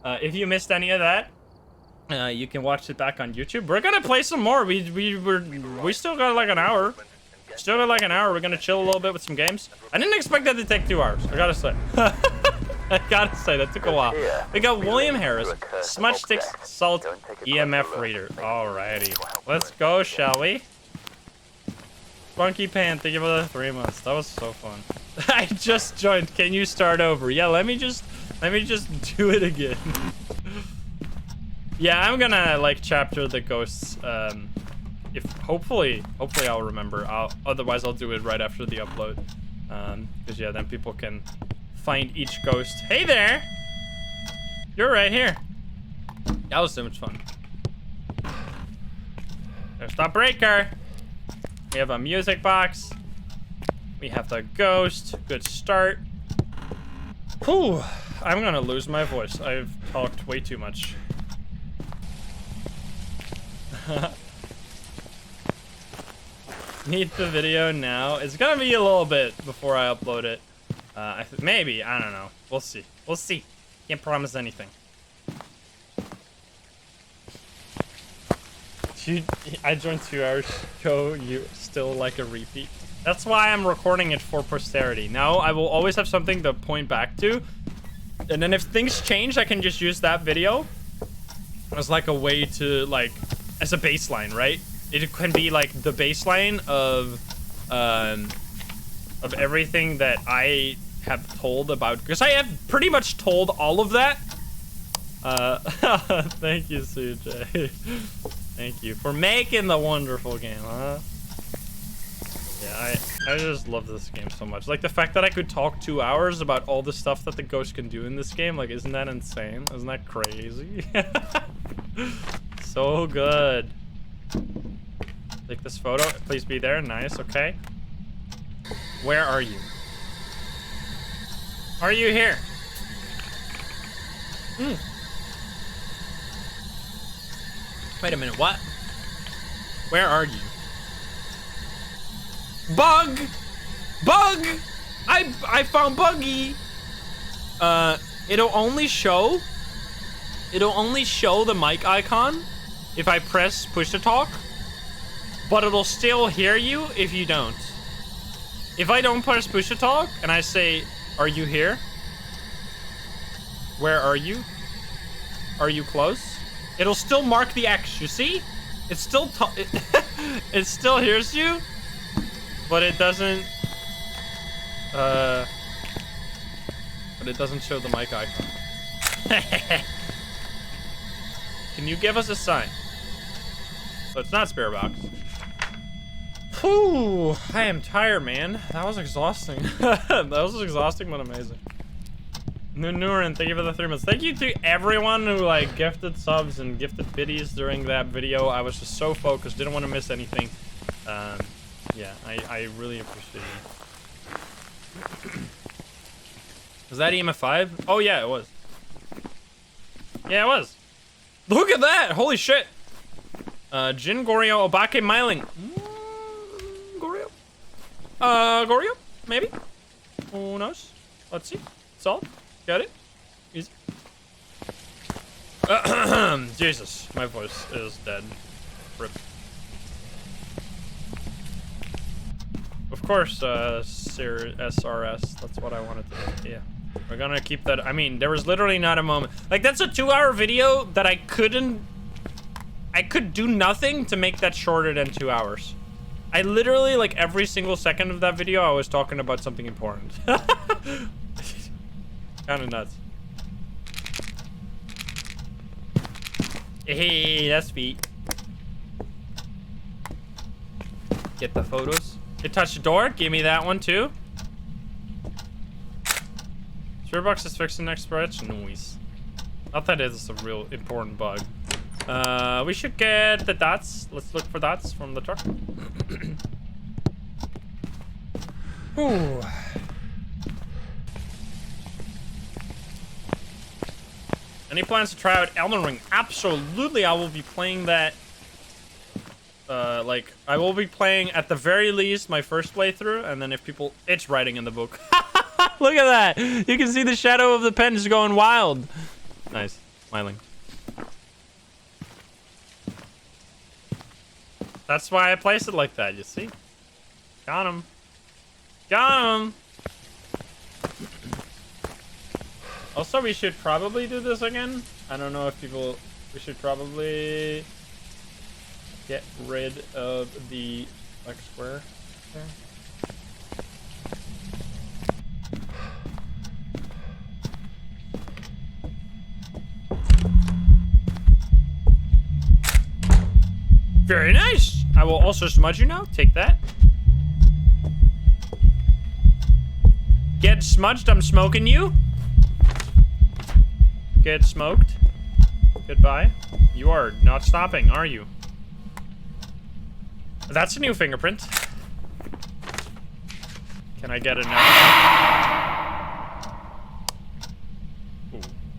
If you missed any of that, you can watch it back on YouTube. We're gonna play some more. We still got like an hour. We're gonna chill a little bit with some games. I didn't expect that to take 2 hours. I gotta say. I gotta say, that took a while. We got William Harris, Smudge Sticks, Salt, EMF Reader. Alrighty. Let's go, shall we? Funky Pan, thank you for the 3 months. That was so fun. I just joined. Can you start over? Yeah, let me just do it again. Yeah, I'm gonna like chapter the ghosts. If hopefully I'll remember. Otherwise I'll do it right after the upload. Cause yeah, then people can find each ghost. Hey there! You're right here. That was so much fun. There's the breaker. We have a music box. We have the ghost. Good start. Whew. I'm gonna lose my voice. I've talked way too much. Need the video now. It's gonna be a little bit before I upload it. Maybe, I don't know. We'll see. We'll see. Can't promise anything. I joined 2 hours ago. You still like a repeat. That's why I'm recording it for posterity. Now I will always have something to point back to. And then if things change, I can just use that video as like a way to like, as a baseline, right? It can be like the baseline of everything that I have told about, because I have pretty much told all of that. Thank you, CJ. Thank you for making the wonderful game, huh? Yeah, I just love this game so much. Like the fact that I could talk 2 hours about all the stuff that the ghost can do in this game. Like, isn't that insane? Isn't that crazy? So good. Take this photo. Please be there. Nice. Okay. Where are you? Are you here? Wait a minute. What? Where are you? Bug! Bug! I found Buggy! It'll only show the mic icon if I press push to talk, but it'll still hear you if you don't. If I don't press push to talk and I say, are you here? Where are you? Are you close? It'll still mark the X, you see? It still it still hears you, but it doesn't show the mic icon. Can you give us a sign? So it's not Spirit Box. Whew, I am tired, man. That was exhausting. That was exhausting but amazing. Nunurin, thank you for the 3 months. Thank you to everyone who like gifted subs and gifted biddies during that video. I was just so focused, didn't want to miss anything. Yeah, I really appreciate it. Was that EMF 5? Oh yeah, it was. Yeah, it was. Look at that! Holy shit! Jinn, Goryo, Obake, Myling. Goryo? Goryo? Maybe? Who knows? Let's see. Solve. Got it? Easy. Jesus, my voice is dead. Rip. Of course, SRS. That's what I wanted to do. Yeah. We're gonna keep that. I mean, there was literally not a moment. Like, that's a 2-hour video that I could do nothing to make that shorter than 2 hours. I literally, like, every single second of that video, I was talking about something important. Kind of nuts. Hey, that's feet. Get the photos. It touched the door. Give me that one too. Spirit box is fixed in next stretch. Noise. Not that it is a real important bug. We should get the dots. Let's look for dots from the truck. Ooh. Any plans to try out Elden Ring? Absolutely, I will be playing that. Like, I will be playing at the very least my first playthrough, and then if people, it's writing in the book. Look at that! You can see the shadow of the pen is going wild. Nice, Myling. That's why I placed it like that. You see? Got him. Got him. Also, we should probably do this again. I don't know if people... We should probably get rid of the black square there. Very nice. I will also smudge you now. Take that. Get smudged. I'm smoking you. Get smoked. Goodbye. You are not stopping, are you? That's a new fingerprint. Can I get another?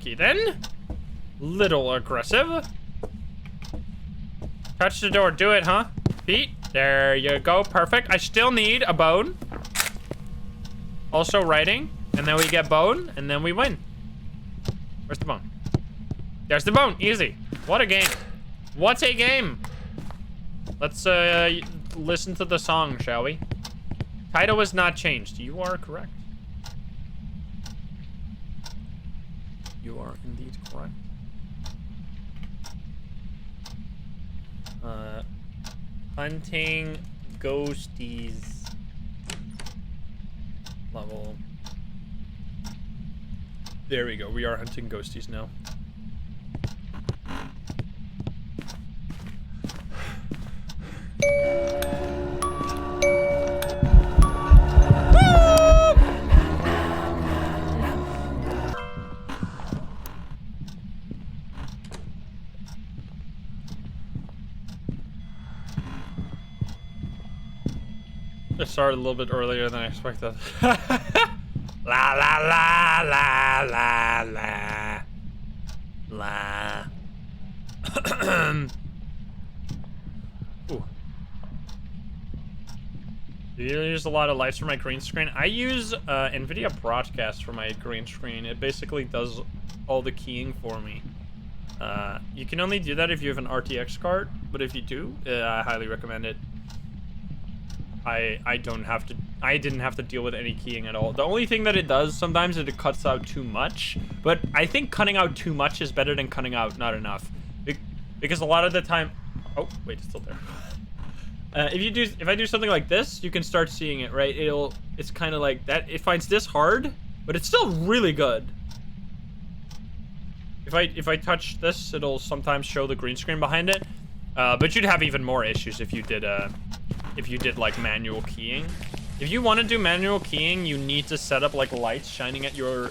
Okay then. Little aggressive. Touch the door. Do it, huh? Pete. There you go. Perfect. I still need a bone. Also writing. And then we get bone. And then we win. Where's the bone? There's the bone. Easy. What a game. What a game. Let's listen to the song, shall we? Title was not changed. You are correct. You are indeed correct. Hunting ghosties. Level. There we go. We are hunting ghosties now. It started a little bit earlier than I expected. La la la la la la la. Ooh. Do you use a lot of lights for my green screen? I use NVIDIA Broadcast for my green screen. It basically does all the keying for me. You can only do that if you have an RTX card, but if you do, I highly recommend it. I didn't have to deal with any keying at all. The only thing that it does sometimes is it cuts out too much, but I think cutting out too much is better than cutting out not enough. Because a lot of the time, oh wait, it's still there. If I do something like this, you can start seeing it, right? It's kind of like that. It finds this hard, but it's still really good. If I touch this, it'll sometimes show the green screen behind it. But you'd have even more issues if you did like manual keying. If you want to do manual keying, you need to set up like lights shining at your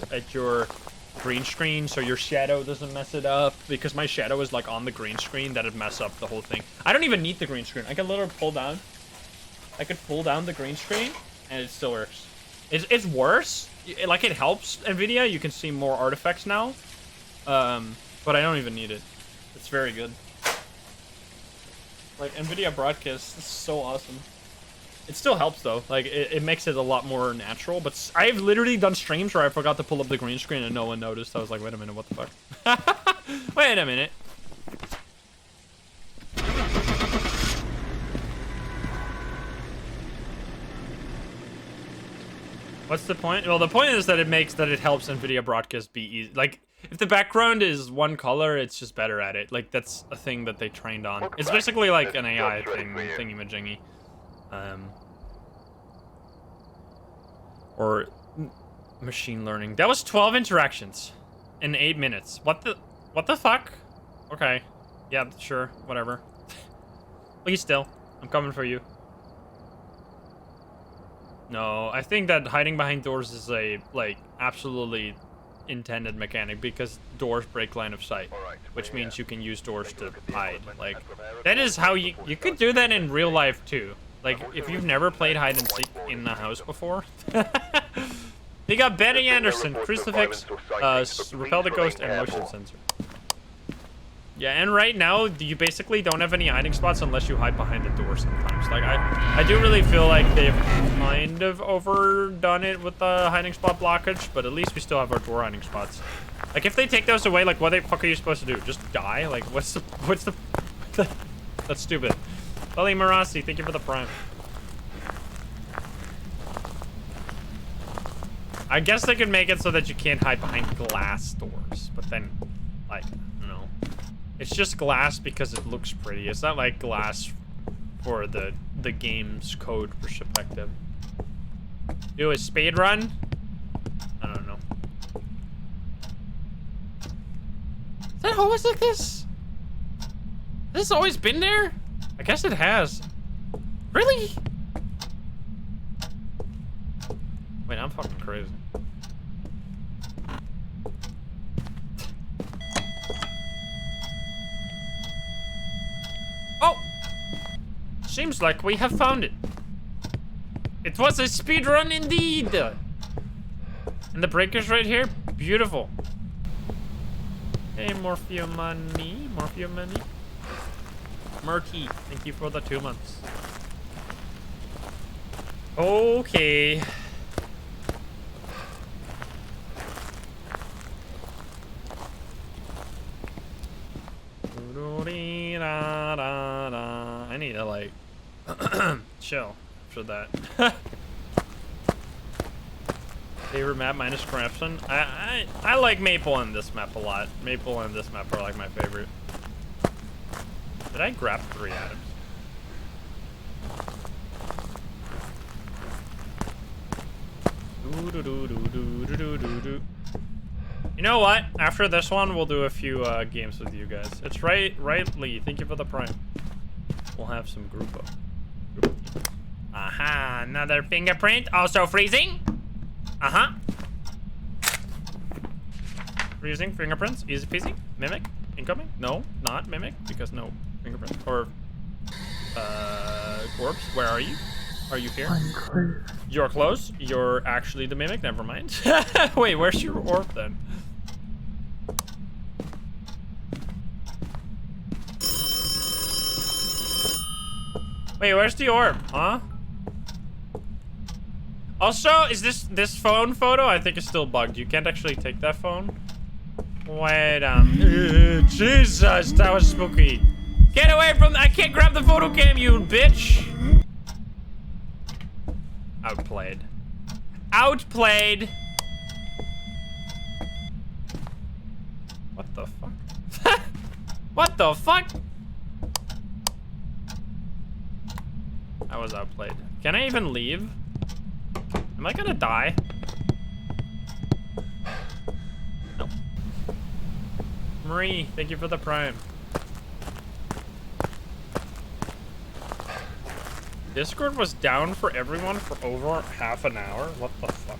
green screen so your shadow doesn't mess it up, because my shadow is like on the green screen. That'd mess up the whole thing. I don't even need the green screen. I can literally pull down. I could pull down the green screen and it still works. It's worse. Like, it helps NVIDIA. You can see more artifacts now. But I don't even need it. It's very good. Like, NVIDIA Broadcast is so awesome. It still helps, though. Like, it makes it a lot more natural. But I've literally done streams where I forgot to pull up the green screen and no one noticed. I was like, wait a minute, what the fuck? Wait a minute. What's the point? Well, the point is that it helps NVIDIA Broadcast be easy. Like, if the background is one color, it's just better at it. Like, that's a thing that they trained on. It's basically like an AI thing, thingy-majingy. Or machine learning. That was 12 interactions in 8 minutes. What the fuck? Okay. Yeah, sure. Whatever. Please still. I'm coming for you. No, I think that hiding behind doors is a, like, absolutely intended mechanic, because doors break line of sight, which means you can use doors to hide. Like, that is how you could do that in real life too. Like, if you've never played hide and seek in the house before. They got Betty Anderson, Crucifix, Repel the Ghost, and Motion Sensor. Yeah, and right now, you basically don't have any hiding spots unless you hide behind the door sometimes. Like, I do really feel like they've kind of overdone it with the hiding spot blockage, but at least we still have our door hiding spots. Like, if they take those away, like, what the fuck are you supposed to do? Just die? Like, what's the that's stupid. Lily Marassi, thank you for the prime. I guess they could make it so that you can't hide behind glass doors, but then, like, I don't know. It's just glass because it looks pretty. It's not like glass for the game's code perspective. Do a speed run? I don't know. Is that always like this? Has this always been there? I guess it has. Really? Wait, I'm fucking crazy. Oh! Seems like we have found it. It was a speedrun indeed! And the breaker's right here? Beautiful. Hey, Morpheo Money. Morpheo Money. Murky, thank you for the 2 months. Okay. I need to, like, chill after that. Favorite map minus corruption? I like Maple and this map a lot. Maple and this map are like my favorite. Did I grab 3 items? You know what? After this one, we'll do a few games with you guys. It's right, Lee. Thank you for the prime. We'll have some group up. Aha, another fingerprint. Also freezing. Uh-huh. Freezing fingerprints. Easy peasy. Mimic. Incoming. No, not mimic because no fingerprint. Or corpse. Where are you? Are you here? I'm close. You're close. You're actually the mimic. Never mind. Wait, where's your orb then? Wait, where's the orb? Huh? Also, is this phone photo? I think it's still bugged. You can't actually take that phone. Wait, Jesus, that was spooky. Get away from! I can't grab the photo cam, you bitch. Outplayed. Outplayed. What the fuck? What the fuck? I was outplayed. Can I even leave? Am I gonna die? No. Marie, thank you for the prime. Discord was down for everyone for over half an hour? What the fuck?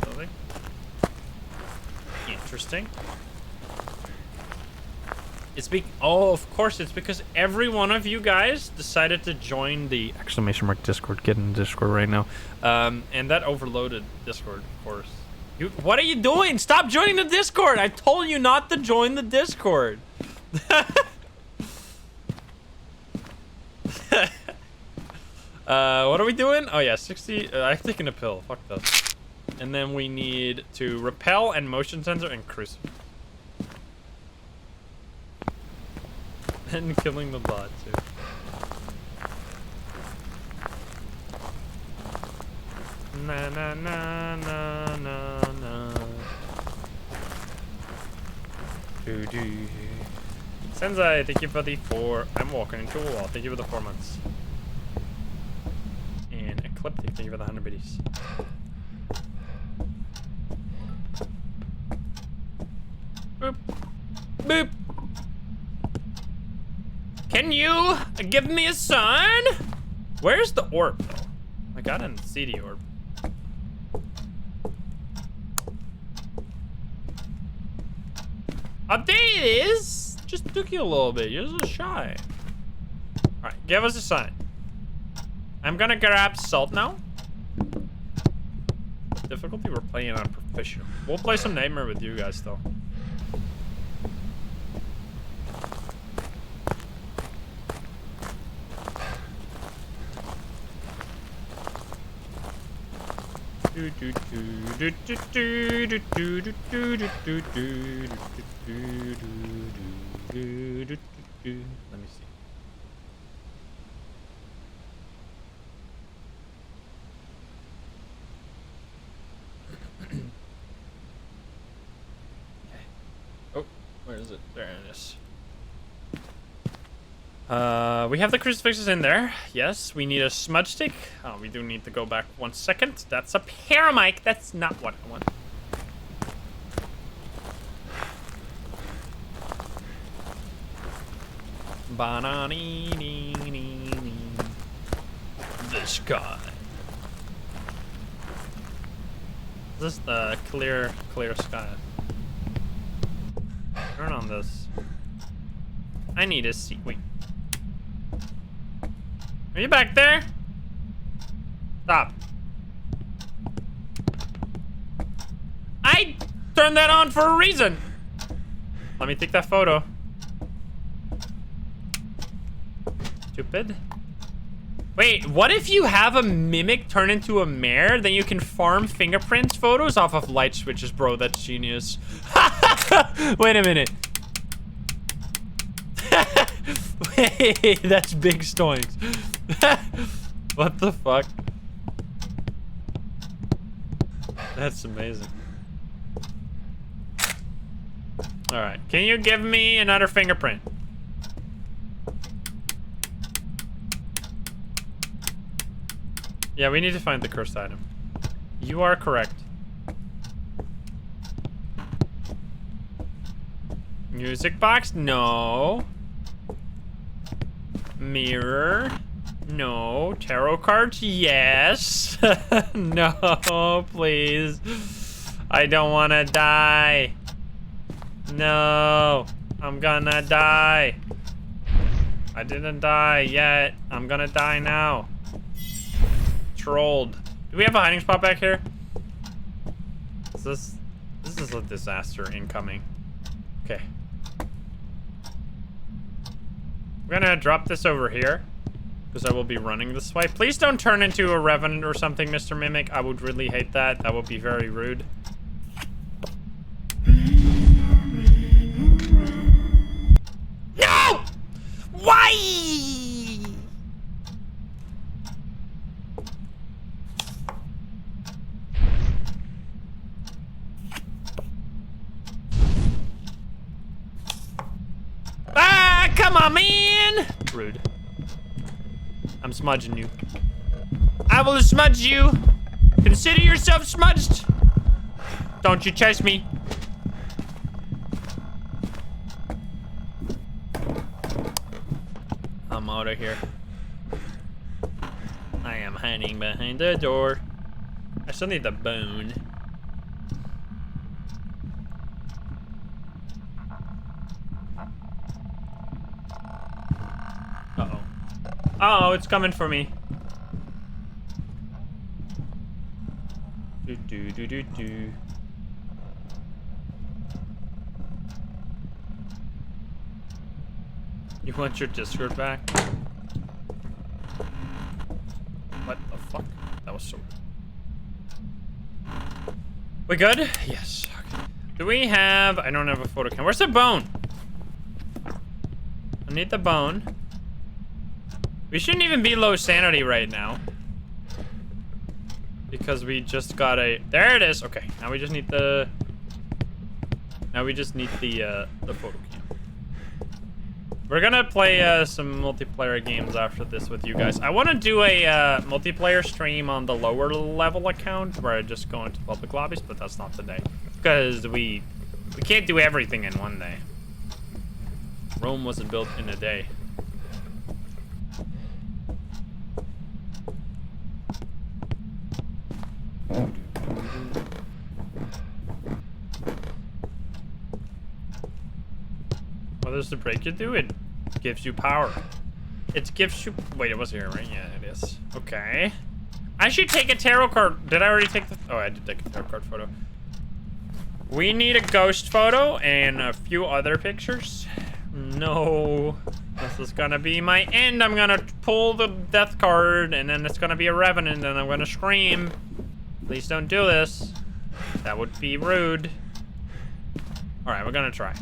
Really? Interesting. It's oh, of course, it's because every one of you guys decided to join the exclamation mark Discord. Get in Discord right now. And that overloaded Discord, of course. What are you doing? Stop joining the Discord! I told you not to join the Discord. What are we doing? Oh yeah, 60. I'm taking a pill. Fuck this. And then we need to repel and motion sensor and crucifix. And killing the bot too. Na na na na na na. Do do. Sensei, thank you for the 4. I'm walking into a wall. Thank you for the 4 months. And Ecliptic, thank you for the 100 biddies. Boop. Boop. Can you give me a sign? Where's the orb, though? I got an CD orb. Oh, there it is. Just took you a little bit. You're so shy. All right, give us a sign. I'm gonna grab salt now. Difficulty, we're playing on professional. We'll play some Nightmare with you guys, though. Let me see. Oh, where is it? There it is. We have the crucifixes in there. Yes, we need a smudge stick. Oh, we do need to go back 1 second. That's a paramic. That's not what I want. The sky. This is the clear sky. Turn on this. I need a seat. Wait. Are you back there? Stop. I turned that on for a reason. Let me take that photo. Stupid. Wait, what if you have a mimic turn into a mare? Then you can farm fingerprints photos off of light switches, bro. That's genius. Wait a minute. Wait, that's big stoinks. What the fuck? That's amazing. All right, can you give me another fingerprint? Yeah, we need to find the cursed item. You are correct. Music box? No. Mirror? No. Tarot cards? Yes. No, please. I don't want to die. No. I'm gonna die. I didn't die yet. I'm gonna die now. Trolled. Do we have a hiding spot back here? This is a disaster incoming. Okay. We're gonna drop this over here because I will be running this way. Please don't turn into a Revenant or something, Mr. Mimic. I would really hate that. That would be very rude. No! Why? Ah, come on, man! Rude. I'm smudging you. I will smudge you. Consider yourself smudged. Don't you chase me. I'm out of here. I am hiding behind the door. I still need the bone. Uh-oh. Uh-oh, it's coming for me. Do do do do do. You want your Discord back? What the fuck? That was so weird. We good? Yes. Okay. Do we have... I don't have a photo cam. Where's the bone? I need the bone. We shouldn't even be low sanity right now. Because we just got a... There it is. Okay. Now we just need the... Now we just need the photo cam. We're gonna play some multiplayer games after this with you guys. I want to do a multiplayer stream on the lower level account where I just go into public lobbies, but that's not today because we can't do everything in one day. Rome wasn't built in a day. What does the breaker do? It gives you power. It gives you... Wait, it was here, right? Yeah, it is. Okay. I should take a tarot card. Did I already take the... Oh, I did take a tarot card photo. We need a ghost photo and a few other pictures. No. This is gonna be my end. I'm gonna pull the death card and then it's gonna be a Revenant and I'm gonna scream. Please don't do this. That would be rude. All right, we're gonna try.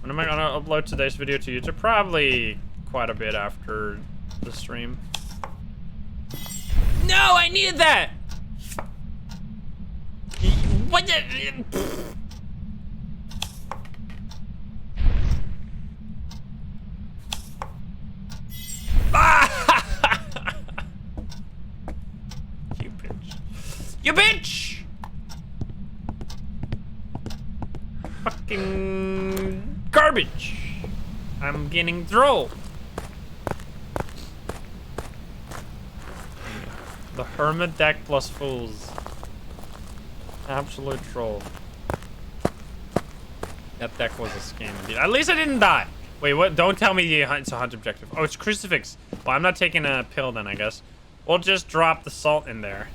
When am I gonna upload today's video to YouTube? Probably quite a bit after the stream. No, I needed that! What the... You bitch. You bitch! Fucking... garbage. I'm getting trolled. The Hermit deck plus fools. Absolute troll. That deck was a scam indeed. At least I didn't die. Wait, what? Don't tell me it's a hunt objective. Oh, it's crucifix. Well, I'm not taking a pill then, I guess. We'll just drop the salt in there.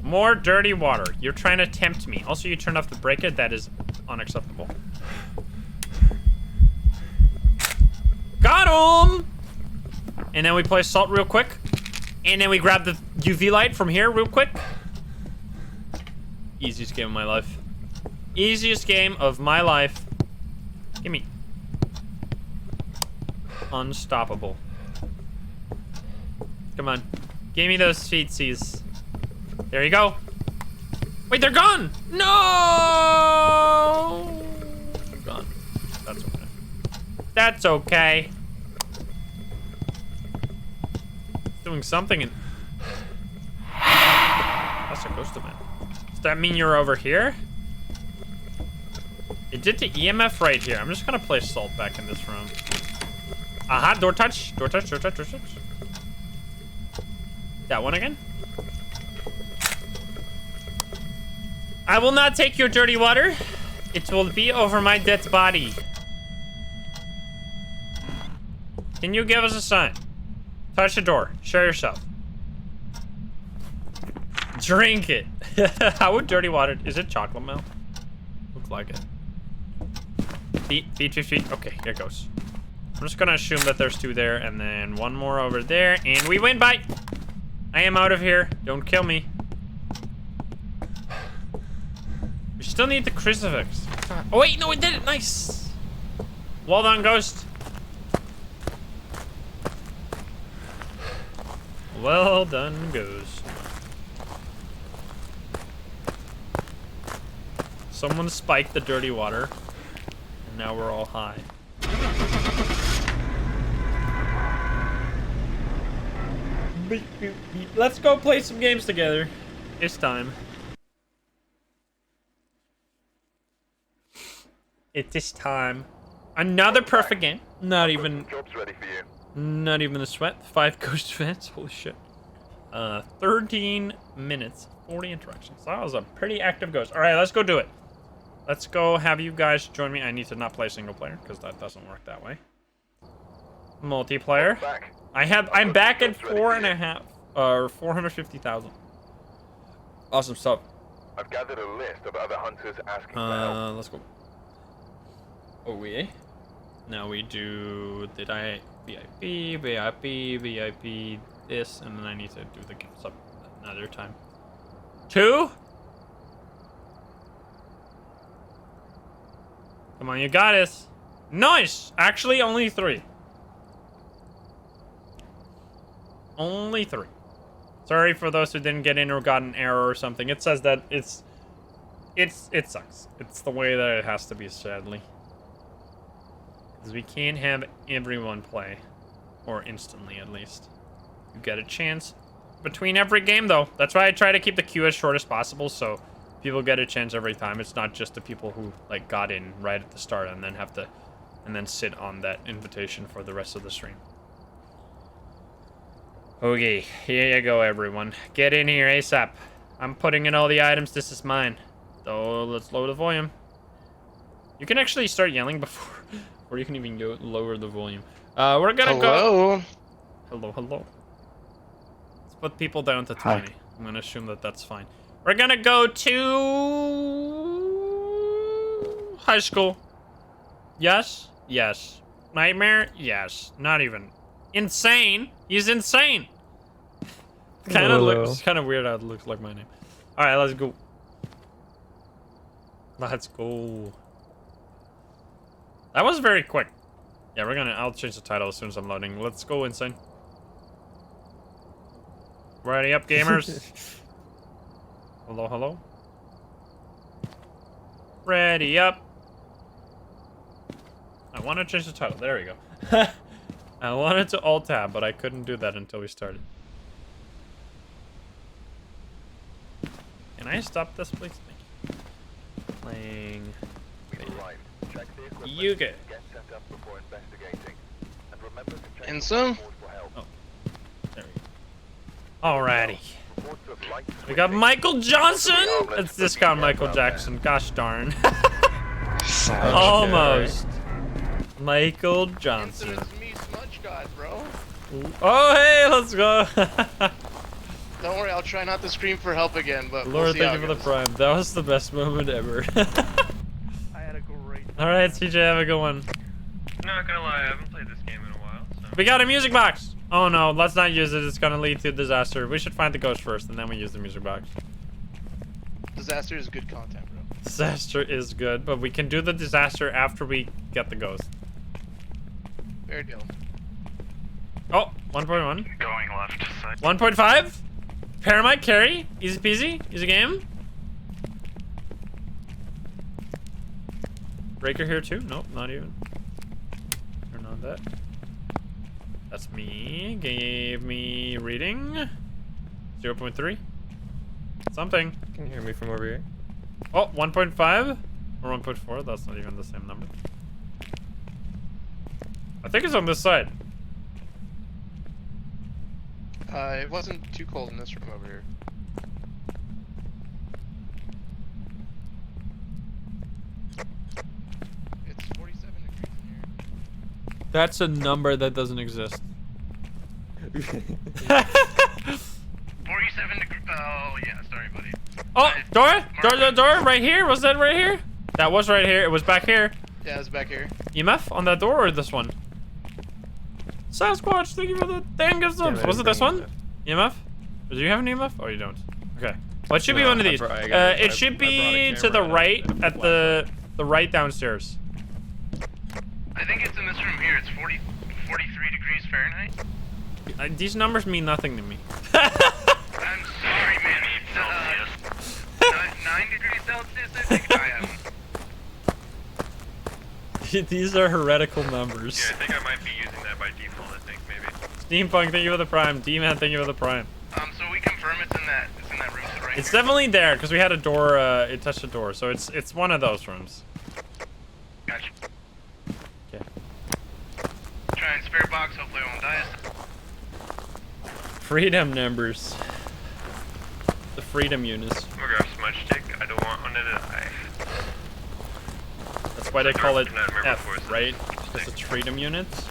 More dirty water. You're trying to tempt me. Also, you turned off the breaker. That is unacceptable. Got him! And then we play salt real quick. And then we grab the UV light from here real quick. Easiest game of my life. Easiest game of my life. Gimme. Unstoppable. Come on. Give me those feetsies. There you go. Wait, they're gone! No! They're gone. That's okay. That's okay. Doing something in... That's a ghost event. Does that mean you're over here? It did the EMF right here. I'm just gonna place salt back in this room. Aha, door touch. Door touch, door touch, door touch. That one again? I will not take your dirty water. It will be over my dead body. Can you give us a sign? Touch the door. Show yourself. Drink it. How would dirty water... Is it chocolate milk? Looks like it. Feet. Okay, here it goes. I'm just gonna assume that there's 2 there, and then 1 more over there, and we win. Bye. I am out of here. Don't kill me. We still need the crucifix. Oh wait, no, it did it. Nice. Well done, ghost. Well done, ghost. Someone spiked the dirty water, and now we're all high. Beep, beep, beep. Let's go play some games together. It's time. It is time. Another perfect game. Not even. Job's ready for you. Not even a sweat. 5 ghost events. Holy shit. 13 minutes, 40 interactions. That was a pretty active ghost. All right, let's go do it. Let's go have you guys join me. I need to not play single player because that doesn't work that way. Multiplayer. I'm back at 4.5 or 450,000. Awesome stuff. I've gathered a list of other hunters asking for help. Let's go. Oh yeah. Now we do. Did I VIP this, and then I need to do the gifts up another time. 2. Come on, you got this. Nice. Actually, only 3. Only 3. Sorry for those who didn't get in or got an error or something. It says that it sucks. It's the way that it has to be, sadly. Because we can't have everyone play. Or instantly, at least. You get a chance between every game, though. That's why I try to keep the queue as short as possible, so people get a chance every time. It's not just the people who, like, got in right at the start and then have to... and then sit on that invitation for the rest of the stream. Okay, here you go, everyone. Get in here ASAP. I'm putting in all the items. This is mine. So let's lower the volume. You can actually start yelling before, or you can even go lower the volume. We're gonna go. Hello. Let's put people down to 20. Hi. I'm gonna assume that that's fine. We're gonna go to high school. Yes. Nightmare. Yes. Not even. Insane. He's insane. Kind of looks kind of weird how it looks like my name. All right, let's go. Let's go. That was very quick. Yeah, I'll change the title as soon as I'm loading. Let's go, Insane. Ready up, gamers. Hello. Ready up. I want to change the title. There we go. I wanted to alt-tab, but I couldn't do that until we started. Can I stop this, please? Thank you. Playing... Yokai. Insym? Oh. There we go. Alrighty. We got Michael Johnson! Let's discount Michael Jackson. Gosh darn. Almost. Michael Johnson. Bro. Oh, hey, let's go. Don't worry, I'll try not to scream for help again, but Lord, thank you for the prime. That was the best moment ever. I had a great time. Alright, CJ, have a good one. Not gonna lie, I haven't played this game in a while, so... We got a music box! Oh no, let's not use it. It's gonna lead to disaster. We should find the ghost first, and then we use the music box. Disaster is good content, bro. Disaster is good, but we can do the disaster after we get the ghost. Fair deal. Oh, 1.1. Going left side. 1.5? Paramite carry? Easy peasy? Easy game? Breaker here too? Nope, not even. Turn on that. That's me. Gave me reading. 0.3. Something. Can you hear me from over here? Oh, 1.5 or 1.4. That's not even the same number. I think it's on this side. It wasn't too cold in this room over here. It's 47 degrees in here. That's a number that doesn't exist. 47 degrees. Oh, yeah, sorry, buddy. Oh, door, right here. Was that right here? That was right here. It was back here. Yeah, it's back here. EMF on that door or this one? Sasquatch, thank you for the damn gift subs. Was it this one? EMF? Do you have an EMF? Oh, you don't. Okay. Well, it should be No, one of I these. brought- I got- It I- should I brought a be to the camera and right a at the right downstairs. I think it's in this room here. It's 43 degrees Fahrenheit. These numbers mean nothing to me. I'm sorry, man. It's 9 degrees Celsius, I think I am. These are heretical numbers. Yeah, I think I might be using that by default, I think, maybe. Steampunk, thank you for the prime. D-Man, thank you for the prime. So we confirm it's in that room to the right. It's definitely there because we had a door. It touched a door, so it's one of those rooms. Gotcha. Okay. Try and spare box, hopefully it won't die. Freedom numbers. The freedom units. I'm gonna grab smudge stick. I don't want one to die. That's why they call it I remember F, before, so right? it's Because it's freedom units.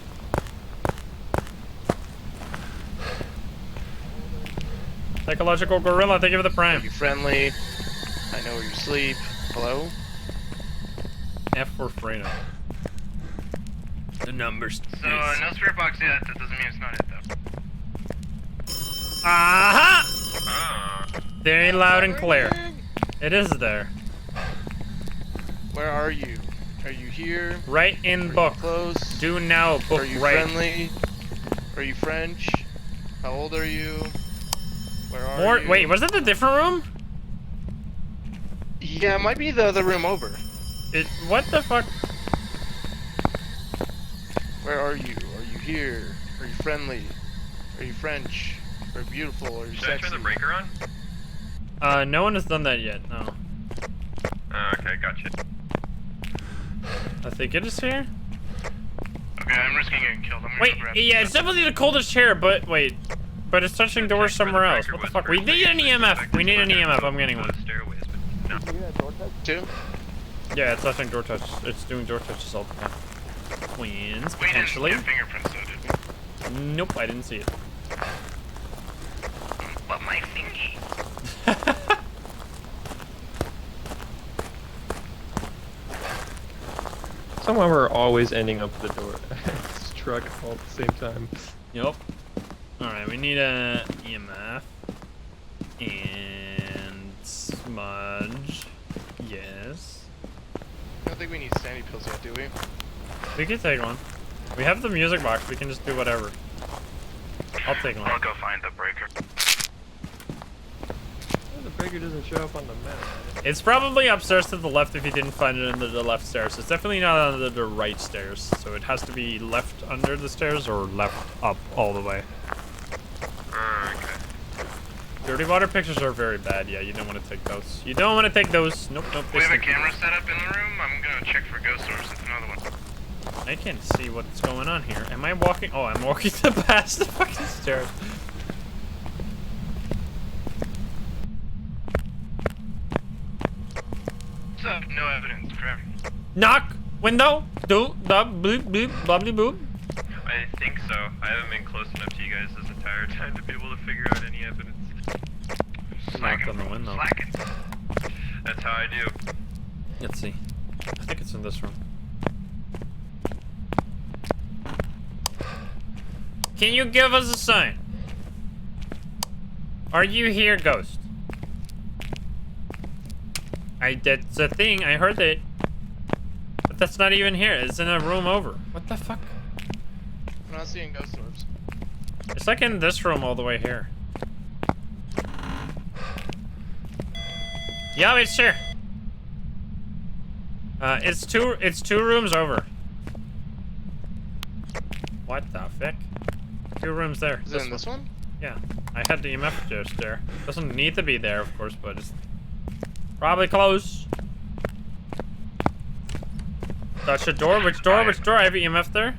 Psychological gorilla, thank you for the prime. Be friendly. I know where you sleep. Hello? F for freedom. The numbers. So, no spare box yet. That doesn't mean it's not it, though. Aha! Ah. Very loud and clear. It is there. Where are you? Are you here? Right in Are book. you close? Do now book Are you right. friendly? Are you French? How old are you? Where are More. you? Wait, was that the different room? Yeah, it might be the other room over. What the fuck? Where are you? Are you here? Are you friendly? Are you French? Are you beautiful? Are you Should I sexy? turn the breaker on? No one has done that yet. No. Okay, gotcha. I think it is here. Okay, I'm risking getting killed. I'm gonna Wait, go grab yeah, it's definitely the coldest chair, but wait. But it's touching doors somewhere else. What the fuck? We need an EMF. We need an EMF. I'm getting one. Stairways, but no. Two? Yeah, it's touching door touch. It's doing door touches all the time. Twins, We didn't see potentially. your fingerprints, though, did we? Nope, I didn't see it. But my thingy. Somehow we're always ending up at the door. This truck all at the same time. Yep. Alright, we need a EMF. And smudge. Yes. I don't think we need sandy pills yet, do we? We can take one. We have the music box, we can just do whatever. I'll take one. I'll go find the breaker. The breaker doesn't show up on the map. It's probably upstairs to the left if you didn't find it under the left stairs. It's definitely not under the right stairs. So it has to be left under the stairs or left up all the way. Okay. Dirty water pictures are very bad. Yeah, you don't want to take those. You don't want to take those. Nope, nope. We they have a stink. camera set up in the room. I'm gonna check for ghost source. That's another one. I can't see what's going on here. Am I walking? Oh, I'm walking past the fucking stairs. So, no evidence, correct? Knock. Window. Do. Dub. Bloop. Bloop. Bubbly boop. I think so. I haven't been close enough to you guys this entire time to be able to figure out any evidence. Knock on the window. Slacking. That's how I do. Let's see. I think it's in this room. Can you give us a sign? Are you here, ghost? That's the thing. I heard it. But that's not even here. It's in a room over. What the fuck? I'm not seeing ghost orbs. It's like in this room all the way here. Yeah, it's here. It's two rooms over. What the fuck? 2 rooms there. Is it in this one? Yeah, I had the EMF just there. Doesn't need to be there, of course, but it's probably close. Touch the door. Which door? Which door? I have EMF there.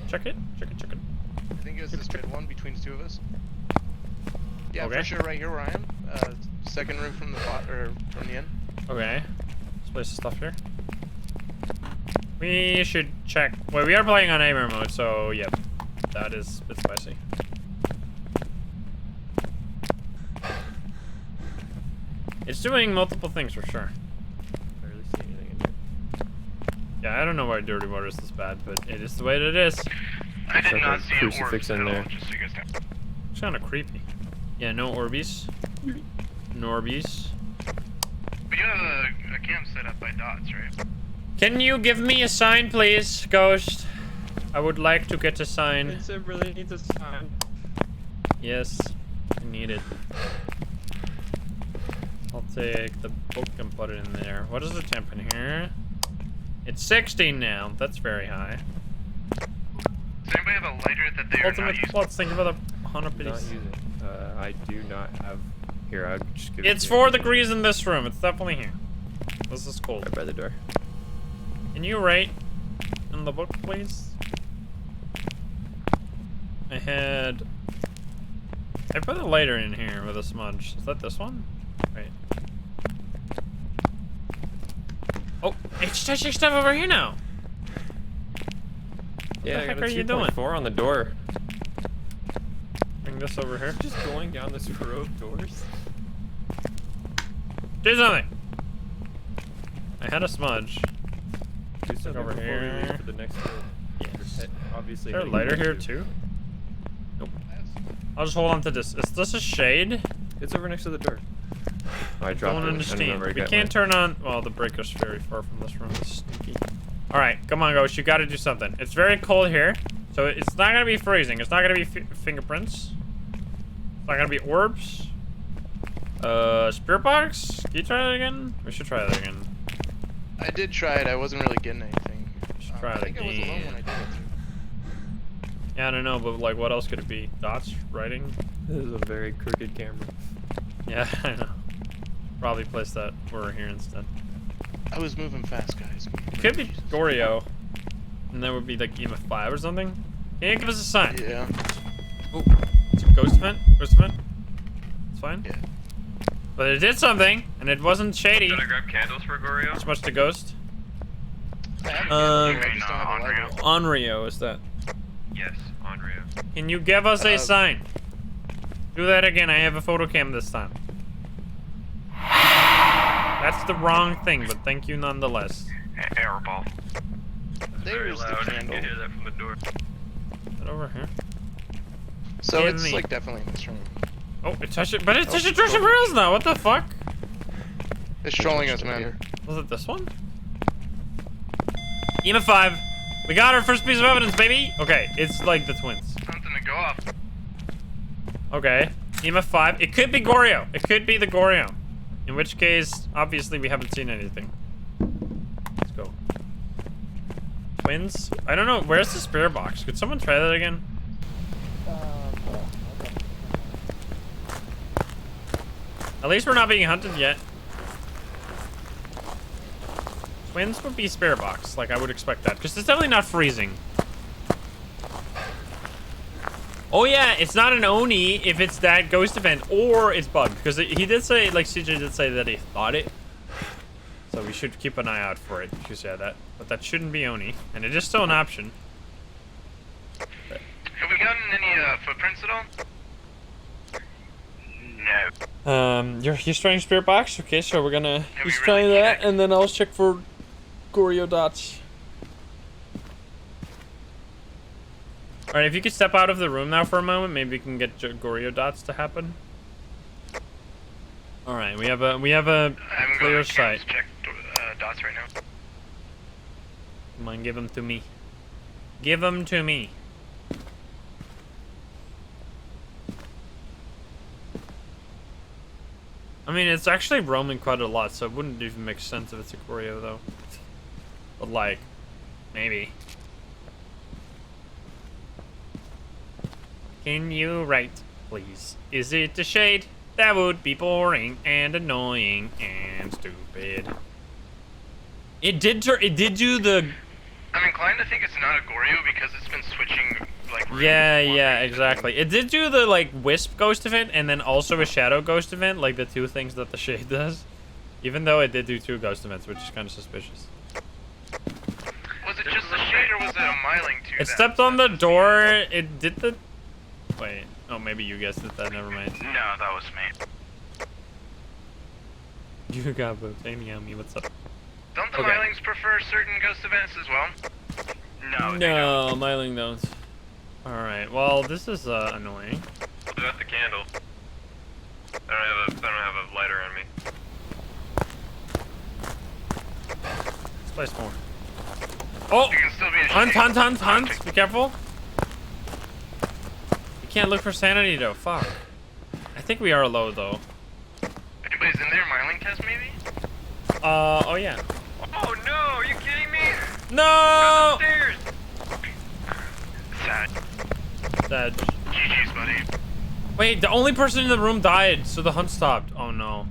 Check it. Check it. Check it. I think it's this mid one between the two of us. Yeah, Okay. for sure, right here where I am. Second room from the from the end. Okay. Let's place the stuff here. We should check. Well, we are playing on aimer mode, so yep, that is a bit spicy. It's doing multiple things for sure. Barely see anything in here. Yeah, I don't know why dirty water is this bad, but it is the way that it is. I did Like not a see an crucifix orb in at all, there. just so you guys know. It's kind of creepy. Yeah, no Orbeez. Norbeez. But you have a camp set up by dots, right? Can you give me a sign, please, Ghost? I would like to get a sign. It really needs a sign. Yes, I need it. I'll take the book and put it in there. What is the temp in here? It's 16 now. That's very high. Does anybody have a lighter that they are not Ultimate using? plots. Think about the 100 Not piece. using. I do not have. Here, I'll just give It's it to 4 you. degrees in this room. It's definitely here. This is cold. Right by the door. Can you write in the book, please? I put a lighter in here with a smudge. Is that this one? Wait. Oh, it's touching stuff over here now. Yeah, the I heck got a are you doing? 2.4 on the door. Bring this over here. Just going down this row of doors. Do something. I had a smudge. Do something over before we leave here. for the next room. Yes. Obviously. Is there a heading lighter towards here you. too? Nope. I'll just hold on to this. Is this a shade? It's over next to the door. Oh, I dropped Don't it. I don't understand. remember We getting can't it. turn on. Well, the breaker's very far from this room. It's sneaky. All right, come on, Ghost. You got to do something. It's very cold here, so it's not gonna be freezing. It's not gonna be fingerprints. It's not gonna be orbs. Spirit box. Can you try that again? We should try that again. I did try it. I wasn't really getting anything. Should try I it think I was alone again. when I did it too. Yeah, I don't know, but like, what else could it be? Dots, writing. This is a very crooked camera. Yeah, I know. Probably place that over here instead. I was moving fast, guys. It could be Goryo, and that would be like EMF 5 or something. Can you give us a sign? Yeah. Oh, it's a ghost event. Ghost event. It's fine. Yeah. But it did something, and it wasn't shady. Gonna grab candles for Goryo? It's much the ghost. I have Uh, I just don't have a lighter. Onryo is that? Yes, Onryo. Can you give us a Uh, sign? Do that again. I have a photo cam this time. That's the wrong thing, but thank you nonetheless. Airball. There's the candle. You hear that from the door. Is it over here? So Give it's me- like definitely in this room. Oh, it touched it, but it touched it everywhere else now. What the fuck? It's trolling us, man. Was it this one? EMF 5. We got our first piece of evidence, baby. Okay, it's like the twins. Something to go off. Okay, EMF 5. It could be Goryo. It could be the Goryo. In which case, obviously, we haven't seen anything. Let's go. Twins? I don't know. Where's the spirit box? Could someone try that again? At least we're not being hunted yet. Twins would be spirit box. Like, I would expect that. Because it's definitely not freezing. Oh yeah, it's not an Oni if it's that ghost event or it's bugged. Because he did say, like CJ did say that he thought it. So we should keep an eye out for it. She said that. But that shouldn't be Oni. And it is still an option. Have we gotten any footprints at all? No. He's trying spirit box? Okay, so we're gonna... Can we really check? and then I'll check for Goryo dots. Alright, if you could step out of the room now for a moment, maybe we can get Goryo dots to happen. Alright, we have a I haven't clear got sight. checked shots right now. Come on, give them to me. Give them to me. I mean, it's actually roaming quite a lot, so it wouldn't even make sense if it's a Goryo, though. But, like, maybe. Can you write, please? Is it a shade? That would be boring and annoying and stupid. It did do the... I'm inclined to think it's not a Goryo because it's been switching, like... Yeah, exactly. It did do the, like, wisp ghost event and then also a shadow ghost event, like the two things that the shade does. Even though it did do 2 ghost events, which is kind of suspicious. Was it just the shade or was it a Myling too? It stepped on the door, it did the... Wait, oh, maybe you guessed it, that, never mind. No, that was me. You got both. Amy, me, what's up? Don't the Okay. Mylings prefer certain ghost events as well? No, they No, Myling don't. Alright, well, this is, annoying. What about the candle? I don't have a lighter on me. Let's place more. Oh! You can still be a shade. Hunt! Be careful. You can't look for sanity, though. Fuck. I think we are low, though. Anybody's in there? Myling test, maybe? Oh, yeah. Oh no, are you kidding me? No! Stairs! Sad. Dead. GG's, buddy. Wait, the only person in the room died, so the hunt stopped. Oh, no.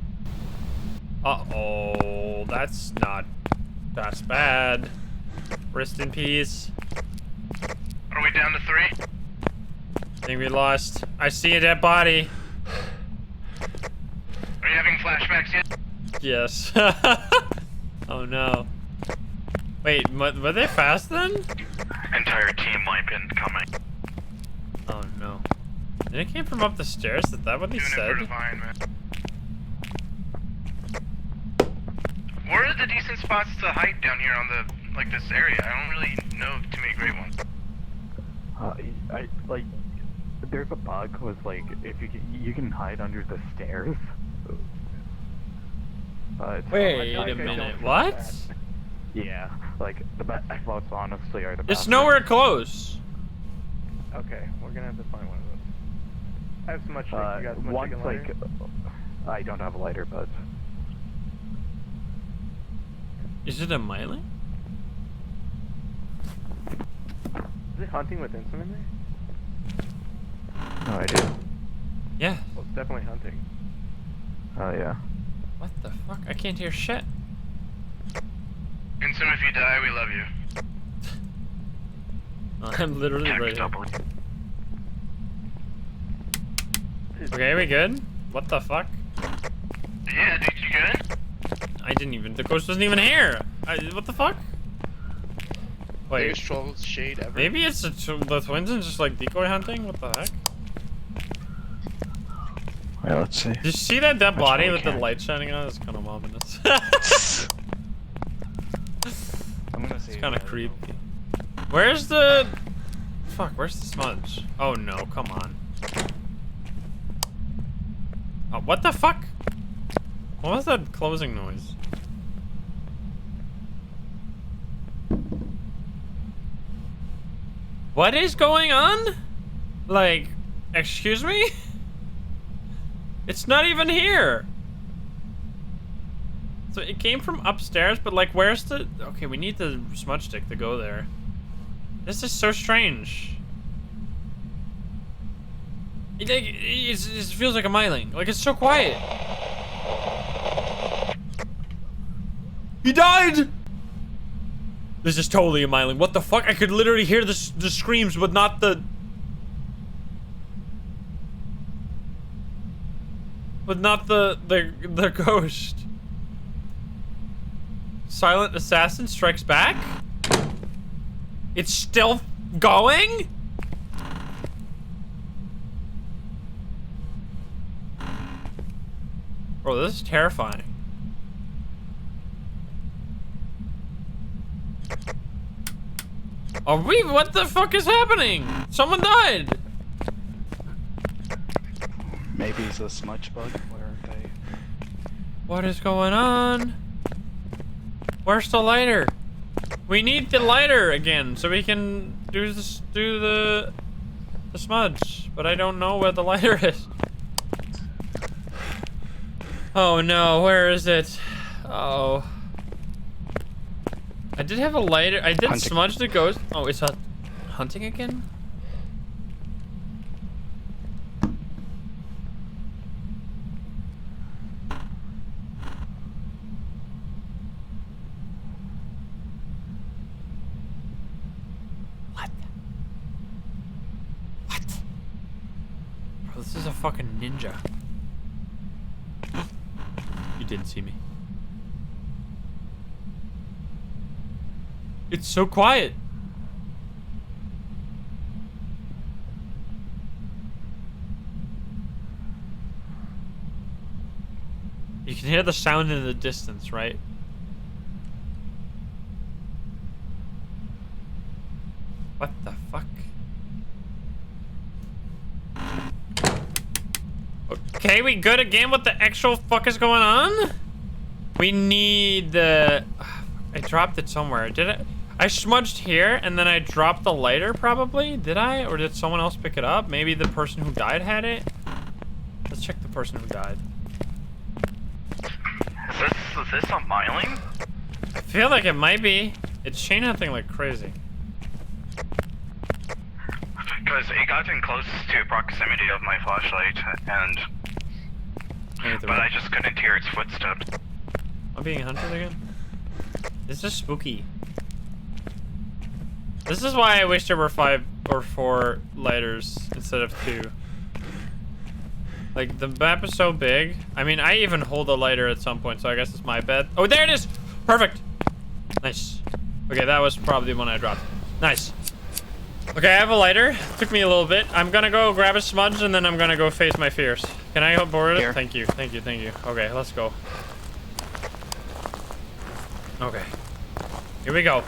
Uh-oh. That's bad. Rest in peace. Are we down to 3? I think we lost. I see a dead body. Are you having flashbacks yet? Yes. Oh no. Wait, were they fast then? Entire team wipe incoming. Oh no. And it came from up the stairs? Is that what he Doing it said? for Divine, man. Where are the decent spots to hide down here on the, like, this area? I don't really know of too many great ones. I like. There's a bug with like if you can hide under the stairs. Wait a minute. What? Yeah, like the best spots honestly are the best. It's nowhere close. Okay, we're gonna have to find one of those. I have so much. You got so much Once chicken like lighter? I don't have a lighter, but Is it a Myling? Is it hunting with Insym in there? no idea. Yeah. Well, it's definitely hunting. Oh yeah. What the fuck? I can't hear shit. Insym, if you die, we love you. I'm literally right here. Double. Okay, we good? What the fuck? Yeah, dude, you good? I didn't even. The ghost wasn't even here. What the fuck? Wait. Biggest troll shade ever. Maybe it's the twins and just like decoy hunting? What the heck? Wait, let's see. Did you see that dead body really with the can't. light shining on it? It's kind of ominous. I'm gonna see. It's kind of creepy. Where's the... Fuck, where's the smudge? Oh no, come on. Oh, what the fuck? What was that closing noise? What is going on? Like, excuse me? It's not even here. So it came from upstairs, but like, where's the... Okay, we need the smudge stick to go there. This is so strange. It feels like a Myling. Like, it's so quiet. He died! This is totally a Myling. What the fuck? I could literally hear the screams, but not the... But not the ghost. Silent Assassin strikes back? It's still going? Bro, this is terrifying. Are we? What the fuck is happening? Someone died. Maybe it's a smudge bug. Where are they? What is going on? Where's the lighter? We need the lighter again so we can do the smudge. But I don't know where the lighter is. Oh no, where is it? Oh. I did have a lighter. I did smudge the ghost. Oh, it's hunting again? What? Bro, this is a fucking ninja. You didn't see me. It's so quiet. You can hear the sound in the distance, right? What the fuck? Okay, we good again? What the actual fuck is going on? We need the... I dropped it somewhere. Did it? I smudged here and then I dropped the lighter probably. Did I? Or did someone else pick it up? Maybe the person who died had it? Let's check the person who died. Is this a Myling? I feel like it might be. It's chain hunting like crazy. Because it got in close to proximity of my flashlight, and but I just couldn't hear its footsteps. I'm being hunted again? This is spooky. This is why I wish there were 5 or 4 lighters instead of 2. Like, the map is so big. I mean, I even hold a lighter at some point, so I guess it's my bad. Oh, there it is! Perfect! Nice. Okay, that was probably the one I dropped. Nice. Okay, I have a lighter. Took me a little bit. I'm gonna go grab a smudge, and then I'm gonna go face my fears. Can I borrow it? Here. Thank you, thank you, thank you. Okay, let's go. Okay. Here we go.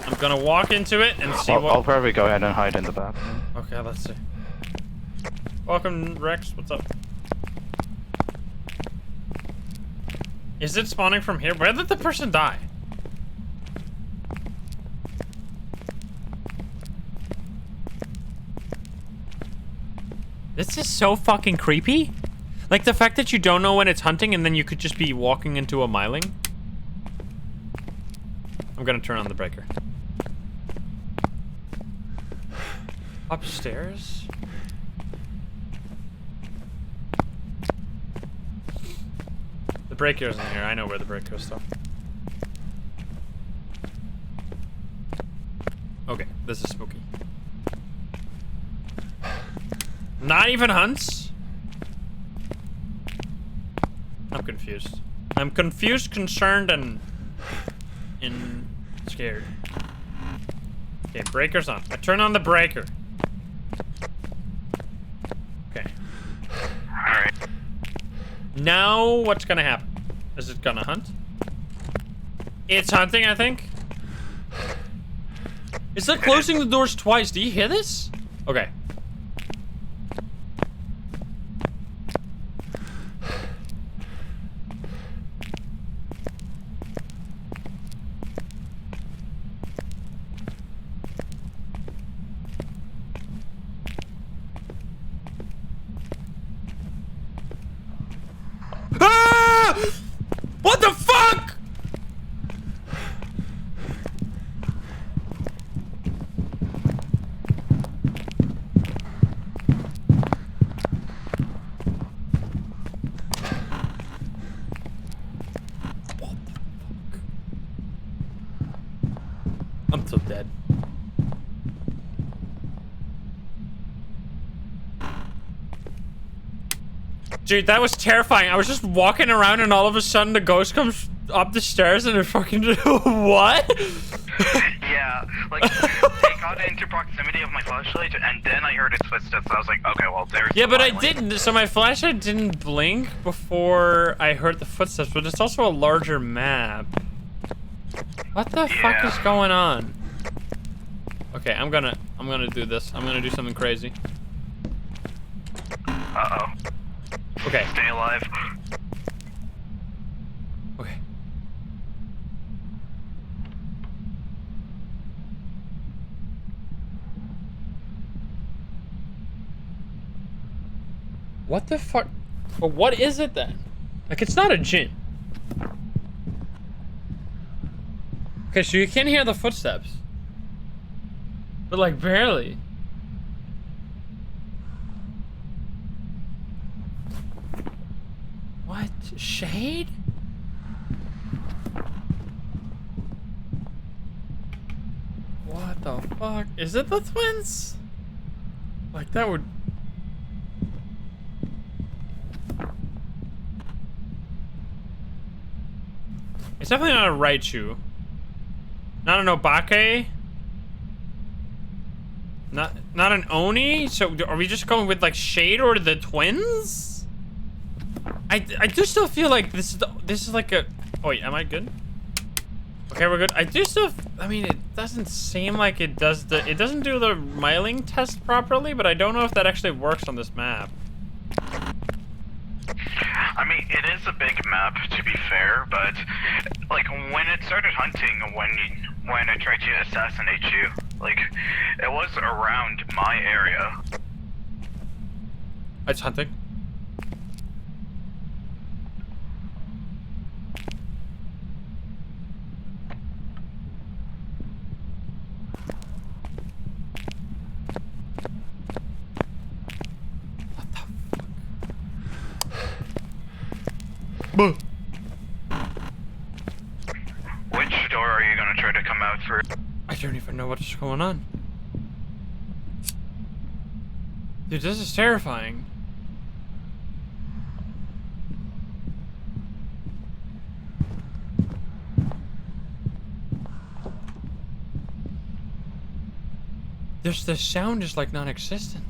I'm gonna walk into it and see what... I'll probably go ahead and hide in the bathroom. Okay, let's see. Welcome, Rex. What's up? Is it spawning from here? Where did the person die? This is so fucking creepy. Like the fact that you don't know when it's hunting and then you could just be walking into a Myling. I'm gonna turn on the breaker. Upstairs? The breaker isn't here. I know where the breaker is though. Okay, this is spooky. Not even hunts? I'm confused. I'm confused, concerned, and scared. Okay, breaker's on. I turn on the breaker. Okay. Alright. Now, what's gonna happen? Is it gonna hunt? It's hunting, I think. It's like closing the doors twice. Do you hear this? Okay. Ah! What the fuck? I'm so dead. Dude, that was terrifying. I was just walking around and all of a sudden the ghost comes up the stairs and it fucking what? Yeah, like it got into proximity of my flashlight, and then I heard its footsteps. I was like, okay, well, there's. Yeah, but I Myling. didn't. So my flashlight didn't blink before I heard the footsteps, but it's also a larger map. What the fuck is going on? Okay, I'm gonna do this. I'm gonna do something crazy. Uh-oh. Okay. Stay alive. Okay. What the fuck? But what is it then? Like, it's not a Jinn. Okay, so you can hear the footsteps. But like, barely. What? Shade? What the fuck? Is it the twins? Like, that would... It's definitely not a Raiju. Not an Obake. Not an Oni. So are we just going with like Shade or the twins? I do still feel like this is like a... Oh wait, am I good? Okay, we're good. I do still... I mean, it doesn't seem like it does the... It doesn't do the Myling test properly, but I don't know if that actually works on this map. I mean, it is a big map, to be fair, but like when it started hunting, when I tried to assassinate you, like it was around my area. It's hunting. Which door are you gonna try to come out through? I don't even know what's going on. Dude, this is terrifying. The sound is like non-existent.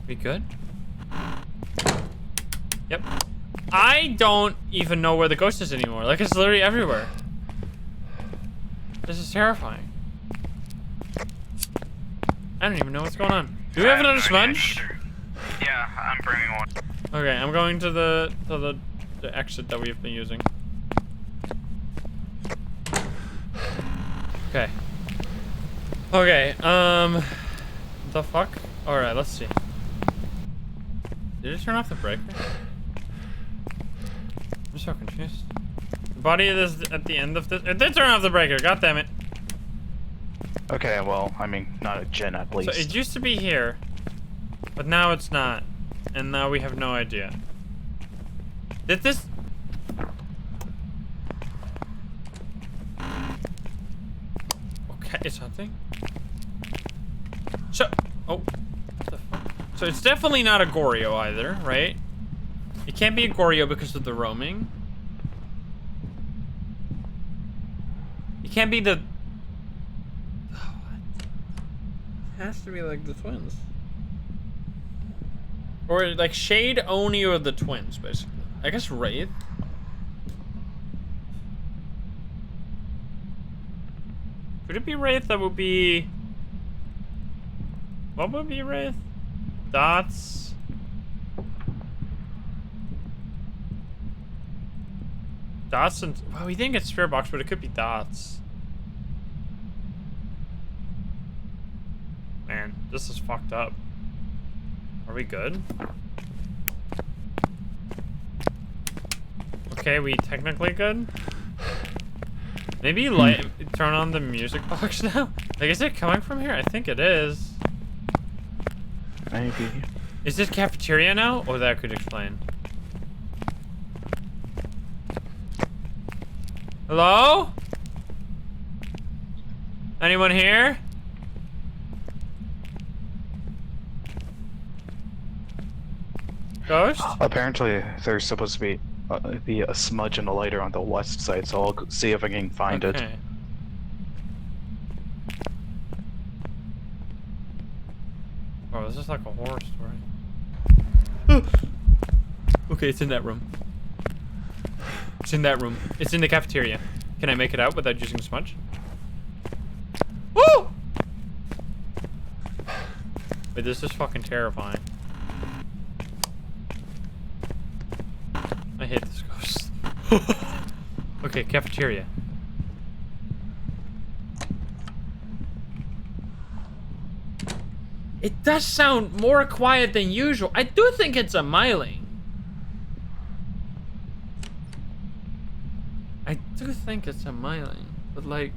We good? Yep. I don't even know where the ghost is anymore. Like, it's literally everywhere. This is terrifying. I don't even know what's going on. Do we have another smudge? Yeah, I'm bringing one. Okay, I'm going to the exit that we've been using. Okay. Okay, the fuck? Alright, let's see. Did it turn off the breaker? I'm so confused. The body is at the end of this. It did turn off the breaker, god damn it. Okay, well, I mean, not a Jinn at least. So it used to be here, but now it's not. And now we have no idea. Did this... Okay, it's hunting. So... Oh. What the fuck? So it's definitely not a Goryo either, right? It can't be a Goryo because of the roaming. It can't be the... Oh, what? It has to be like the twins. Or like Shade, Oni, or the twins, basically. I guess Wraith. Could it be Wraith? That would be... What would be Wraith? Dots. Dots and... Well, we didn't get Spirit Box, but it could be dots. Man, this is fucked up. Are we good? Okay, we technically good? Maybe turn on the music box now? Like, is it coming from here? I think it is. Maybe. Is this cafeteria now? Or that could explain. Hello? Anyone here? Ghost? Apparently, there's supposed to be a smudge and a lighter on the west side, so I'll see if I can find it. Oh, this is like a horror story. Okay, it's in that room. It's in that room. It's in the cafeteria. Can I make it out without using smudge? Woo! Wait, this is fucking terrifying. I hate this ghost. Okay, cafeteria. It does sound more quiet than usual. I do think it's a Myling. I do think it's a Myling, but like...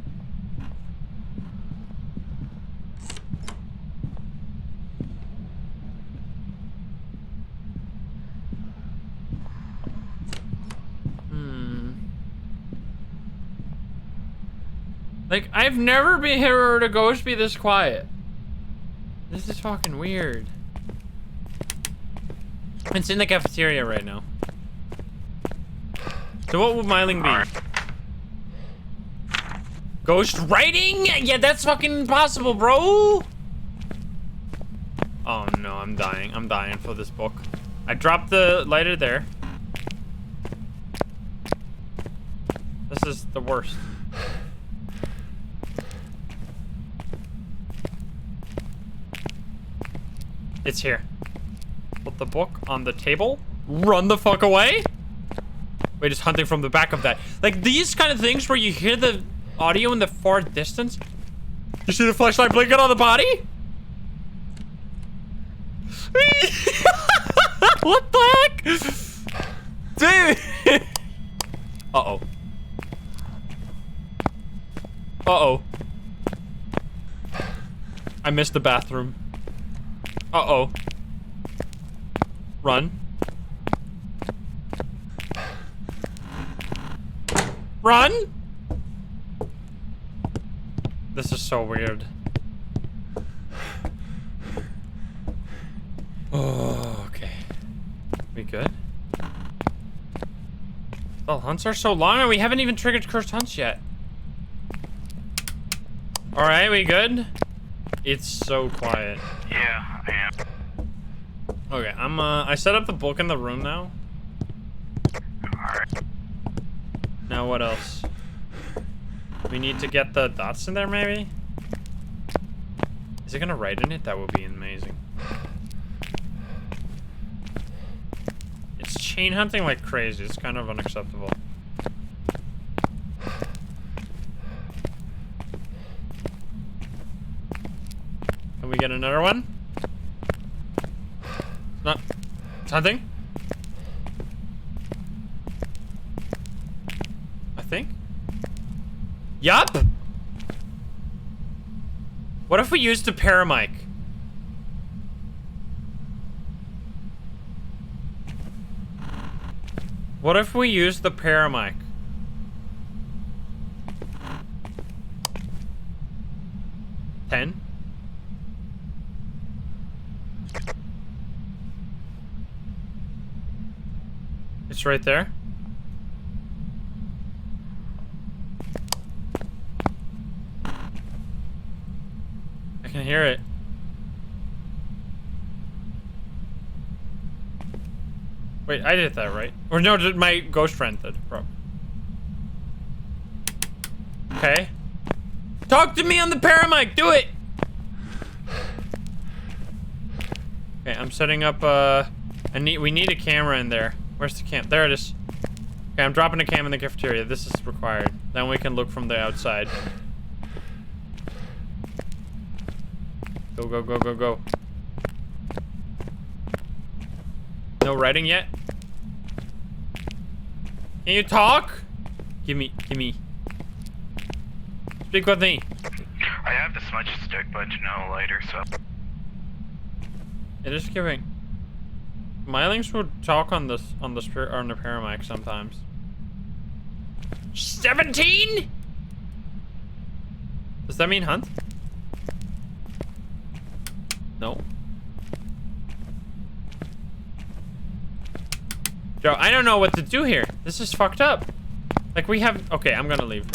Like, I've never been heard a ghost be this quiet. This is fucking weird. It's in the cafeteria right now. So what would Myling be? Ghost writing? Yeah, that's fucking impossible, bro. Oh no, I'm dying. I'm dying for this book. I dropped the lighter there. This is the worst. It's here. Put the book on the table. Run the fuck away. Wait, it's hunting from the back of that. Like these kind of things where you hear the audio in the far distance. You see the flashlight blinking on the body? What the heck? Dude. Uh-oh. Uh-oh. I missed the bathroom. Uh-oh. Run. Run! This is so weird. Oh, okay. We good? The hunts are so long and we haven't even triggered cursed hunts yet. Alright, we good? It's so quiet. Yeah, I am. Okay, I set up the book in the room now. Alright. Now what else? We need to get the dots in there, maybe? Is it gonna write in it? That would be amazing. It's chain hunting like crazy. It's kind of unacceptable. Can we get another one? Not hunting? I think. Yup. What if we used the paramic? What if we used the paramic? Ten? It's right there. I can hear it. Wait, I did that right. Or no, did my ghost friend did. Okay. Talk to me on the paramic, do it! Okay, I'm setting up we need a camera in there. Where's the cam? There it is. Okay, I'm dropping a cam in the cafeteria. This is required. Then we can look from the outside. Go, go, go, go, go. No writing yet? Can you talk? Gimme. Speak with me. I have the smudge stick, but no lighter, so. It is giving. Mylings would talk on the spirit on the paramic sometimes. 17? Does that mean hunt? No. Joe, I don't know what to do here. This is fucked up. Like we have. Okay, I'm gonna leave.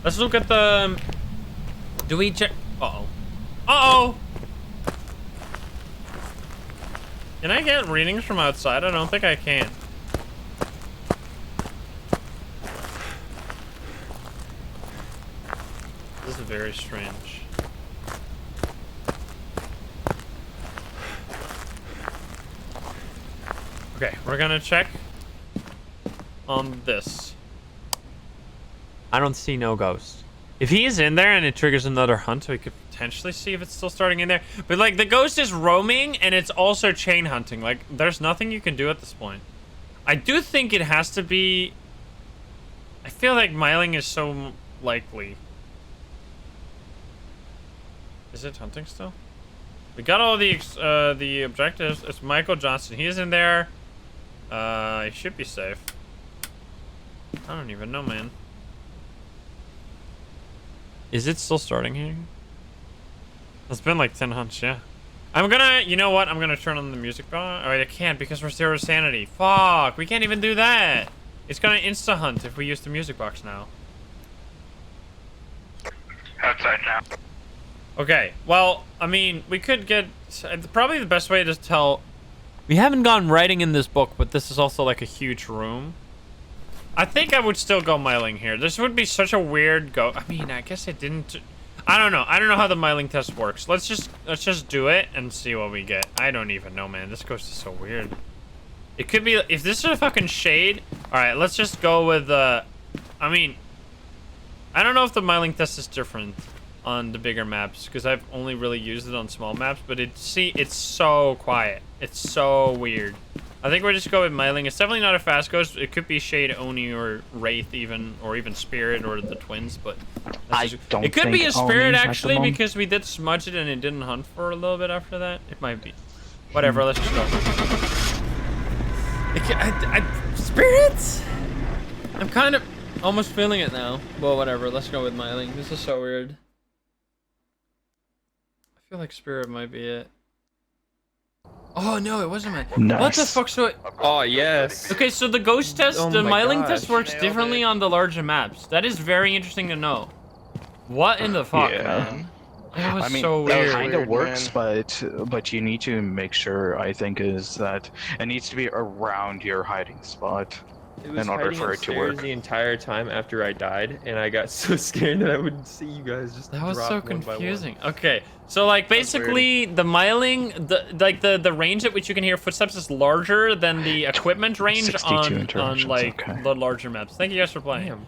Let's look at the. Do we check? Uh-oh. Uh-oh. Can I get readings from outside? I don't think I can. This is very strange. Okay, we're gonna check on this. I don't see no ghost. If he is in there and it triggers another hunt, we could potentially see if it's still starting in there. But like the ghost is roaming and it's also chain hunting. Like there's nothing you can do at this point. I do think it has to be. I feel like Myling is so likely. Is it hunting still? We got all the objectives. It's Michael Johnson. He's in there. He should be safe. I don't even know, man. Is it still starting here? It's been like 10 hunts, yeah. I'm gonna, you know what? I'm gonna turn on the music bar. Oh, I can't because we're 0 sanity. Fuck, we can't even do that. It's gonna insta hunt if we use the music box now. Outside now. Okay, well, I mean, we could get, probably the best way to tell, we haven't gone writing in this book, but this is also like a huge room. I think I would still go Myling here. This would be such a weird go. I mean, I guess it didn't. I don't know. I don't know how the Myling test works. Let's just do it and see what we get. I don't even know, man. This ghost is so weird. It could be if this is a fucking shade. All right, let's just go with. I mean, I don't know if the Myling test is different on the bigger maps because I've only really used it on small maps. But it's so quiet. It's so weird. I think we'll just go with Myling. It's definitely not a fast ghost. It could be Shade, Oni, or Wraith even, or even Spirit, or the twins, but... It could be a Spirit, actually, because we did smudge it and it didn't hunt for a little bit after that. It might be. Whatever, let's just go. Spirits? I'm kind of almost feeling it now. Well, whatever, let's go with Myling. This is so weird. I feel like Spirit might be it. Oh no, it wasn't my. Nice. What the fuck? So Oh yes. okay, so the ghost test, Oh the my Myling gosh. test works Nailed differently it. on the larger maps. That is very interesting to know. What in the fuck, Yeah. man? That was I mean, so that weird. kind of Weird, works, but you need to make sure. I think is that it needs to be around your hiding spot. It was in order hiding for it to upstairs work. the entire time after I died, and I got so scared that I wouldn't see you guys just That was drop so one by one. confusing. Okay, so like basically the Myling, the range at which you can hear footsteps is larger than the equipment range 62 on interactions, like okay. the larger maps. Thank you guys for playing. Damn.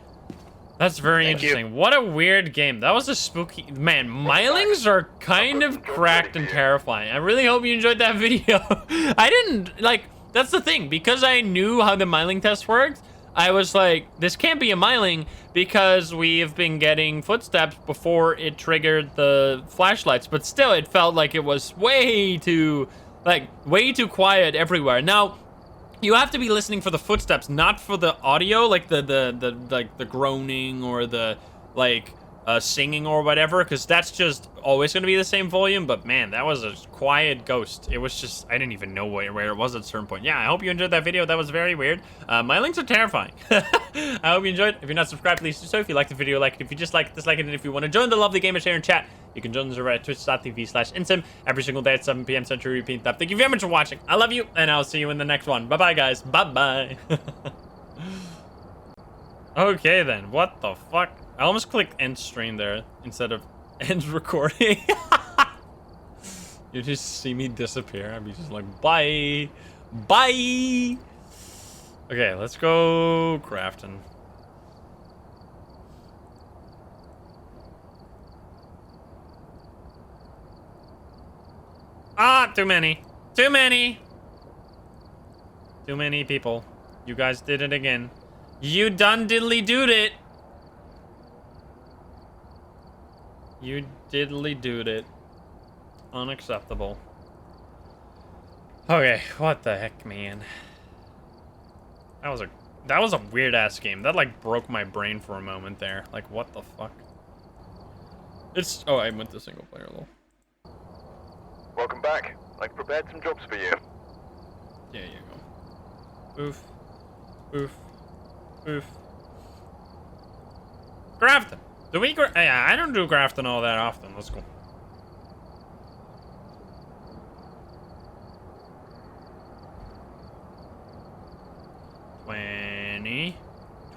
That's very Thank you. interesting. What a weird game. That was a spooky... Man, Mylings are kind of cracked and terrifying. I really hope you enjoyed that video. I didn't... Like, that's the thing. Because I knew how the Myling test worked, I was like, this can't be a Myling because we've been getting footsteps before it triggered the flashlights. But still, it felt like it was way too quiet everywhere. Now... You have to be listening for the footsteps, not for the audio, like the groaning or the singing or whatever, because that's just always going to be the same volume. But man, that was a quiet ghost. It was just, I didn't even know where it was at a certain point. Yeah, I hope you enjoyed that video. That was very weird. Mylings are terrifying. I hope you enjoyed. If you're not subscribed, please do so. If you liked the video, like it. If you just like it, dislike it. And if you want to join the lovely gamers here in chat, you can join us over at twitch.tv/Insym every single day at 7 p.m. Central European Time. Thank you very much for watching. I love you, and I'll see you in the next one. Bye-bye, guys. Bye-bye. Okay, then. What the fuck? I almost clicked end stream there instead of end recording. You just see me disappear. I'd be just like, bye. Bye. Okay, let's go crafting. Ah, too many. Too many. Too many people. You guys did it again. You done diddly doed it. You diddly doed it. Unacceptable. Okay, what the heck, man? That was a weird ass game. That like broke my brain for a moment there. Like, what the fuck? Oh, I went to single player lol. Welcome back. I've prepared some jobs for you. Yeah, you go. Oof. Oof. Oof. Grafton. Do we yeah, I don't do Grafton all that often. Let's go.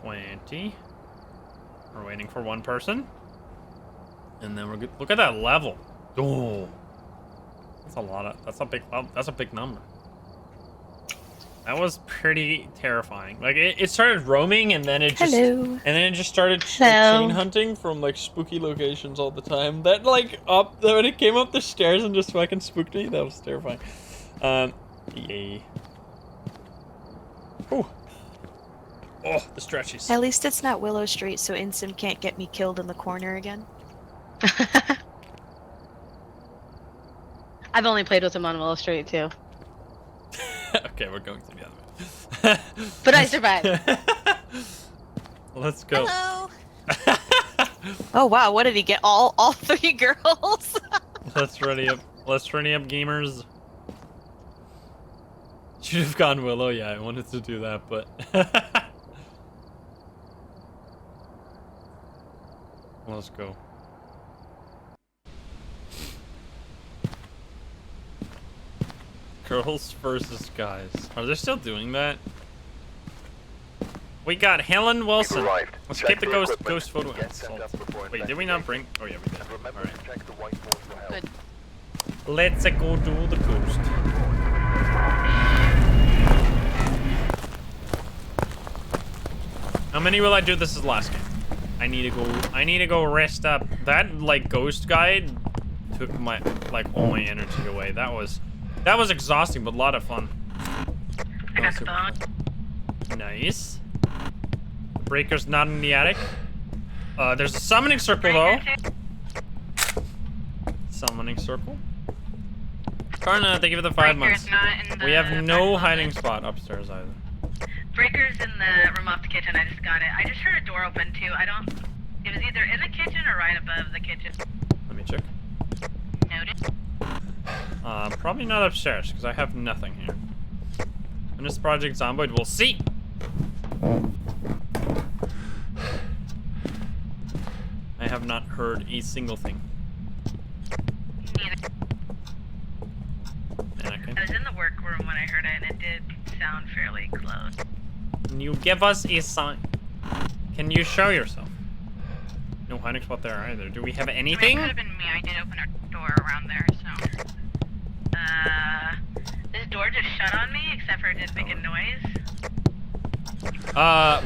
$20. We're waiting for one person. And then we're good. Look at that level. Oh. That's a lot of, that's a big number. That was pretty terrifying. Like it started roaming and then it just started Hello. chain hunting from like spooky locations all the time. That like when it came up the stairs and just fucking spooked me. That was terrifying. Yay. Ooh. Oh, the stretchies. At least it's not Willow Street, so Insym can't get me killed in the corner again. I've only played with him on Willow Street too. Okay, we're going to the other way. But I survived. Let's go. Hello. Oh wow, what did he get? All 3 girls? Let's ready up. Let's ready up, gamers. Should have gone Willow. Yeah, I wanted to do that, but. Let's go. Girls versus guys. Are they still doing that? We got Helen Wilson. arrived. Let's Check keep the for ghost equipment. photo. Get Assault. sent up before Wait, did we not bring? Oh yeah, we did. And remember Alright. to check the white board for help. Good. Let's go do the ghost. How many will I do? This is the last game. I need to go rest up. That like ghost guy took my all my energy away. That was exhausting, but a lot of fun. I got the bone. Nice. Breaker's not in the attic. There's a summoning circle though. Summoning circle. Karna, thank you for the 5 months. We have no hiding spot upstairs either. Breaker's in the room off the kitchen. I just got it. I just heard a door open too. It was either in the kitchen or right above the kitchen. Let me check. Noted. Probably not upstairs because I have nothing here. And this Project Zomboid, we'll see. I have not heard a single thing. Neither. Anakin. I was in the workroom when I heard it, and it did sound fairly close. Can you give us a sign? Can you show yourself? No hiding spot there either. Do we have anything? I mean, it could have been me. I did open a door around there, so. This door just shut on me, except for it did make a noise.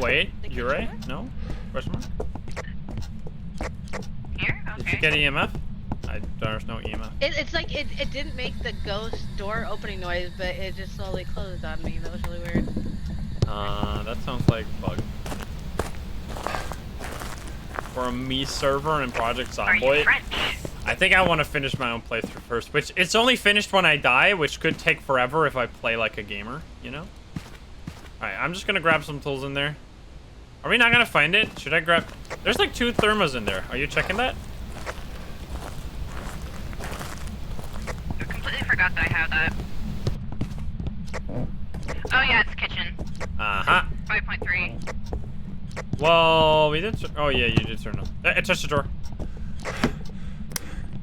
Wait. Yurei? No? Question mark? Here? Did Okay. you get EMF? There's no EMF. It's like it didn't make the ghost door opening noise, but it just slowly closed on me. That was really weird. That sounds like a bug. For a me server in Project Are you Zomboid, French? I think I want to finish my own playthrough first, which it's only finished when I die, which could take forever if I play like a gamer, you know? Alright, I'm just gonna grab some tools in there. Are we not gonna find it? Should I grab... There's like 2 thermos in there. Are you checking that? I completely forgot that I have that. Oh yeah, it's kitchen. Uh-huh. 5.3. Well, we did... Oh yeah, you did turn on. It touched the door.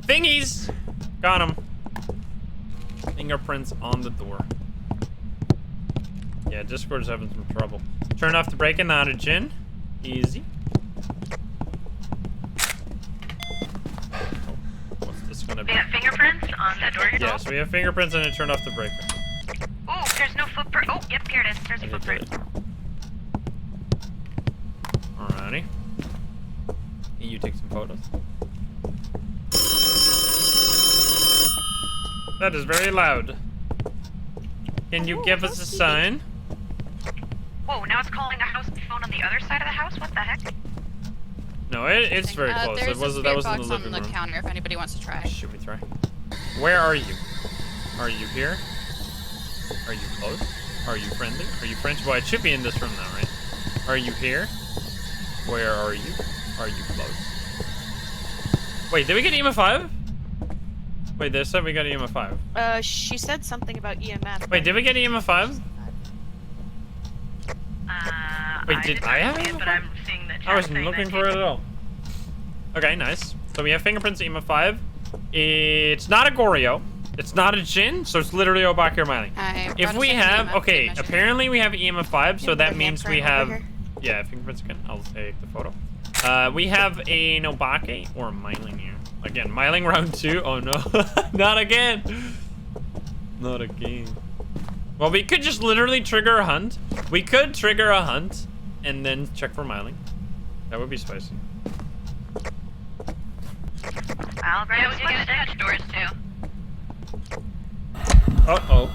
Thingies! Got him. Fingerprints on the door. Yeah, Discord's having some trouble. Turn off the break-in out of Jinn. Easy. Oh, what's this gonna be? We got fingerprints on the door. Yeah, so we have fingerprints and it turned off the breaker. Oh, there's no footprint. Oh, yep, here it is. There's a footprint. Alrighty. You take some photos. That is very loud. Can you give us a sign? Whoa, now it's calling a house phone on the other side of the house? What the heck? No, it's very close. There's It was a that spirit was in the box living on the room. counter if anybody wants to try. Should we try? Where are you? Are you here? Are you close? Are you friendly? Are you French? Well, it should be in this room now, right? Are you here? Where are you? Are you close? Wait, did we get EMF 5? Wait, they said we got EMF 5. She said something about EMF. Wait, did we get EMF 5? Wait, did I have it? EMF But 5? I'm seeing the chat I wasn't saying looking that for it at all. Okay, nice. So we have fingerprints, EMF 5. It's not a Goryo. It's not a Jinn, so it's literally Obake or Myling. If we have, okay, apparently we have EMF 5, so that means we have, yeah, fingerprints again. I'll take the photo. We have an Obake or a Myling here. Again, Myling round 2. Oh no, not again. Not again. Well, we could just literally trigger a hunt. We could trigger a hunt and then check for Myling. That would be spicy. I'll grab you get attached doors too. Uh-oh.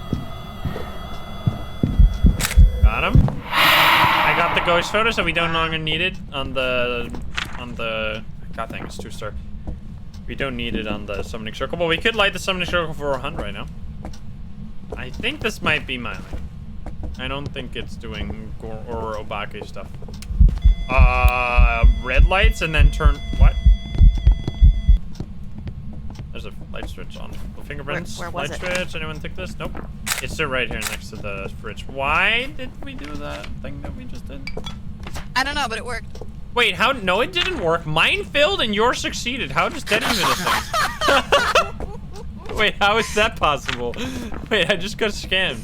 Got him. I got the ghost photo, so we no longer need it on the God dang, it's 2-star. We don't need it on the summoning circle, but we could light the summoning circle for a hunt right now. I think this might be Myling. I don't think it's doing or Obake stuff. Red lights and then turn what? There's a light switch on the fingerprints. Where was light it? switch. Anyone take this? Nope. It's still right here next to the fridge. Why did we do that thing that we just did? I don't know, but it worked. Wait, how? No, it didn't work. Mine failed and yours succeeded. How does that even a thing? Wait, how is that possible? Wait, I just got scammed.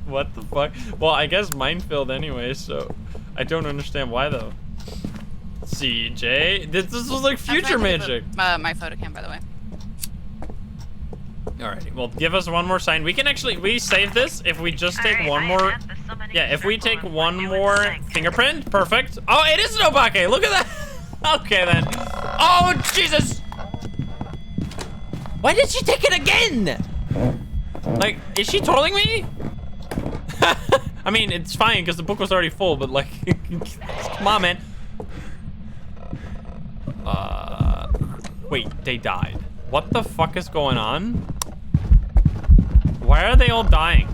What the fuck? Well, I guess mine failed anyway, so I don't understand why though. CJ, this was like future magic. My photo cam, by the way. Alrighty, well, give us one more sign. We can actually, we save this if we just take one more. Yeah, if we take one more fingerprint, perfect. Oh, it is an Obake. Look at that. Okay then. Oh Jesus! Why did she take it again? Like, is she trolling me? I mean, it's fine because the book was already full, but like, come on, man. Wait, they died. What the fuck is going on? Why are they all dying?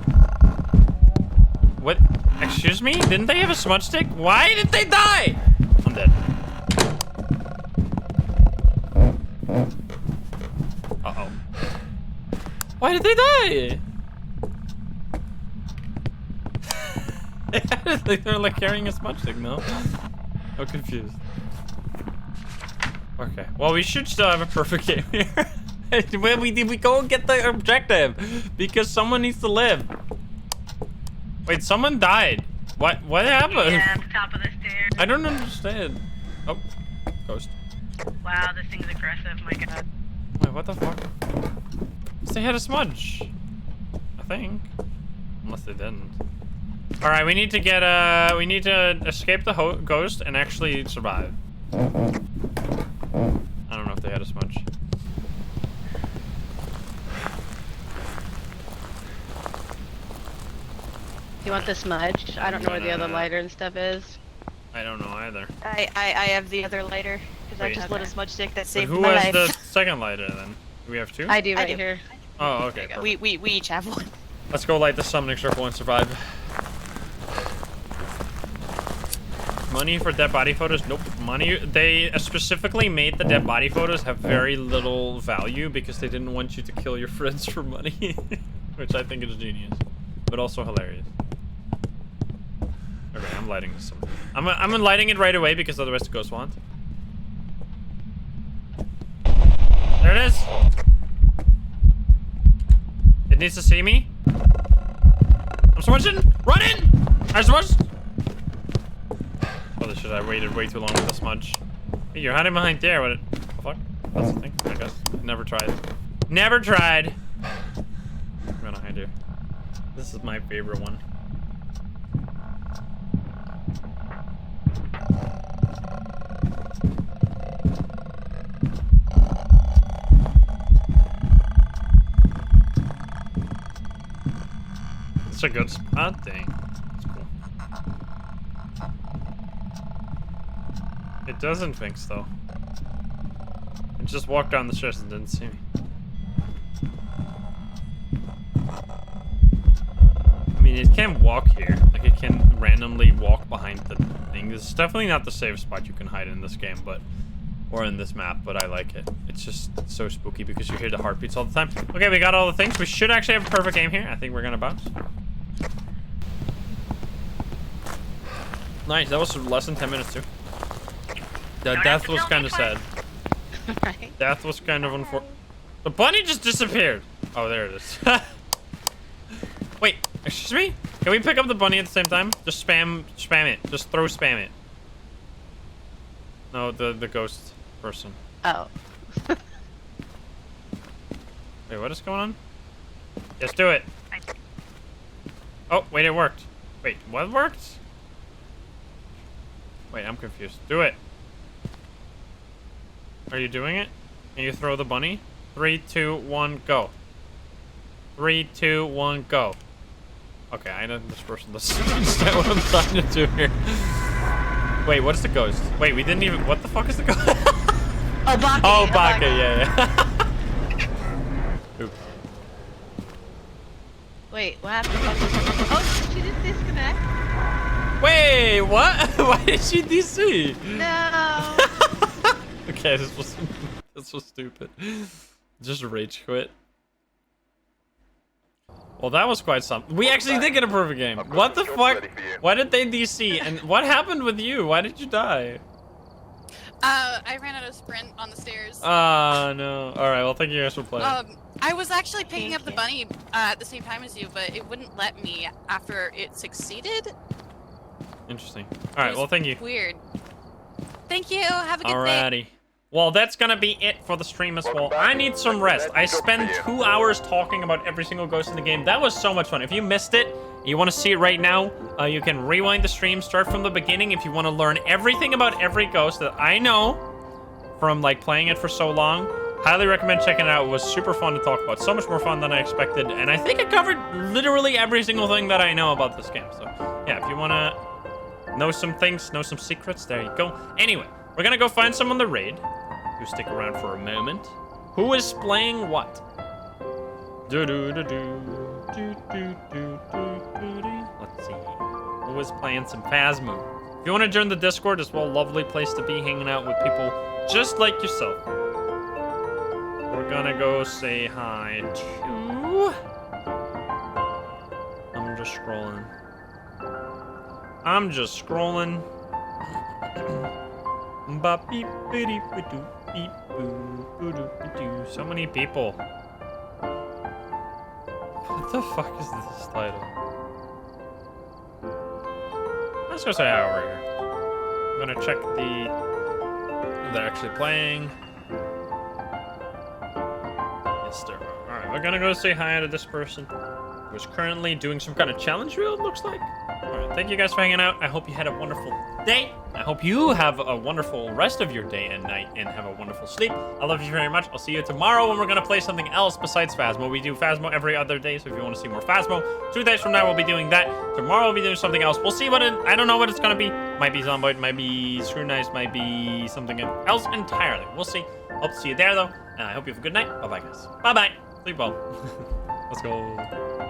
What? Excuse me? Didn't they have a smudge stick? Why did they die? I'm dead. Uh-oh. Why did they die? They're like carrying a smudge stick, no? I'm confused. Okay, well, we should still have a perfect game here. we go and get the objective because someone needs to live. Wait, someone died. What happened? Yeah, at the top of the stairs. I don't understand. Oh, ghost. Wow, this thing's aggressive, my god. Wait, what the fuck? They had a smudge, I think. Unless they didn't. All right, we need to get we need to escape the ghost and actually survive. I don't know if they had a smudge. You want the smudge? I don't know where the other lighter and stuff is. I don't know either. I have the other lighter because I just lit a smudge stick that But saved who my has life. the second lighter then? Do we have two? I do I right do. here. Oh, okay. We each have one. Let's go light the summoning circle and survive. Money for dead body photos? Nope. Money. They specifically made the dead body photos have very little value because they didn't want you to kill your friends for money, which I think is genius, but also hilarious. Okay, I'm lighting this. I'm lighting it right away because otherwise the ghost won't. There it is. It needs to see me. I'm smudging. Run in. I smudged. Holy shit, I waited way too long with the smudge. Hey, you're hiding behind there. What the fuck? That's the thing, I guess. Never tried. Never tried. I'm gonna hide here. This is my favorite one. It's a good spot thing. It doesn't think so. It just walked down the stairs and didn't see me. I mean, it can walk here. Like, it can randomly walk behind the thing. This is definitely not the safe spot you can hide in this game, but... Or in this map, but I like it. It's just so spooky because you hear the heartbeats all the time. Okay, we got all the things. We should actually have a perfect game here. I think we're gonna bounce. Nice, that was less than 10 minutes too. The death was kind of sad. Right. Death was kind of unfortunate. The bunny just disappeared. Oh, there it is. Wait, excuse me? Can we pick up the bunny at the same time? Just spam it. Just throw spam it. No, the ghost person. Oh. Wait, what is going on? Just do it. Oh, wait, it worked. Wait, what worked? Wait, I'm confused. Do it. Are you doing it? Can you throw the bunny? 3, 2, 1, go. 3, 2, 1, go. Okay, I know this person doesn't understand what I'm trying to do here. Wait, what's the ghost? Wait, we didn't even... What the fuck is the ghost? Obake. Oh, Obake, yeah. Oops. Wait, what happened? Oh, she did disconnect. Wait, what? Why did she DC? No. Okay, this was stupid. Just rage quit. Well, that was quite something. We actually did get a perfect game. What the fuck? Why did they DC? And what happened with you? Why did you die? I ran out of sprint on the stairs. Ah, no. Alright, well, thank you guys for playing. I was actually picking up the bunny at the same time as you, but it wouldn't let me after it succeeded. Interesting. Alright, well, thank you. Weird. Thank you. Have a good day. Alrighty. Well, that's gonna be it for the stream as well. I need some rest. I spent 2 hours talking about every single ghost in the game. That was so much fun. If you missed it, you want to see it right now, you can rewind the stream, start from the beginning if you want to learn everything about every ghost that I know from, like, playing it for so long. Highly recommend checking it out. It was super fun to talk about. So much more fun than I expected, and I think I covered literally every single thing that I know about this game. So, yeah, if you want to know some things, know some secrets, there you go. Anyway, we're going to go find some on the raid. You stick around for a moment. Who is playing what? Let's see. Who is playing some Phasmo? If you want to join the Discord as well, lovely place to be, hanging out with people just like yourself. We're gonna go say hi to... I'm just scrolling. So many people. What the fuck is this title? Let's go say hi over here. I'm gonna check if they're actually playing. Yes, they are. Alright, we're gonna go say hi to this person who's currently doing some kind of challenge reel, it looks like. Alright, thank you guys for hanging out. I hope you had a wonderful day. I hope you have a wonderful rest of your day and night and have a wonderful sleep. I love you very much. I'll see you tomorrow when we're going to play something else besides Phasmo. We do Phasmo every other day, so if you want to see more Phasmo, 2 days from now we'll be doing that. Tomorrow we'll be doing something else. We'll see what it... I don't know what it's going to be. Might be Zomboid, might be Screwnice, might be something else entirely. We'll see. Hope to see you there, though. And I hope you have a good night. Bye-bye, guys. Bye-bye. Sleep well. Let's go.